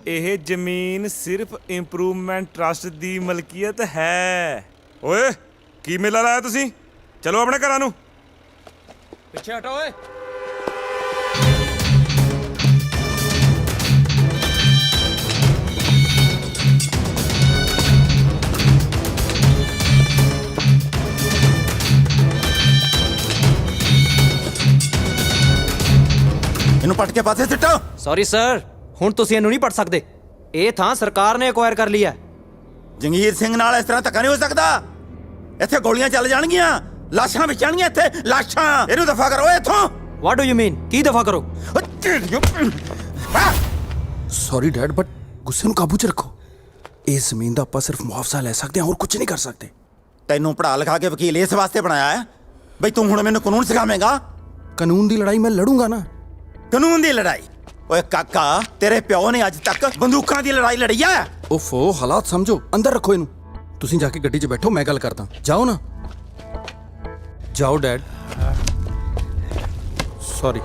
ਇਹ ਜ਼ਮੀਨ ਸਿਰਫ ਇੰਪਰੂਵਮੈਂਟ ਟਰਸਟ ਦੀ ਮਲਕੀਅਤ ਹੈ। ਓਏ ਕੀ ਮੇਲਾ ਲਾਇਆ ਤੁਸੀਂ? ਚਲੋ ਆਪਣੇ ਘਰਾਂ ਨੂੰ। ਪਿੱਛੇ ਹਟੋ ਓਏ। ਇਹਨੂੰ ਪੱਟ ਕੇ ਪਾਸੇ ਸਿੱਟੋ। ਸੌਰੀ ਸਰ, ਹੁਣ ਤੁਸੀਂ ਇਹਨੂੰ ਨਹੀਂ ਪੜ ਸਕਦੇ। ਇਹ ਥਾਂ ਸਰਕਾਰ ਨੇ ਐਕਵਾਇਰ ਕਰ ਲਈ ਹੈ। ਜੰਗੀਰ ਸਿੰਘ ਨਾਲ ਇਸ ਤਰ੍ਹਾਂ ਧੱਕਾ ਨਹੀਂ ਹੋ ਸਕਦਾ। ਇੱਥੇ ਗੋਲੀਆਂ ਚੱਲ ਜਾਣਗੀਆਂ, ਲਾਸ਼ਾਂ ਵਿਚਣਗੀਆਂ ਇੱਥੇ, ਲਾਸ਼ਾਂ। ਇਹਨੂੰ ਦਫਾ ਕਰੋ ਇੱਥੋਂ। What do you mean? ਕੀ ਦਫਾ ਕਰੋ? ਸੌਰੀ ਡੈਡ, ਬਟ ਗੁੱਸੇ ਨੂੰ ਕਾਬੂ 'ਚ ਰੱਖੋ। ਇਸ ਜ਼ਮੀਨ ਦਾ ਆਪਾਂ ਸਿਰਫ ਮੁਆਵਜ਼ਾ ਲੈ ਸਕਦੇ ਹਾਂ, ਹੋਰ ਕੁਝ ਨਹੀਂ ਕਰ ਸਕਦੇ। ਤੈਨੂੰ ਪੜ੍ਹਾ ਲਿਖਾ ਕੇ ਵਕੀਲ ਇਸ ਵਾਸਤੇ ਬਣਾਇਆ ਹੈ ਬਈ ਤੂੰ ਹੁਣ ਮੈਨੂੰ ਕਾਨੂੰਨ ਸਿਖਾਵੇਂਗਾ? ਕਾਨੂੰਨ ਦੀ ਲੜਾਈ ਮੈਂ ਲੜੂੰਗਾ ਨਾ। ਕਾਨੂੰਨ ਦੀ ਲੜਾਈ? ਓਏ ਕਾਕਾ, ਤੇਰੇ ਪਿਓ ਨੇ ਅੱਜ ਤੱਕ ਬੰਦੂਕਾਂ ਦੀ ਲੜਾਈ ਲੜੀ ਆ। ਓਫੋ, ਹਾਲਾਤ ਸਮਝੋ। ਅੰਦਰ ਰੱਖੋ ਇਹਨੂੰ। ਤੁਸੀਂ ਜਾ ਕੇ ਗੱਡੀ 'ਚ ਬੈਠੋ, ਮੈਂ ਗੱਲ ਕਰਦਾ। ਜਾਓ ਨਾ, ਜਾਓ ਡੈਡ। ਸੌਰੀ।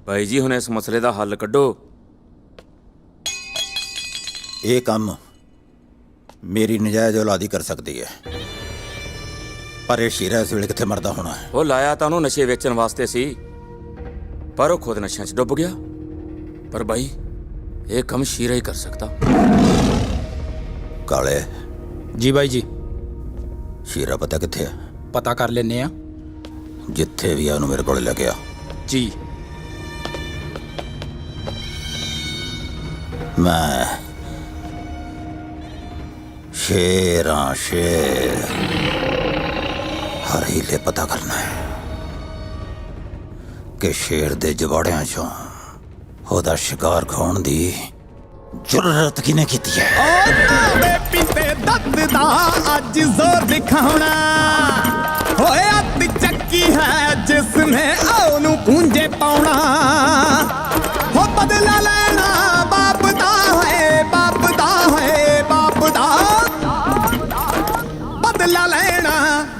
ਭਾਈ ਜੀ ਹੁਣ ਇਸ ਮਸਲੇ ਦਾ ਹੱਲ ਕੱਢੋ। ਇਹ ਕੰਮ ਮੇਰੀ ਨਜਾਇਜ਼ ਔਲਾਦੀ ਕਰ ਸਕਦੀ ਹੈ, ਪਰ ਇਹ ਸ਼ੀਰਾ ਇਸ ਵੇਲੇ ਕਿੱਥੇ ਮਰਦਾ ਹੋਣਾ ਹੈ। ਉਹ ਲਾਇਆ ਤਾਂ ਉਹਨੂੰ ਨਸ਼ੇ ਵੇਚਣ ਵਾਸਤੇ ਸੀ, ਪਰ ਉਹ ਖੁਦ ਨਸ਼ਿਆਂ 'ਚ ਡੁੱਬ ਗਿਆ। ਪਰ ਬਾਈ, ਇਹ ਕੰਮ ਸ਼ੀਰਾ ਹੀ ਕਰ ਸਕਦਾ। ਕਾਲੇ ਜੀ ਬਾਈ ਜੀ। ਸ਼ੀਰਾ ਪਤਾ ਕਿੱਥੇ ਹੈ? ਪਤਾ ਕਰ ਲੈਨੇ ਆ। ਜਿੱਥੇ ਵੀ ਆ ਉਹਨੂੰ ਮੇਰੇ ਕੋਲ ਲੈ ਕੇ ਆ। ਜੀ। ਮੈਂ ਸ਼ੇਰਾਂ ਸ਼ੇਰ ਹਰ ਹੀਲੇ ਪਤਾ ਕਰਨਾ ਹੈ ਕਿ ਸ਼ੇਰ ਦੇ ਜਵਾੜਿਆਂ ਚੋਂ ਉਹਦਾ ਸ਼ਿਕਾਰ ਖਾਣ ਦੀ ਜ਼ਰੂਰਤ ਕਿਨੇ ਕੀਤੀ ਹੈ। ਪੀਤੇ ਦੱਤ ਦਾ ਅੱਜ ਜ਼ੋਰ ਦਿਖਾਉਣਾ ਹੋਇਆ ਤੇ ਚੱਕੀ ਹੈ ਜਿਸ ਨੇ ਉਹਨੂੰ ਪੂੰਝੇ ਪਾਉਣਾ। ਹੋ ਬਦਲਾ ਲੈਣਾ ਬਾਪ ਦਾ ਹੈ, ਬਾਪ ਦਾ ਹੈ, ਬਾਪ ਦਾ ਬਦਲਾ ਲੈਣਾ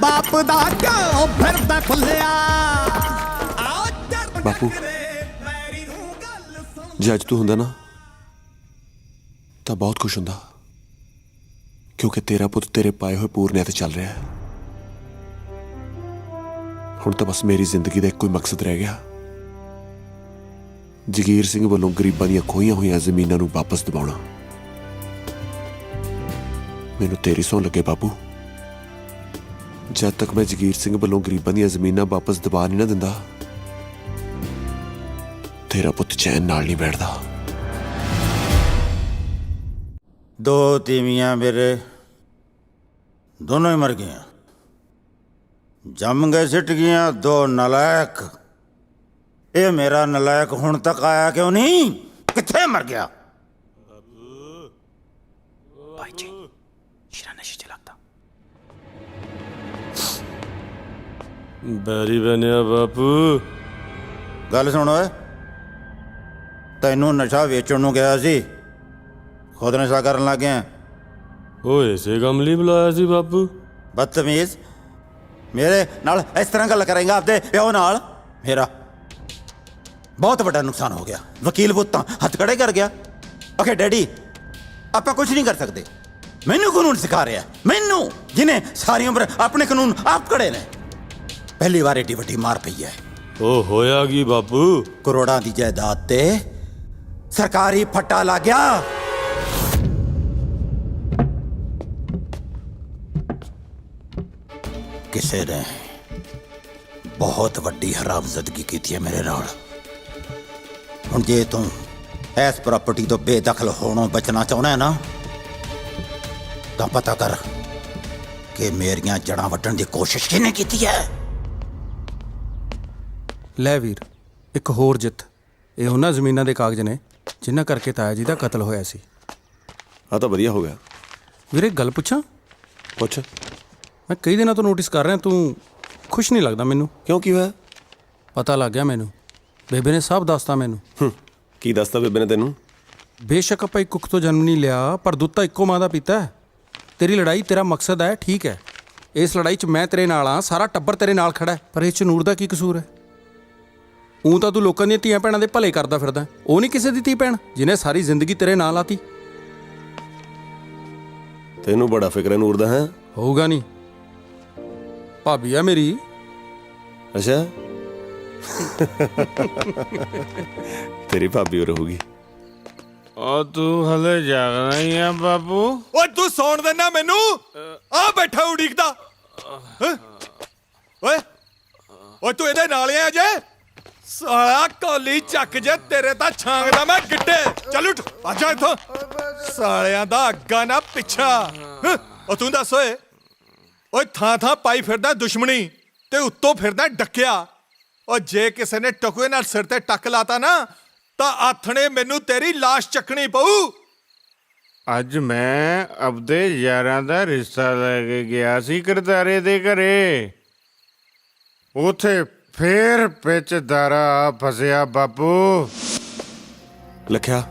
ਬਾਪ ਦਾ ਕਿਉਂ ਫਿਰਦਾ ਖੁੱਲਿਆ। ਬਾਪੂ, ਜੇ ਅੱਜ ਤੂੰ ਹੁੰਦਾ ਨਾ ਤਾਂ ਬਹੁਤ ਖੁਸ਼ ਹੁੰਦਾ, ਕਿਉਂਕਿ ਤੇਰਾ ਪੁੱਤ ਤੇਰੇ ਪਾਏ ਹੋਏ ਪੂਰਨਿਆਂ ਤੇ ਚੱਲ ਰਿਹਾ ਹੈ। ਹੁਣ ਤਾਂ ਬਸ ਮੇਰੀ ਜ਼ਿੰਦਗੀ ਦਾ ਇੱਕੋ ਹੀ ਮਕਸਦ ਰਹਿ ਗਿਆ, ਜਗੀਰ ਸਿੰਘ ਵੱਲੋਂ ਗਰੀਬਾਂ ਦੀਆਂ ਖੋਹੀਆਂ ਹੋਈਆਂ ਜ਼ਮੀਨਾਂ ਨੂੰ ਵਾਪਸ ਦਿਵਾਉਣਾ। ਮੈਨੂੰ ਤੇਰੀ ਸੌਂ ਲੱਗੇ ਬਾਪੂ, ਜਦ ਤੱਕ ਮੈਂ ਜਗੀਰ ਸਿੰਘ ਵੱਲੋਂ ਗਰੀਬਾਂ ਦੀਆਂ ਜ਼ਮੀਨਾਂ ਵਾਪਸ ਦਿਵਾ ਨਹੀਂ ਨਾ ਦਿੰਦਾ, ਤੇਰਾ ਪੁੱਤ ਚੈਨ ਨਾਲ ਨਹੀਂ ਬੈਠਦਾ। ਦੋ ਤੀਵੀਆਂ ਮੇਰੇ ਦੋਨੋਂ ਹੀ ਮਰ ਗਈਆਂ, ਜੰਮ ਗਏ, ਸਿੱਟ ਗਈਆਂ। ਦੋ ਨਲਾਇਕ। ਇਹ ਮੇਰਾ ਨਲਾਇਕ ਹੁਣ ਤੱਕ ਆਇਆ ਕਿਉਂ ਨਹੀਂ? ਕਿੱਥੇ ਮਰ ਗਿਆ? ਭਾਈ ਜੀ, ਸ਼ੀਰਾ ਨਸ਼ੇ 'ਚ ਲੱਗਦਾ। ਬੈਰੀ ਬਣਿਆ ਬਾਪੂ। ਗੱਲ ਸੁਣ ਓਏ, ਤੈਨੂੰ ਨਸ਼ਾ ਵੇਚਣ ਨੂੰ ਗਿਆ ਸੀ, ਖੁਦ ਨਸ਼ਾ ਕਰਨ ਲੱਗ ਗਿਆ। ਉਹ ਇਸੇ ਕੰਮ ਲਈ ਬੁਲਾਇਆ ਸੀ ਬਾਪੂ। ਬਦਤਮੀਜ਼, ਮੇਰੇ ਨਾਲ ਇਸ ਤਰ੍ਹਾਂ ਗੱਲ ਕਰੇਂਗਾ ਆਪਦੇ ਪਿਓ ਨਾਲ? ਮੇਰਾ ਬਹੁਤ ਵੱਡਾ ਨੁਕਸਾਨ ਹੋ ਗਿਆ। ਵਕੀਲ ਪੁੱਤ ਤਾਂ ਹੱਥ ਖੜੇ ਕਰ ਗਿਆ। ਓਕੇ ਡੈਡੀ, ਆਪਾਂ ਕੁਝ ਨਹੀਂ ਕਰ ਸਕਦੇ। ਮੈਨੂੰ ਕਾਨੂੰਨ ਸਿਖਾ ਰਿਹਾ, ਮੈਨੂੰ ਜਿਹਨੇ ਸਾਰੀ ਉਮਰ ਆਪਣੇ ਕਾਨੂੰਨ ਆਪ ਘੜੇ ਨੇ। ਪਹਿਲੀ ਵਾਰ ਏਡੀ ਵੱਡੀ ਮਾਰ ਪਈ ਹੈ। ਉਹ ਹੋਇਆ ਕੀ ਬਾਪੂ? ਕਰੋੜਾਂ ਦੀ ਜਾਇਦਾਦ ਤੇ ਸਰਕਾਰੀ ਫੱਟਾ ਲੱਗ ਗਿਆ। ਕਿਸੇ ਨੇ ਬਹੁਤ ਵੱਡੀ ਹਰਾਮਜ਼ਦਗੀ ਕੀਤੀ ਹੈ ਮੇਰੇ ਨਾਲ। ਹੁਣ ਜੇ ਤੂੰ ਇਸ ਪ੍ਰਾਪਰਟੀ ਤੋਂ ਬੇਦਖਲ ਹੋਣੋਂ ਬਚਣਾ ਚਾਹੁੰਦਾ ਹੈ ਨਾ, ਤਾਂ ਪਤਾ ਕਰ ਕਿ ਮੇਰੀਆਂ ਜੜ੍ਹਾਂ ਵੱਢਣ ਦੀ ਕੋਸ਼ਿਸ਼ ਕਿਹਨੇ ਕੀਤੀ ਹੈ। ਲੈ ਵੀਰ, ਇੱਕ ਹੋਰ ਜਿੱਤ। ਇਹ ਉਹਨਾਂ ਜ਼ਮੀਨਾਂ ਦੇ ਕਾਗਜ਼ ਨੇ ਜਿਨ੍ਹਾਂ ਕਰਕੇ ਤਾਇਆ ਜੀ ਦਾ ਕਤਲ ਹੋਇਆ ਸੀ। ਆ ਤਾਂ ਵਧੀਆ ਹੋ ਗਿਆ। ਵੀਰੇ ਗੱਲ ਪੁੱਛਾਂ? ਪੁੱਛ। ਮੈਂ ਕਈ ਦਿਨਾਂ ਤੋਂ ਨੋਟਿਸ ਕਰ ਰਿਹਾ, ਤੂੰ ਖੁਸ਼ ਨਹੀਂ ਲੱਗਦਾ ਮੈਨੂੰ। ਕਿਉਂ, ਕੀ ਹੋਇਆ? ਪਤਾ ਲੱਗ ਗਿਆ ਮੈਨੂੰ, ਬੇਬੇ ਨੇ ਸਭ ਦੱਸਤਾ ਮੈਨੂੰ। ਕੀ ਦੱਸਤਾ ਬੇਬੇ ਨੇ ਤੈਨੂੰ? ਬੇਸ਼ੱਕ ਆਪਾਂ ਇੱਕ ਕੁੱਖ ਤੋਂ ਜਨਮ ਨਹੀਂ ਲਿਆ, ਪਰ ਦੁੱਧ ਤਾਂ ਇੱਕੋ ਮਾਂ ਦਾ ਪੀਤਾ ਹੈ। ਤੇਰੀ ਲੜਾਈ ਤੇਰਾ ਮਕਸਦ ਹੈ, ਠੀਕ ਹੈ। ਇਸ ਲੜਾਈ 'ਚ ਮੈਂ ਤੇਰੇ ਨਾਲ ਹਾਂ, ਸਾਰਾ ਟੱਬਰ ਤੇਰੇ ਨਾਲ ਖੜਾ ਹੈ, ਪਰ ਇਸ 'ਚ ਨੂਰ ਦਾ ਕੀ ਕਸੂਰ ਹੈ? ਊਂ ਤਾਂ ਤੂੰ ਲੋਕਾਂ ਦੀਆਂ ਧੀਆਂ ਭੈਣਾਂ ਦੇ ਭਲੇ ਕਰਦਾ ਫਿਰਦਾ, ਉਹ ਨਹੀਂ ਕਿਸੇ ਦੀ ਧੀ ਭੈਣ ਜਿਹਨੇ ਸਾਰੀ ਜ਼ਿੰਦਗੀ ਤੇਰੇ ਨਾਲ ਆਤੀ। ਤੈਨੂੰ ਬੜਾ ਫਿਕਰ ਹੈ ਨੂਰ ਦਾ, ਹੈ? ਹੋਊਗਾ ਨਹੀਂ, ਭਾਬੀ ਆ ਮੇਰੀ। ਅੱਛਾ ਤੇਰੀ ਭਾਬੀ ਹੋ ਰਹੂਗੀ। ਉਹ ਤੂੰ ਹਲੇ ਜਾਗਣਾ ਹੀ ਆ ਬਾਬੂ? ਓਏ ਤੂੰ ਸੌਣ ਦੇਣਾ ਮੈਨੂੰ? ਆ ਬੈਠਾ ਉਡੀਕਦਾ। ਓਏ ਓਏ ਤੂੰ ਇਹਦੇ ਨਾਲ ਆ ਜੇ? ਸਾਲਾ ਕੋਲੀ ਚੱਕ ਜੇ, ਤੇਰੇ ਤਾਂ ਛਾਂਗਦਾ ਮੈਂ ਗਿੱਟੇ। ਚੱਲ ਉੱਠ, ਆ ਜਾ ਇੱਥੋਂ। ਸਾਲਿਆਂ ਦਾ ਅੱਗਾ ਨਾ ਪਿੱਛਾ। ਉਹ ਤੂੰ ਦੱਸ ਓਏ, ਓਏ ਥਾਂ ਥਾਂ ਪਾਈ ਫਿਰਦਾ ਦੁਸ਼ਮਣੀ ਤੇ ਉੱਤੋਂ ਫਿਰਦਾ ਡੱਕਿਆ। ਉਹ ਜੇ ਕਿਸੇ ਨੇ ਟਕੂਏ ਨਾਲ ਸਿਰ ਤੇ ਟੱਕ ਲਾਤਾ ਨਾ ਤਾਂ ਆਥਣੇ ਮੈਨੂੰ ਤੇਰੀ ਲਾਸ਼ ਚੱਕਣੀ ਪਊ। ਅੱਜ ਮੈਂ ਆਪਦੇ ਯਾਰਾਂ ਦਾ ਰਿਸ਼ਤਾ ਲੈ ਕੇ ਗਿਆ ਸੀ ਕਰਤਾਰੇ ਦੇ ਘਰੇ। ਉਥੇ ਫੇਰ ਵਿੱਚ ਦਾਰਾ ਫਸਿਆ ਬਾਪੂ। ਲਖਿਆ,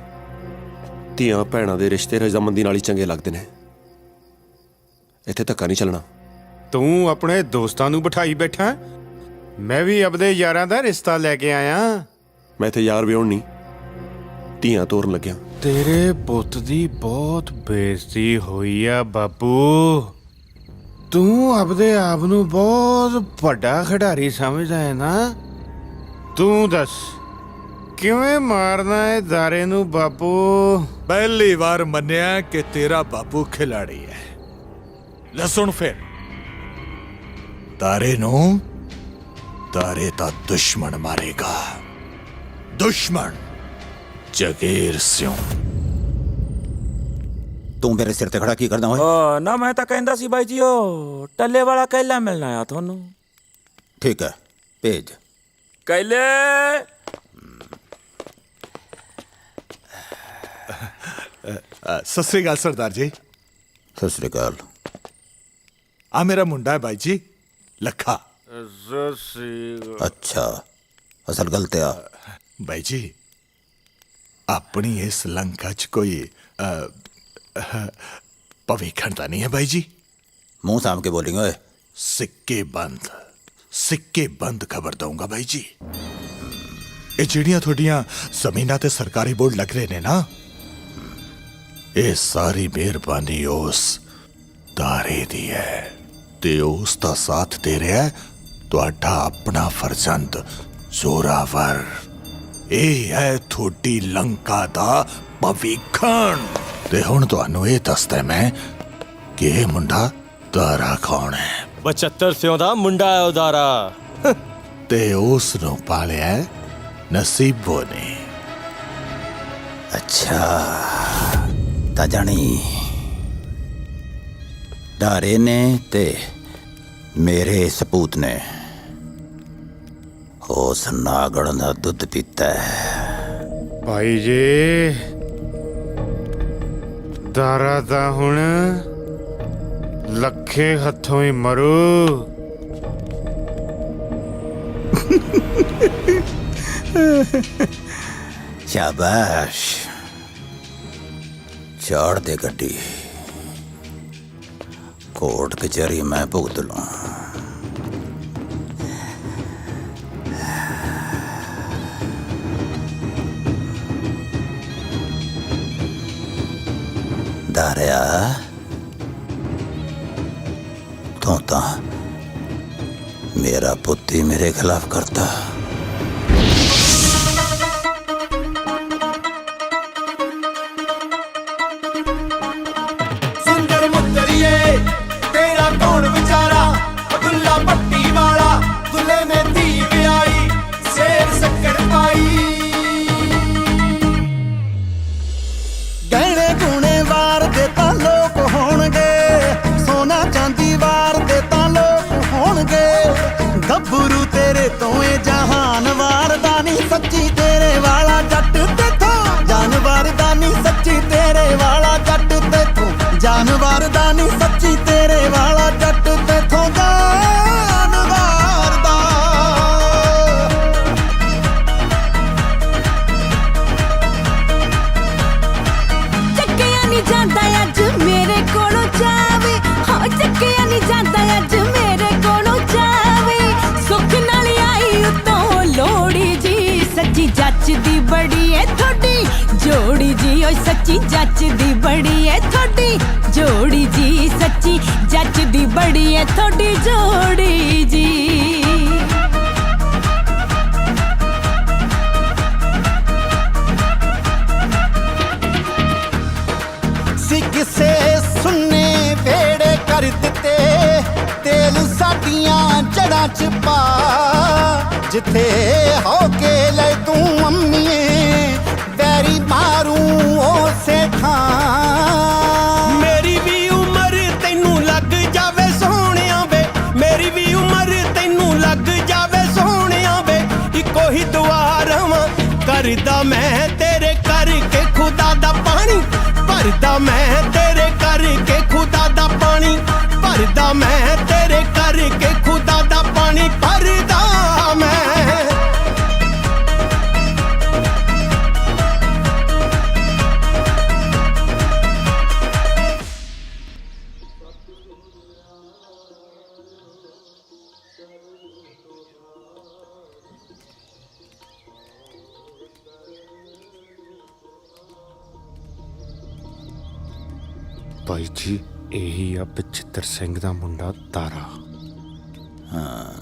ਧੀਆਂ ਭੈਣਾਂ ਦੇ ਰਿਸ਼ਤੇ ਰਜ਼ਾਮੰਦੀ ਨਾਲ ਹੀ ਚੰਗੇ ਲੱਗਦੇ ਨੇ, ਇੱਥੇ ਧੱਕਾ ਨਹੀਂ ਚੱਲਣਾ। ਤੂੰ ਆਪਣੇ ਦੋਸਤਾਂ ਨੂੰ ਬਿਠਾਈ ਬੈਠਾ, ਮੈਂ ਵੀ ਆਪਦੇ ਯਾਰਾਂ ਦਾ ਰਿਸ਼ਤਾ ਲੈ ਕੇ ਆਇਆ। ਮੈਂ ਇੱਥੇ ਯਾਰ ਵਿਆਹੁਣ ਨਹੀਂ, ਧੀਆਂ ਤੋਰਨ ਲੱਗਿਆ। ਤੇਰੇ ਪੁੱਤ ਦੀ ਬਹੁਤ ਬੇਇੱਜ਼ਤੀ ਹੋਈ ਆ ਬਾਪੂ। ਤੂੰ ਆਪਦੇ ਆਪ ਨੂੰ ਬਹੁਤ ਵੱਡਾ ਖਿਡਾਰੀ ਸਮਝਦਾ ਹੈ ਨਾ? ਤੂੰ ਦੱਸ ਕਿਵੇਂ ਮਾਰਨਾ ਹੈ ਦਾਰੇ ਨੂੰ ਬਾਪੂ? ਪਹਿਲੀ ਵਾਰ ਮੰਨਿਆ ਕਿ ਤੇਰਾ ਬਾਪੂ ਖਿਲਾੜੀ ਹੈ। ਲੈ ਸੁਣ ਫਿਰ, ਤਾਰੇ ਨੂੰ ਤਾਰੇ ਦਾ ਦੁਸ਼ਮਣ ਮਾਰੇਗਾ। ਦੁਸ਼ਮਣ ਜਗੀਰ ਸਿੰਘ। ਤੂੰ ਮੇਰੇ ਸਿਰ ਤੇ ਖੜਾ ਕੀ ਕਰਦਾ ਓਏ? ਨਾ ਮੈਂ ਤਾਂ ਕਹਿੰਦਾ ਸੀ ਬਾਈ ਜੀ, ਉਹ ਟੱਲੇ ਵਾਲਾ ਕੈਲਾ ਮਿਲਣਾ ਆ ਤੁਹਾਨੂੰ। ਠੀਕ ਹੈ, ਭੇਜ। ਕੈਲੇ ਸਤਿ ਸ੍ਰੀ ਅਕਾਲ ਸਰਦਾਰ ਜੀ। ਸਤਿ ਸ੍ਰੀ ਅਕਾਲ। ਆ ਮੇਰਾ ਮੁੰਡਾ ਹੈ ਬਾਈ ਜੀ, ਲੱਖਾ। ਅੱਛਾ, ਅਸਲ ਗਲਤ ਆ ਬਾਈ ਜੀ। ਆਪਣੀ ਇਸ ਲੰਕਾ 'ਚ ਕੋਈ ਭਵਿੱਖਣ ਤਾਂ ਨਹੀਂ ਹੈ ਬਾਈ ਜੀ? ਮੂੰਹ ਸਾਂਭ ਕੇ ਬੋਲਿੰਗ ਓਏ। ਸਿੱਕੇ ਬੰਦ ਖਬਰ ਦਊਂਗਾ ਬਾਈ ਜੀ। ਇਹ ਜਿਹੜੀਆਂ ਤੁਹਾਡੀਆਂ ਜ਼ਮੀਨਾਂ ਤੇ ਸਰਕਾਰੀ ਬੋਰਡ ਲੱਗ ਰਹੇ ਨੇ ਨਾ, ਇਹ ਸਾਰੀ ਮਿਹਰਬਾਨੀ ਉਸ ਦਾਰੇ ਦੀ ਹੈ ਤੇ ਉਸ ਦਾ ਸਾਥ ਦੇ ਰਿਹਾ ਤੁਹਾਡਾ ਆਪਣਾ ਫਰਜ਼ੰਦ ਜ਼ੋਰਾਵਰ। ਇਹ ਹੈ ਤੁਹਾਡੀ ਲੰਕਾ ਦਾ ਭਵਿੱਖਣ। ਤੇ ਹੁਣ ਤੁਹਾਨੂੰ ਇਹ ਦੱਸਦਾ ਮੈਂ ਕਿ ਇਹ ਮੁੰਡਾ ਦਾਰਾ ਕੌਣ ਹੈ। 75 ਸਿਉਂ ਦਾ ਮੁੰਡਾ ਹੈ ਉਹ ਦਾਰਾ। ਤੇ ਉਸ ਨੂੰ ਪਾਲਿਆ ਨਸੀਬੋ ਨੇ। ਅੱਛਾ ਤਾਂ ਜਾਣੀ ਦਾਰੇ ਨੇ ਤੇ ਮੇਰੇ ਸਪੂਤ ਨੇ ਉਸ ਨਾਗੜ ਦਾ ਦੁੱਧ ਪੀਤਾ ਹੈ। ਭਾਈ ਜੀ, ਦਾਰਾ ਤਾਂ ਹੁਣ ਲੱਖੇ ਹੱਥੋਂ ਹੀ ਮਰੂ। ਸ਼ਾਬਾਸ਼, ਚਾੜ ਦੇ ਗੱਡੀ, ਕੋਰਟ ਕਚਹਿਰੀ ਮੈਂ ਭੁਗਤ ਲੂੰ। ਦਾਰਿਆ, ਤੂੰ ਤਾਂ ਮੇਰਾ ਪੁੱਤ ਹੀ ਮੇਰੇ ਖਿਲਾਫ ਕਰਤਾ। ਸੁੰਦਰ ਮੁੱਤਰੀਏ ਤੇਰਾ ਕੌਣ ਵਿਚਾਰਾ, ਦੁੱਲਾ ਪੱਟੀ ਵਾਲਾ ਦੁੱਲੇ ਨੇ ਧੀ ਵਿਆਹੀ, ਸੇਰ ਸ਼ੱਕਰ ਪਾਈ। ਗਹਿਣੇ ਗੁਣੇ ਵਾਰ ਦੇ ਤਾਂ ਲੋਕ ਹੋਣਗੇ, ਸੋਨਾ ਚਾਂਦੀ ਵਾਰ ਦੇ ਤਾਂ ਲੋਕ ਹੋਣਗੇ। ਗੱਭਰੂ ਤੇਰੇ ਤੋਂ ਇਹ ਜਹਾਨ ਏ ਥੋੜੀ ਜੋੜੀ ਜੀ ਓਏ ਸੱਚੀ ਜੱਚਦੀ ਬੜੀ ਏ ਥੋੜੀ ਜੋੜੀ ਜੀ ਸੱਚੀ ਜੱਚਦੀ ਬੜੀ ਏ ਥੋੜੀ ਜੋੜੀ ਜੀ ਕਿਸੇ ਸੁੰਨੇ ਵੇੜੇ ਕਰ ਦਿੱਤੇ ਤੇਲ ਸਾਡੀਆਂ ਜੜਾਂ ਚ ਪਾ ਜਿੱਥੇ ਹੋ ਕੇ ਲੈ ਤੂੰ ਅੰਮੀਏ ਵੈਰੀ ਮਾਰੂ ਉਸੇ ਥਾਂ ਮੇਰੀ ਵੀ ਉਮਰ ਤੈਨੂੰ ਲੱਗ ਜਾਵੇ ਸੋਹਣਿਆ ਵੇ ਮੇਰੀ ਵੀ ਉਮਰ ਤੈਨੂੰ ਲੱਗ ਜਾਵੇ ਸੋਹਣਿਆ ਵੇ ਇੱਕੋ ਹੀ ਦੁਆ ਰਵਾਂ ਕਰਦਾ ਮੈਂ ਤੇਰੇ ਕਰਕੇ ਖੁਦਾ ਦਾ ਪਾਣੀ ਭਰਦਾ ਮੈਂ ਤੇਰੇ ਕਰਕੇ ਖੁਦਾ ਦਾ ਪਾਣੀ ਭਰਦਾ ਮੈਂ ਤੇਰੇ ਕਰਕੇ ਖੁਦਾ ਦਾ ਪਾਣੀ ਭਰਦਾ ਮੈਂ ਭਾਈ ਜੀ ਇਹੀ ਆ ਬਚਿੱਤਰ ਸਿੰਘ ਦਾ ਮੁੰਡਾ ਤਾਰਾ। ਹਾਂ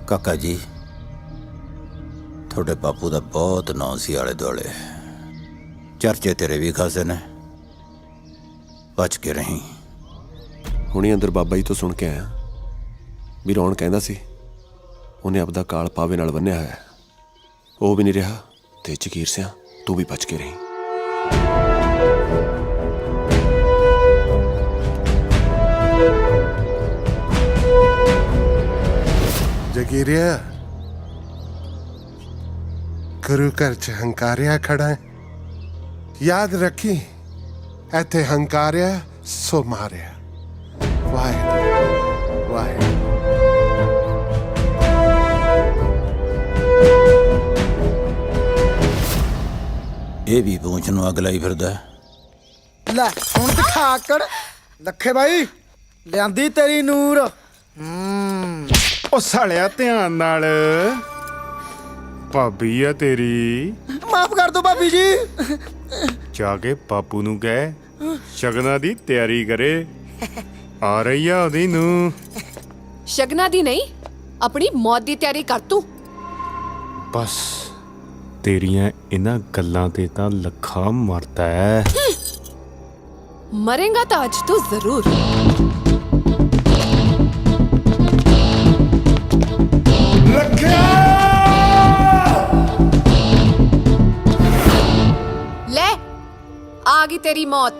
ਕਾਕਾ ਜੀ ਤੁਹਾਡੇ ਬਾਪੂ ਦਾ ਬਹੁਤ ਨਾਂ ਸੀ ਆਲੇ ਦੁਆਲੇ ਚਰਚੇ ਤੇਰੇ ਵੀ ਖਾਸੇ ਨੇ ਬਚ ਕੇ ਰਹੀਂ ਹੁਣੀ ਅੰਦਰ ਬਾਬਾ ਜੀ ਤੋਂ ਸੁਣ ਕੇ ਆਇਆ ਵੀ ਰੌਣ ਕਹਿੰਦਾ ਸੀ ਉਹਨੇ ਆਪਦਾ ਕਾਲ ਪਾਵੇ ਨਾਲ ਬੰਨਿਆ ਹੋਇਆ ਉਹ ਵੀ ਨਹੀਂ ਰਿਹਾ ਤੇ ਜਗੀਰ ਸਿਆ ਤੂੰ ਵੀ ਬਚ ਕੇ ਰਹੀਂ ਜਗੀਰਿਆ ਗੁਰੂ ਘਰ ਚ ਹੰਕਾਰਿਆ ਖੜਾ ਹੈ ਯਾਦ ਰੱਖੀ ਇੱਥੇ ਹੰਕਾਰਿਆ ਸੋ ਮਾਰਿਆ ਵਾਹਿਗੁਰੂ ਵਾਹਿਗੁਰੂ ਇਹ ਵੀ ਪਹੁੰਚ ਨੂੰ ਅਗਲਾ ਹੀ ਫਿਰਦਾ ਲੈ ਹੁਣ ਦਿਖਾ ਆਕੜ ਲੱਖੇ ਬਾਈ ਲਿਆਂਦੀ ਤੇਰੀ ਨੂਰ ਉਹ ਸਾਲਿਆ ਧਿਆਨ ਨਾਲ ਭਾਬੀ ਆ ਤੇਰੀ ਮਾਫ ਕਰ ਦੋ ਭਾਬੀ ਜੀ ਜਾ ਕੇ ਬਾਪੂ ਨੂੰ ਕਹਿ ਸ਼ਗਨਾਂ ਦੀ ਤਿਆਰੀ ਕਰੇ ਆ ਰਹੀ ਆ ਉਹਦੀ ਨੂੰ ਸ਼ਗਨਾ ਦੀ ਨਹੀਂ ਆਪਣੀ ਮੌਤ ਦੀ ਤਿਆਰੀ ਕਰ ਤੂੰ ਬਸ ਤੇਰੀਆਂ ਇਹਨਾਂ ਗੱਲਾਂ ਤੇ ਤਾਂ ਲੱਖਾਂ ਮਰਦਾ ਹੈ ਮਰੇਗਾ ਤਾਂ ਅੱਜ ਤੂੰ ਜ਼ਰੂਰ ਲੈ ਆ ਗਈ ਤੇਰੀ ਮੌਤ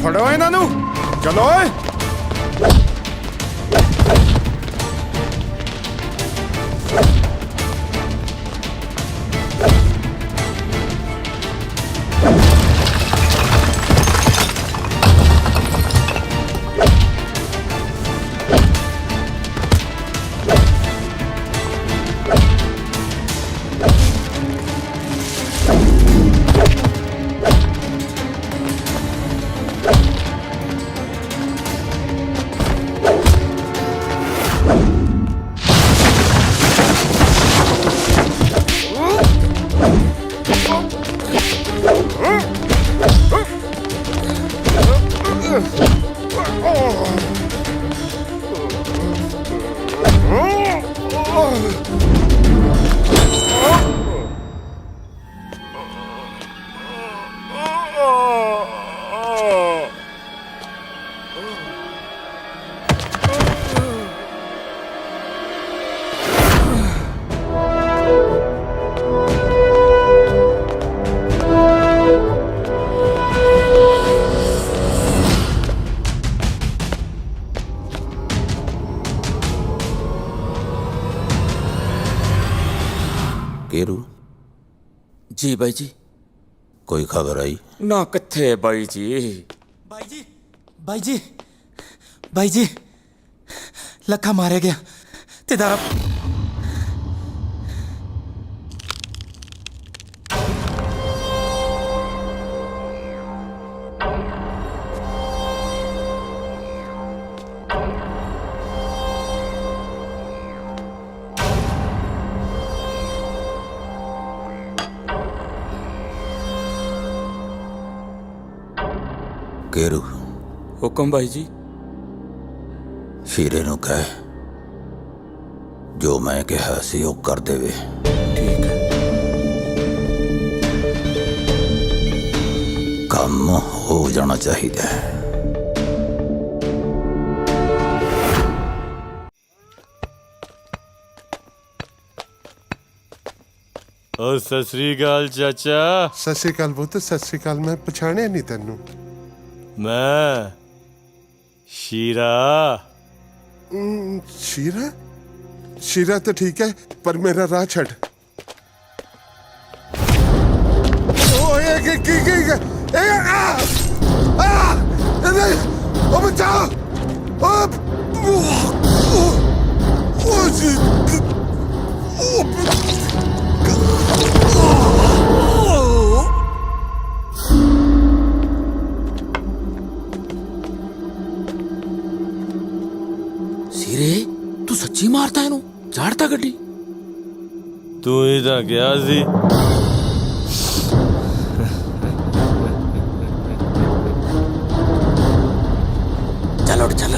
ਫੜੋ ਇਹਨਾਂ ਨੂੰ ਚਲੋ ਓਏ केरू जी बाई जी कोई खबर आई ना किथे बाई जी ਬਾਈ ਜੀ ਲੱਖਾ ਮਾਰਿਆ ਗਿਆ ਤੇ ਦਾਰਾ केरू ਹੁਕਮ ਬਾਈ ਜੀ। शीरे नू कह जो मैं कहा सी वो कर देवे। ठीक है। काम हो जाना चाहिए। ਓ ਸਤਿ ਸ੍ਰੀ ਅਕਾਲ ਚਾਚਾ। ਸਤਿ ਸ਼੍ਰੀ ਅਕਾਲ ਪੁੱਤ, ਸਤਿ ਸ਼੍ਰੀ ਅਕਾਲ। ਮੈਂ ਪਛਾਣਿਆ ਨਹੀਂ ਤੈਨੂੰ। ਮੈਂ ਸ਼ੀਰਾ। ਸ਼ੀਰਾ? ਸ਼ੀਰਾ ਤਾਂ ਠੀਕ ਹੈ, ਪਰ ਮੇਰਾ ਰਾਹ ਛੱਡ। ਓਏ ਕੀ ਇਹ ਉਹ ਬਚਾਓ। ਉਹ ਜੀ ਸੀਰੇ ਤੂੰ ਸੱਚੀ ਮਾਰਤਾ ਇਹਨੂੰ? ਝਾੜਤਾ ਗੱਡੀ? ਤੂੰ ਹੀ ਤਾਂ ਕਿਹਾ ਸੀ। ਚੱਲ ਉੱਠ ਚੱਲ।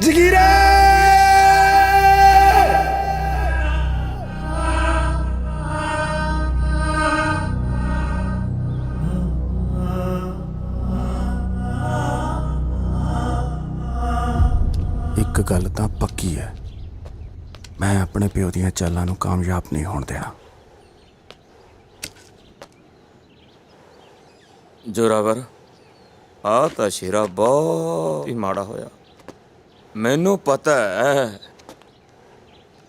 ਜਗੀਰੇ ਇੱਕ ਗੱਲ ਤਾਂ ਪੱਕੀ ਹੈ, ਮੈਂ ਆਪਣੇ ਪਿਓ ਦੀਆਂ ਚਾਲਾਂ ਨੂੰ ਕਾਮਯਾਬ ਨਹੀਂ ਹੋਣ ਦੇਣਾ। ਜੋਰਾਵਰ, ਆ ਤਾਂ ਸ਼ੇਰਾ ਬਹੁਤ ਹੀ ਮਾੜਾ ਹੋਇਆ। ਮੈਨੂੰ ਪਤਾ ਹੈ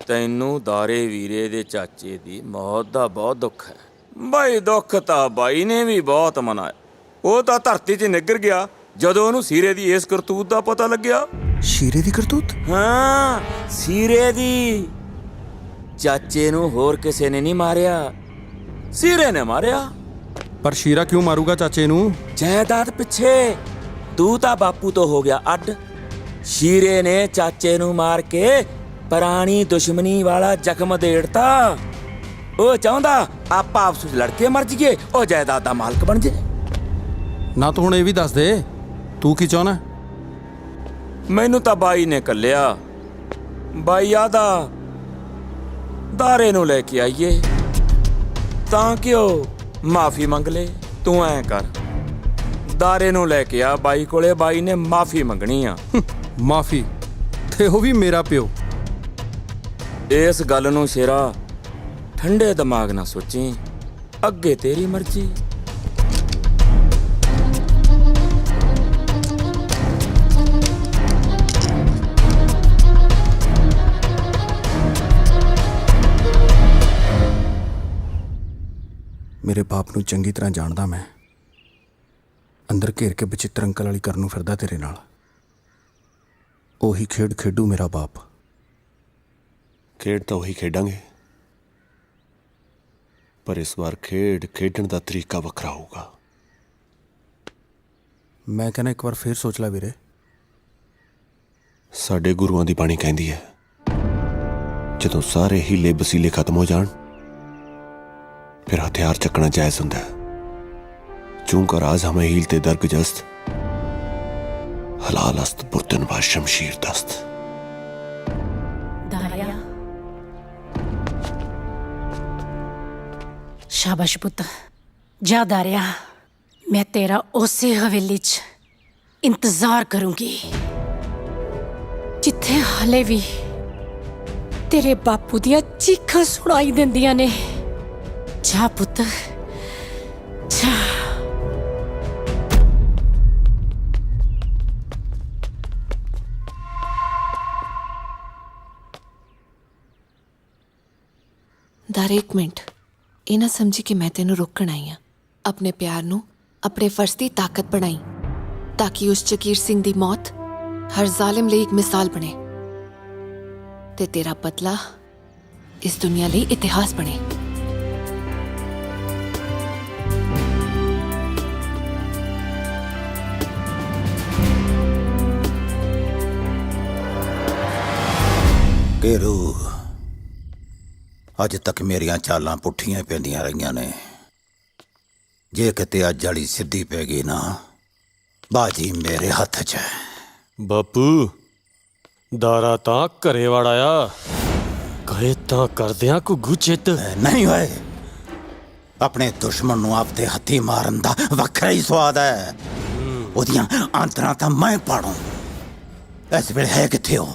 ਤੈਨੂੰ ਦਾਰੇ ਵੀਰੇ ਦੇ ਚਾਚੇ ਦੀ ਮੌਤ ਦਾ ਬਹੁਤ ਦੁੱਖ ਹੈ। ਬਾਈ ਦੁੱਖ ਤਾਂ ਬਾਈ ਨੇ ਵੀ ਬਹੁਤ ਮਨਾਇਆ। ਉਹ ਤਾਂ ਧਰਤੀ 'ਚ ਨਿੱਗਰ ਗਿਆ ਜਦੋਂ ਉਹਨੂੰ ਸੀਰੇ ਦੀ ਇਸ ਕਰਤੂਤ ਦਾ ਪਤਾ ਲੱਗਿਆ। ਸ਼ੀਰੇ ਦੀ ਕਰਤੂਤ? ਹਾਂ, ਸੀਰੇ ਦੀ। ਚਾਚੇ ਨੂੰ ਹੋਰ ਕਿਸੇ ਨੇ ਨਹੀਂ ਮਾਰਿਆ, ਸੀਰੇ ਨੇ ਮਾਰਿਆ। ਪਰ ਸ਼ੀਰਾ ਕਿਉਂ ਮਾਰੂਗਾ ਚਾਚੇ ਨੂੰ? ਜਾਇਦਾਦ ਪਿੱਛੇ। ਤੂੰ ਤਾਂ ਬਾਪੂ ਤੋਂ ਹੋ ਗਿਆ ਅੱਡ। ਸ਼ੀਰੇ ਨੇ ਚਾਚੇ ਨੂੰ ਮਾਰ ਕੇ ਪੁਰਾਣੀ ਦੁਸ਼ਮਣੀ ਵਾਲਾ ਜ਼ਖਮ ਦੇੜਤਾ। ਉਹ ਚਾਹੁੰਦਾ ਆਪਾਂ ਆਪਸ ਵਿੱਚ ਲੜ ਕੇ ਮਰ ਜਾਈਏ, ਉਹ ਜਾਇਦਾਦ ਦਾ ਮਾਲਕ ਬਣ ਜੇ। ਨਾ ਤੂੰ ਹੁਣ ਇਹ ਵੀ ਦੱਸ ਦੇ, ਤੂੰ ਕੀ ਚਾਹੁੰਦਾ? ਮੈਨੂੰ ਤਾਂ ਬਾਈ ਨੇ ਕੱਲਿਆ। ਬਾਈ ਆਦਾ ਦਾਰੇ ਨੂੰ ਲੈ ਕੇ ਆਈਏ ਤਾਂ ਕਿ ਉਹ ਮਾਫੀ ਮੰਗ ਲੇ। ਤੂੰ ਐਂ ਕਰ, ਦਾਰੇ ਨੂੰ ਲੈ ਕੇ ਆ ਬਾਈ ਕੋਲੇ, ਬਾਈ ਨੇ ਮਾਫੀ ਮੰਗਣੀ ਆ। ਮਾਫੀ? ਤੇ ਉਹ ਵੀ ਮੇਰਾ ਪਿਓ। ਇਸ ਗੱਲ ਨੂੰ ਸ਼ੇਰਾ ਠੰਡੇ ਦਿਮਾਗ ਨਾਲ ਸੋਚੀ, ਅੱਗੇ ਤੇਰੀ ਮਰਜ਼ੀ। ਮੇਰੇ ਬਾਪ ਨੂੰ ਚੰਗੀ ਤਰ੍ਹਾਂ ਜਾਣਦਾ ਮੈਂ। ਅੰਦਰ ਘੇਰ ਕੇ ਬਚਿੱਤਰ ਅੰਕਲ ਵਾਲੀ ਕਰਨ ਨੂੰ ਫਿਰਦਾ ਤੇਰੇ ਨਾਲ। ਉਹੀ ਖੇਡ ਖੇਡੂ ਮੇਰਾ ਬਾਪ। ਖੇਡ ਤਾਂ ਉਹੀ ਖੇਡਾਂਗੇ, ਪਰ ਇਸ ਵਾਰ ਖੇਡਣ ਦਾ ਤਰੀਕਾ ਵੱਖਰਾ ਹੋਊਗਾ। ਮੈਂ ਕਹਿੰਦਾ ਇੱਕ ਵਾਰ ਫੇਰ ਸੋਚ ਲੈ ਵੀਰੇ। ਸਾਡੇ ਗੁਰੂਆਂ ਦੀ ਬਾਣੀ ਕਹਿੰਦੀ ਹੈ, ਜਦੋਂ ਸਾਰੇ ਹੀਲੇ ਵਸੀਲੇ ਖਤਮ ਹੋ ਜਾਣ फिर हथियार चकना जायज हुंदा है। चूंकर आज हमें हीलते दर्ग जस्त हलाल अस्त बुर्तन व शमशीर दस्त। दारिया शाबाश पुत्त जा दारिया मैं तेरा उसे हवेली च इंतजार करूंगी जिथे हाले भी तेरे बापू दियां चीखां सुनाई देंदियां ने। जा पुत्त जा। दारे एक मिनट ਇਹ ਨਾ ਸਮਝੀ ਕਿ ਮੈਂ ਤੈਨੂੰ ਰੋਕਣ ਆਈ ਹਾਂ। ਆਪਣੇ ਪਿਆਰ ਨੂੰ ਆਪਣੇ ਫਰਜ਼ ਦੀ ਤਾਕਤ ਬਣਾਈ ਤਾਂ ਕਿ ਉਸ ਜਗੀਰ ਸਿੰਘ ਦੀ ਮੌਤ ਹਰ ਜ਼ਾਲਿਮ ਲਈ ਇੱਕ ਮਿਸਾਲ ਬਣੇ ਤੇ ਤੇਰਾ ਬਦਲਾ ਇਸ ਦੁਨੀਆ ਲਈ ਇਤਿਹਾਸ ਬਣੇ। केरू अज तक मेरिया चालां पुठियां पैंदियां रहियां ने जे किते अज वाली सिद्धी पै गई ना बाजी मेरे हथ च है। बापू दारा तां घरे वड़ आया कहे तां करदियां घुग्गू चित नहीं होए अपने दुश्मन नूं आपदे हत्थी मारन दा वखरा ही स्वाद है। ओदियां आंतरां तां मैं पाड़ूं इस वेले है किथे हो?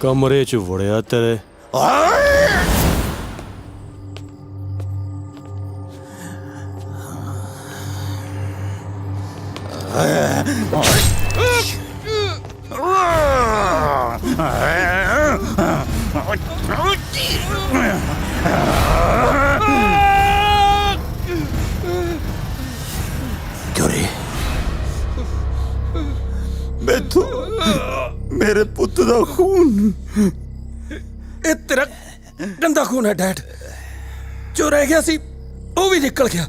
कमरे च वड़िया तेरे। जोरे बैठो मेरे पुत दा खून ਇਹ ਤੇਰਾ ਗੰਦਾ ਖੂਨ ਹੈ ਡੈਡ। ਜੋ ਰਹਿ ਗਿਆ ਸੀ ਉਹ ਵੀ ਨਿਕਲ ਗਿਆ।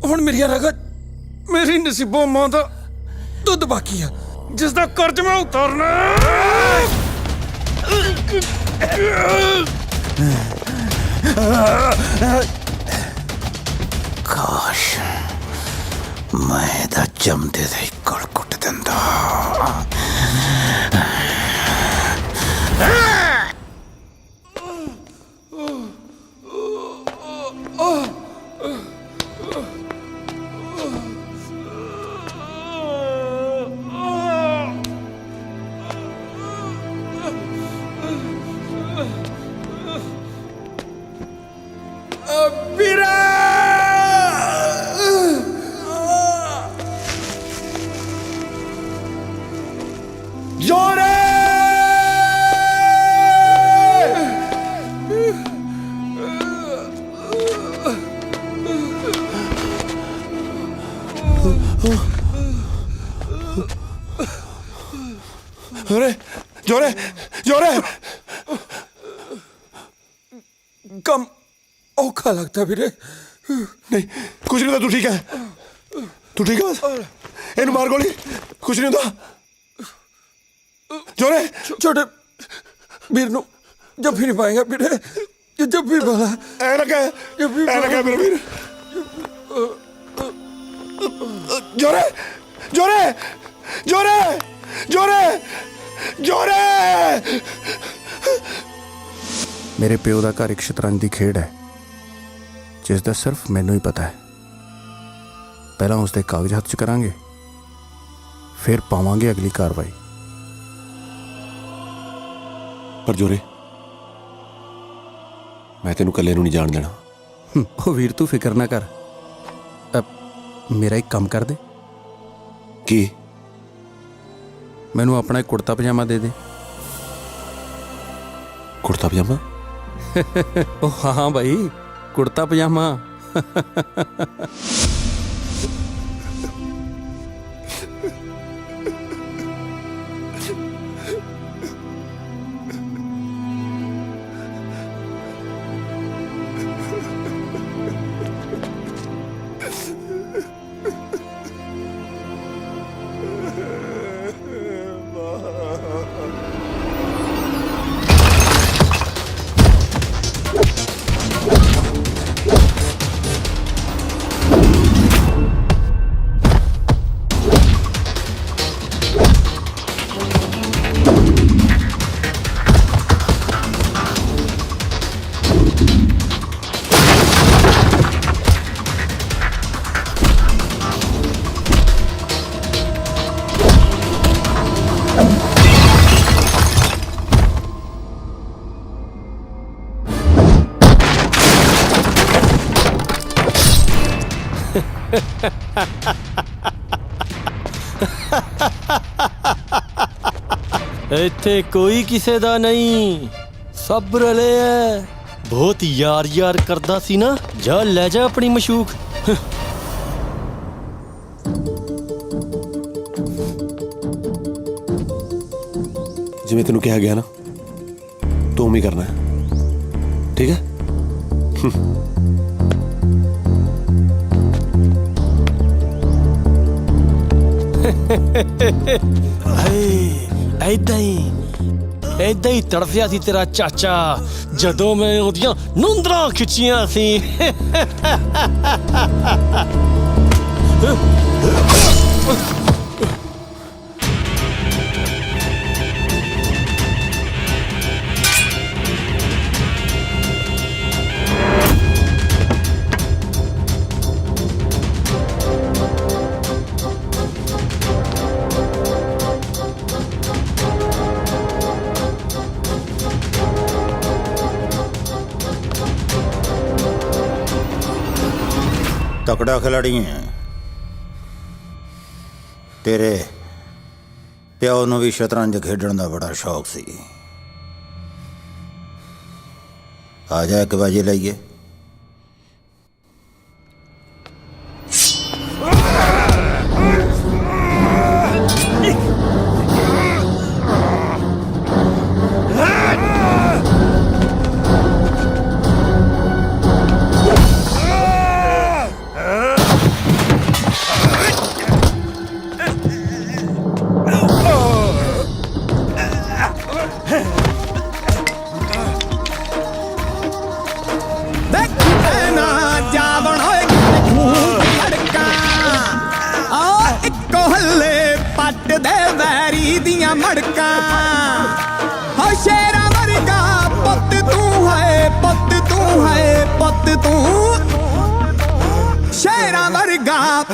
ਹੁਣ ਮੇਰੀਆਂ ਰਗਾਂ ਮੇਰੀ ਨਸੀਬੋਂ ਮਾਂ ਦਾ ਦੁੱਧ ਬਾਕੀ ਆ ਜਿਸ ਦਾ ਕਰਜ਼ ਮੈਂ ਉਤਾਰਨਾ। काश मैं दा जमदे दे गल कुट दिंदा। जोरे जोरे जोरे कम औखा लगता वीरे। नहीं कुछ नहीं होता। तू ठीक है? तू ठीक है? बस इन मार गोली कुछ नहीं होता। जोरे छोटे वीर नु जब भी नहीं पाएगा वीरे जब भी बोला ऐ लगा मेरा वीर। जोरे जोरे जोरे जोरे जोरे मेरे प्यो का घर एक शतरंज की खेड है जिसका सिर्फ मैनू ही पता है। पहला उसके कागज हथ च करांगे फिर पावांगे अगली कार्रवाई। पर जोरे मैं तेनू कल्ले नू नहीं जान देना। ओ वीर तू फिक्र ना कर। अब मेरा एक काम कर दे की मैनू अपना एक कुर्ता पजामा दे दे। कुर्ता पजामा? ओ हाँ भाई कुर्ता पजामा। ਇੱਥੇ ਕੋਈ ਕਿਸੇ ਦਾ ਨਹੀਂ, ਸਭ ਰਲੇ ਐ। ਬਹੁਤ ਯਾਰ ਯਾਰ ਕਰਦਾ ਸੀ ਨਾ, ਜਾ ਲੈ ਜਾ ਆਪਣੀ ਮਸ਼ੂਕ। ਜਿਵੇਂ ਤੈਨੂੰ ਕਿਹਾ ਗਿਆ ਨਾ, ਤੂੰ ਵੀ ਕਰਨਾ ਹੈ, ਠੀਕ ਹੈ? ਏਦਾਂ ਹੀ ਤੜਫਿਆ ਸੀ ਤੇਰਾ ਚਾਚਾ ਜਦੋਂ ਮੈਂ ਉਹਦੀਆਂ ਨੂੰਦਰਾਂ ਖਿੱਚੀਆਂ ਸੀ। तकड़ा खिलाड़ी है। तेरे प्यो ਨੂੰ ਵੀ ਸ਼ਤਰੰਜ ਖੇਡਣ ਦਾ ਬੜਾ ਸ਼ੌਕ ਸੀ। ਆ ਜਾ ਇੱਕ ਬਾਜੀ ਲਈਏ।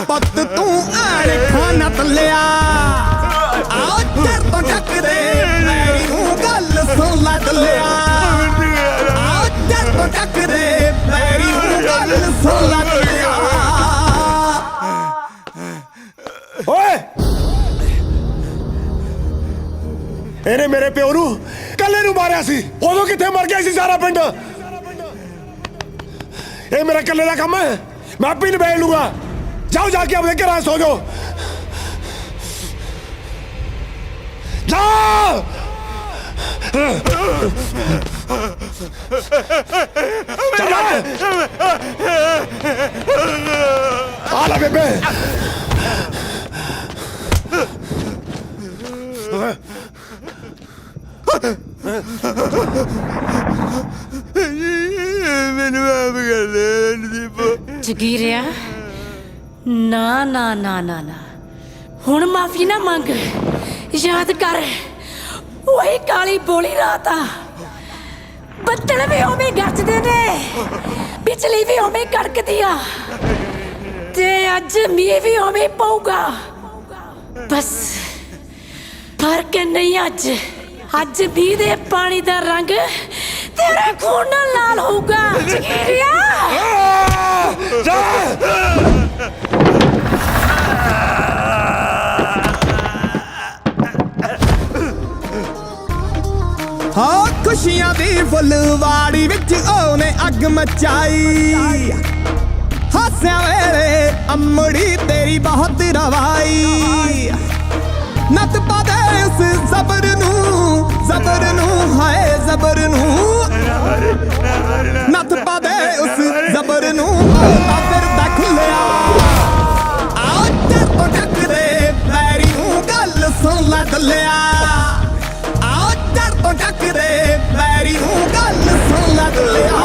ਪੁੱਤ ਤੂੰ ਆੜ ਖਾਨਾ ਤਲਿਆ ਆ ਚਰ ਤੋਂ ਟੱਕਦੇ ਮੇਰੀ ਨੂੰ ਗੱਲ ਸੁਣ ਲੈ ਤਲਿਆ ਆ ਚਰ ਤੋਂ ਟੱਕਦੇ ਮੇਰੀ ਨੂੰ ਗੱਲ ਸੁਣ ਲੈ ਤਲਿਆ। ਓਏ ਇਹਨੇ ਮੇਰੇ ਪਿਓ ਨੂੰ ਕੱਲੇ ਨੂੰ ਮਾਰਿਆ ਸੀ, ਉਦੋਂ ਕਿੱਥੇ ਮਰ ਗਿਆ ਸੀ ਸਾਰਾ ਪਿੰਡ? ਇਹ ਮੇਰਾ ਕੱਲੇ ਦਾ ਕੰਮ ਹੈ, मैं आप ही निबेड़ लूंगा। जाओ जाके अपने घर सो जाओ, जाओ। आला बेबे मैनू आप कर दे ਜਗੀਰਿਆ, ਨਾ ਨਾ ਨਾ ਨਾ ਨਾ, ਹੁਣ ਮਾਫੀ ਨਾ ਮੰਗ। ਯਾਦ ਕਰ, ਉਹੀ ਕਾਲੀ ਬੋਲੀ ਰਾਤ ਆ। ਬੱਦਲ ਵੀ ਉਵੇਂ ਗਰਜਦੇ ਨੇ, ਬਿਜਲੀ ਵੀ ਉਵੇਂ ਕੜਕਦੀ ਆ, ਤੇ ਅੱਜ ਮੀਂਹ ਵੀ ਉਵੇਂ ਪਊਗਾ। ਬਸ ਫਰਕ ਨਹੀਂ ਅੱਜ ਮੀਂਹ ਦੇ ਪਾਣੀ ਦਾ ਰੰਗ ਤੇਰੇ ਖੂਨ ਨਾਲ ਲਾਲ ਹੋਊਗਾ। ਜਗੀਰਿਆ ਹਾਂ ਖੁਸ਼ੀਆਂ ਦੀ ਫੁੱਲਵਾੜੀ ਵਿੱਚ ਉਹਨੇ ਅੱਗ ਮਚਾਈ। ਹਾਸਿਆਂ ਵੇਲੇ ਅੰਮੜੀ ਤੇਰੀ ਬਹੁਤ ਰਵਾਈ। ਨੱਤ ਪਾ ਦੇ ਉਸ ਜ਼ਬਰ ਨੂੰ ਹਾਏ ਜ਼ਬਰ ਨੂੰ, ਨੱਤ ਪਾ ਦੇ ਉਸ ਜ਼ਬਰ ਨੂੰ ਫਿਰਦਾ ਖੁੱਲਿਆ। ਆ ਚਰ ਤੋਂ ਟੱਕਦੇ ਪੈਰੀ ਨੂੰ ਗੱਲ ਸੁਣ ਲੈ ਦੱਲਿਆ। ਆ ਚਰ ਤੋਂ ਟੱਕਦੇ ਪੈਰੀ ਨੂੰ ਗੱਲ ਸੁਣ ਲੈ ਦੱਲਿਆ।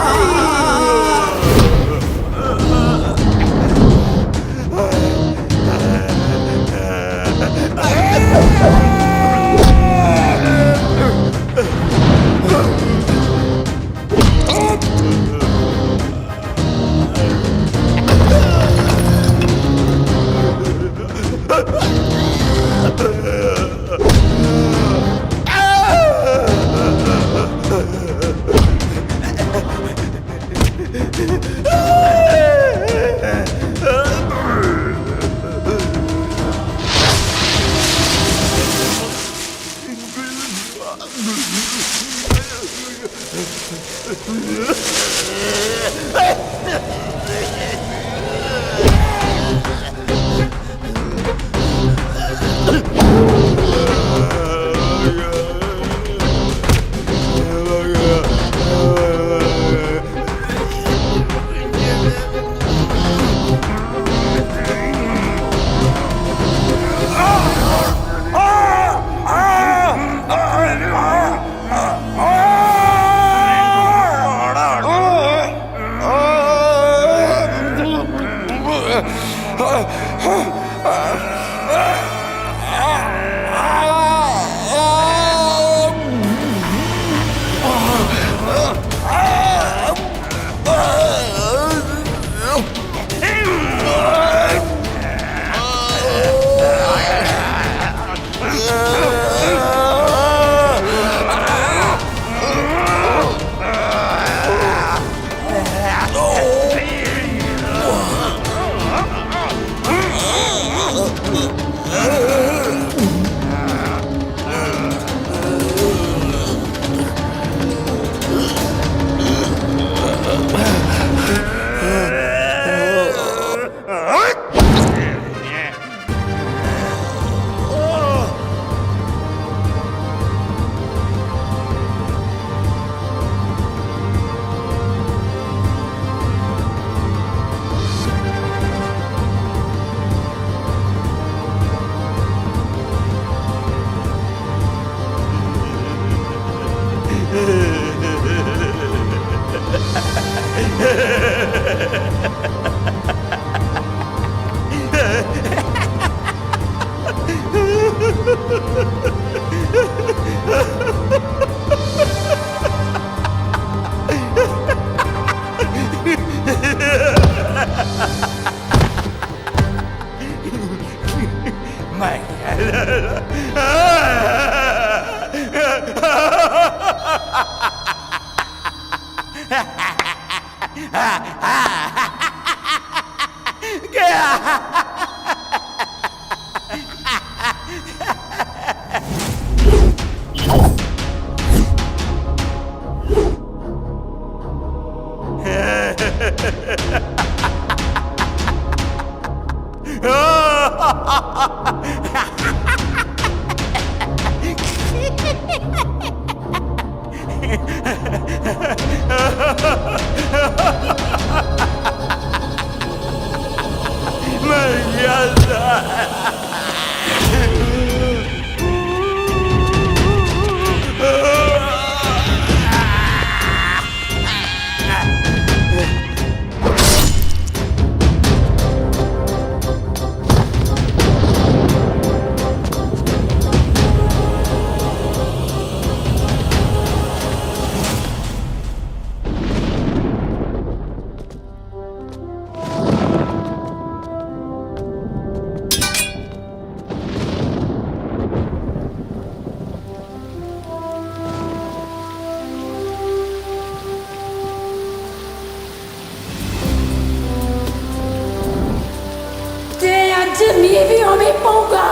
ਮੀਂਹ ਵੀ ਉਵੇਂ ਪਊਗਾ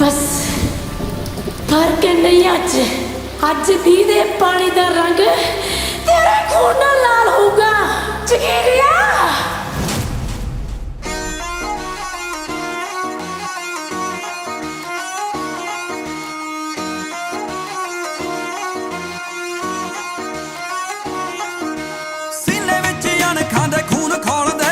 ਬਸ ਫਰਕ ਨਹੀਂ ਅੱਜ ਮੀਂਹ ਦੇ ਪਾਣੀ ਦਾ ਰੰਗ ਤੇਰੇ ਖੂਨ ਨਾਲ ਲਾਲ ਹੋਊਗਾ ਚਕੀਰਿਆ ਸੀਨੇ ਵਿੱਚ ਅਣਖਾਂ ਦੇ ਖੂਨ ਖੋਲਦੇ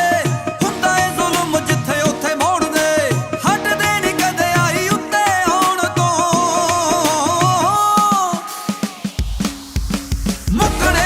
ਮੁੱਕਣ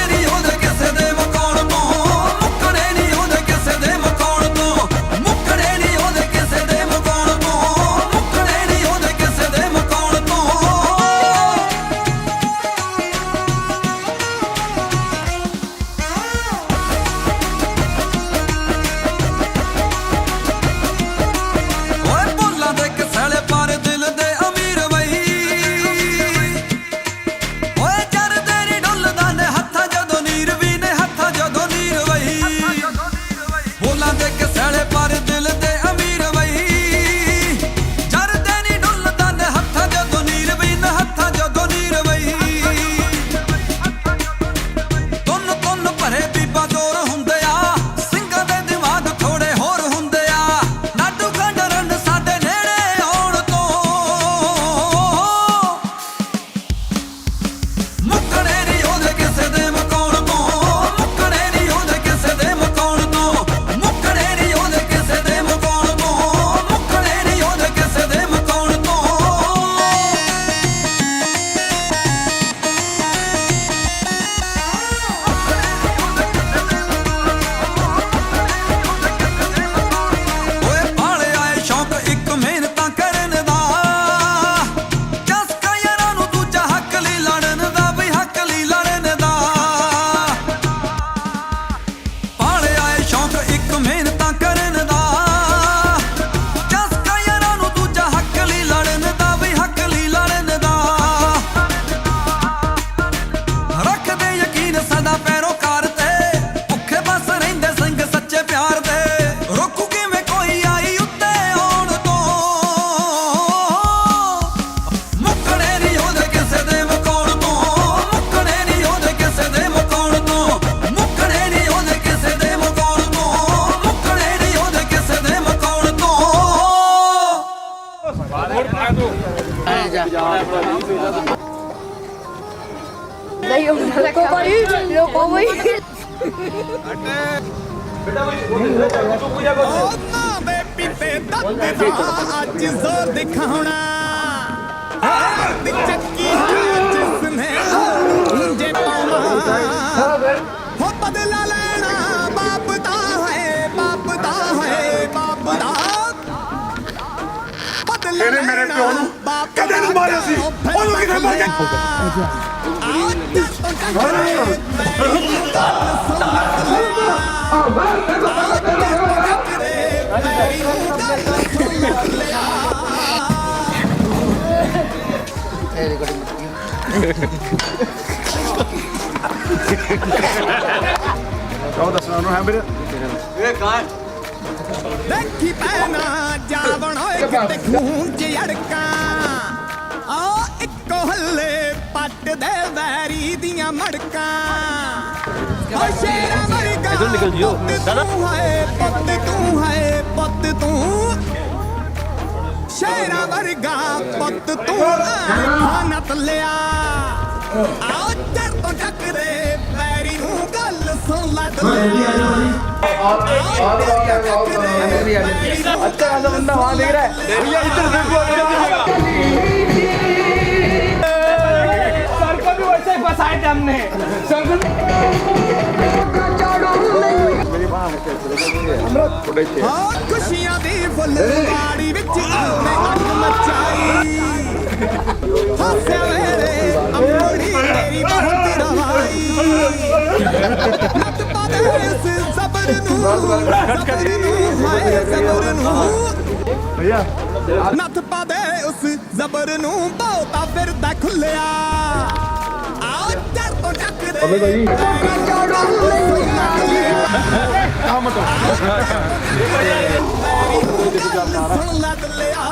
देखो भाई देखो भाई ਅੱਜ ਜ਼ੋਰ ਦਿਖਾਉਣਾ ਚੱਕੀ ਜਿਸਨੇ ਜੇ ਪਾਉਣਾ ਹੋ ਬਦਲਾ ਲੈਣਾ ਬਾਪ ਦਾ ਹੈ ਬਾਪ ਦਾ ਹੈ ਬਾਪ ਦਾ ਬਦਲਾ ਇਹਨੇ ਮੇਰੇ ਪਿਓ ਨੂੰ ਕਦੇ ਨਹੀਂ ਮਾਰਿਆ ਸੀ ਉਹਨੂੰ ਕਿਵੇਂ ਮਾਰਿਆ ਦੱਸਣਾ ਉਹਨੂੰ ਹੈ ਮੇਰੇ ਇਹ ਕਾਂ ਦੇਖੀ ਪੈਣਾ ਜਾਵਣ ਓਏ ਕਿਤੇ ਖੂਨ ਚ ਅੜਕਾਂ ਆ ਇੱਕੋ ਹੱਲੇ ਪੱਟ ਦੇ ਵੈਰੀ ਦੀਆਂ ਮੜਕਾਂ ਓ ਸ਼ੇਰਾਂ ਵਰਗਾ ਇਧਰ ਨਿਕਲ ਜਿਓ ਤੂੰ ਹੈ ਪੁੱਤ ਤੂੰ ਹੈ ਪੁੱਤ ਤੂੰ ਸ਼ੇਰਾਂ ਵਰਗਾ ਪੁੱਤ ਤੂੰ ਖਾਨਾ ਤਲਿਆ ਆਓ ਚਰ ਤੋਂ ਟੱਕਰੇ ਵੈਰੀ ਨੂੰ ਗੱਲ ਸੁਣ ਲੈ अच्छा खासा बंदा वहाँ देख रहा है भैया इधर देखो सर को भी वैसे ही फंसाए थे हमने सर को खुशियां दी फुलवाड़ी विच आने अग मचाई हासे मेरे अम्बड़ी तेरी बहुत दवाई नट पादे इस सबर नू हाय सबर नू भैया नथ पादे उस जबर नू बहुता फिरदा खुलिया आओ डर तो टकरे सुन लद लिया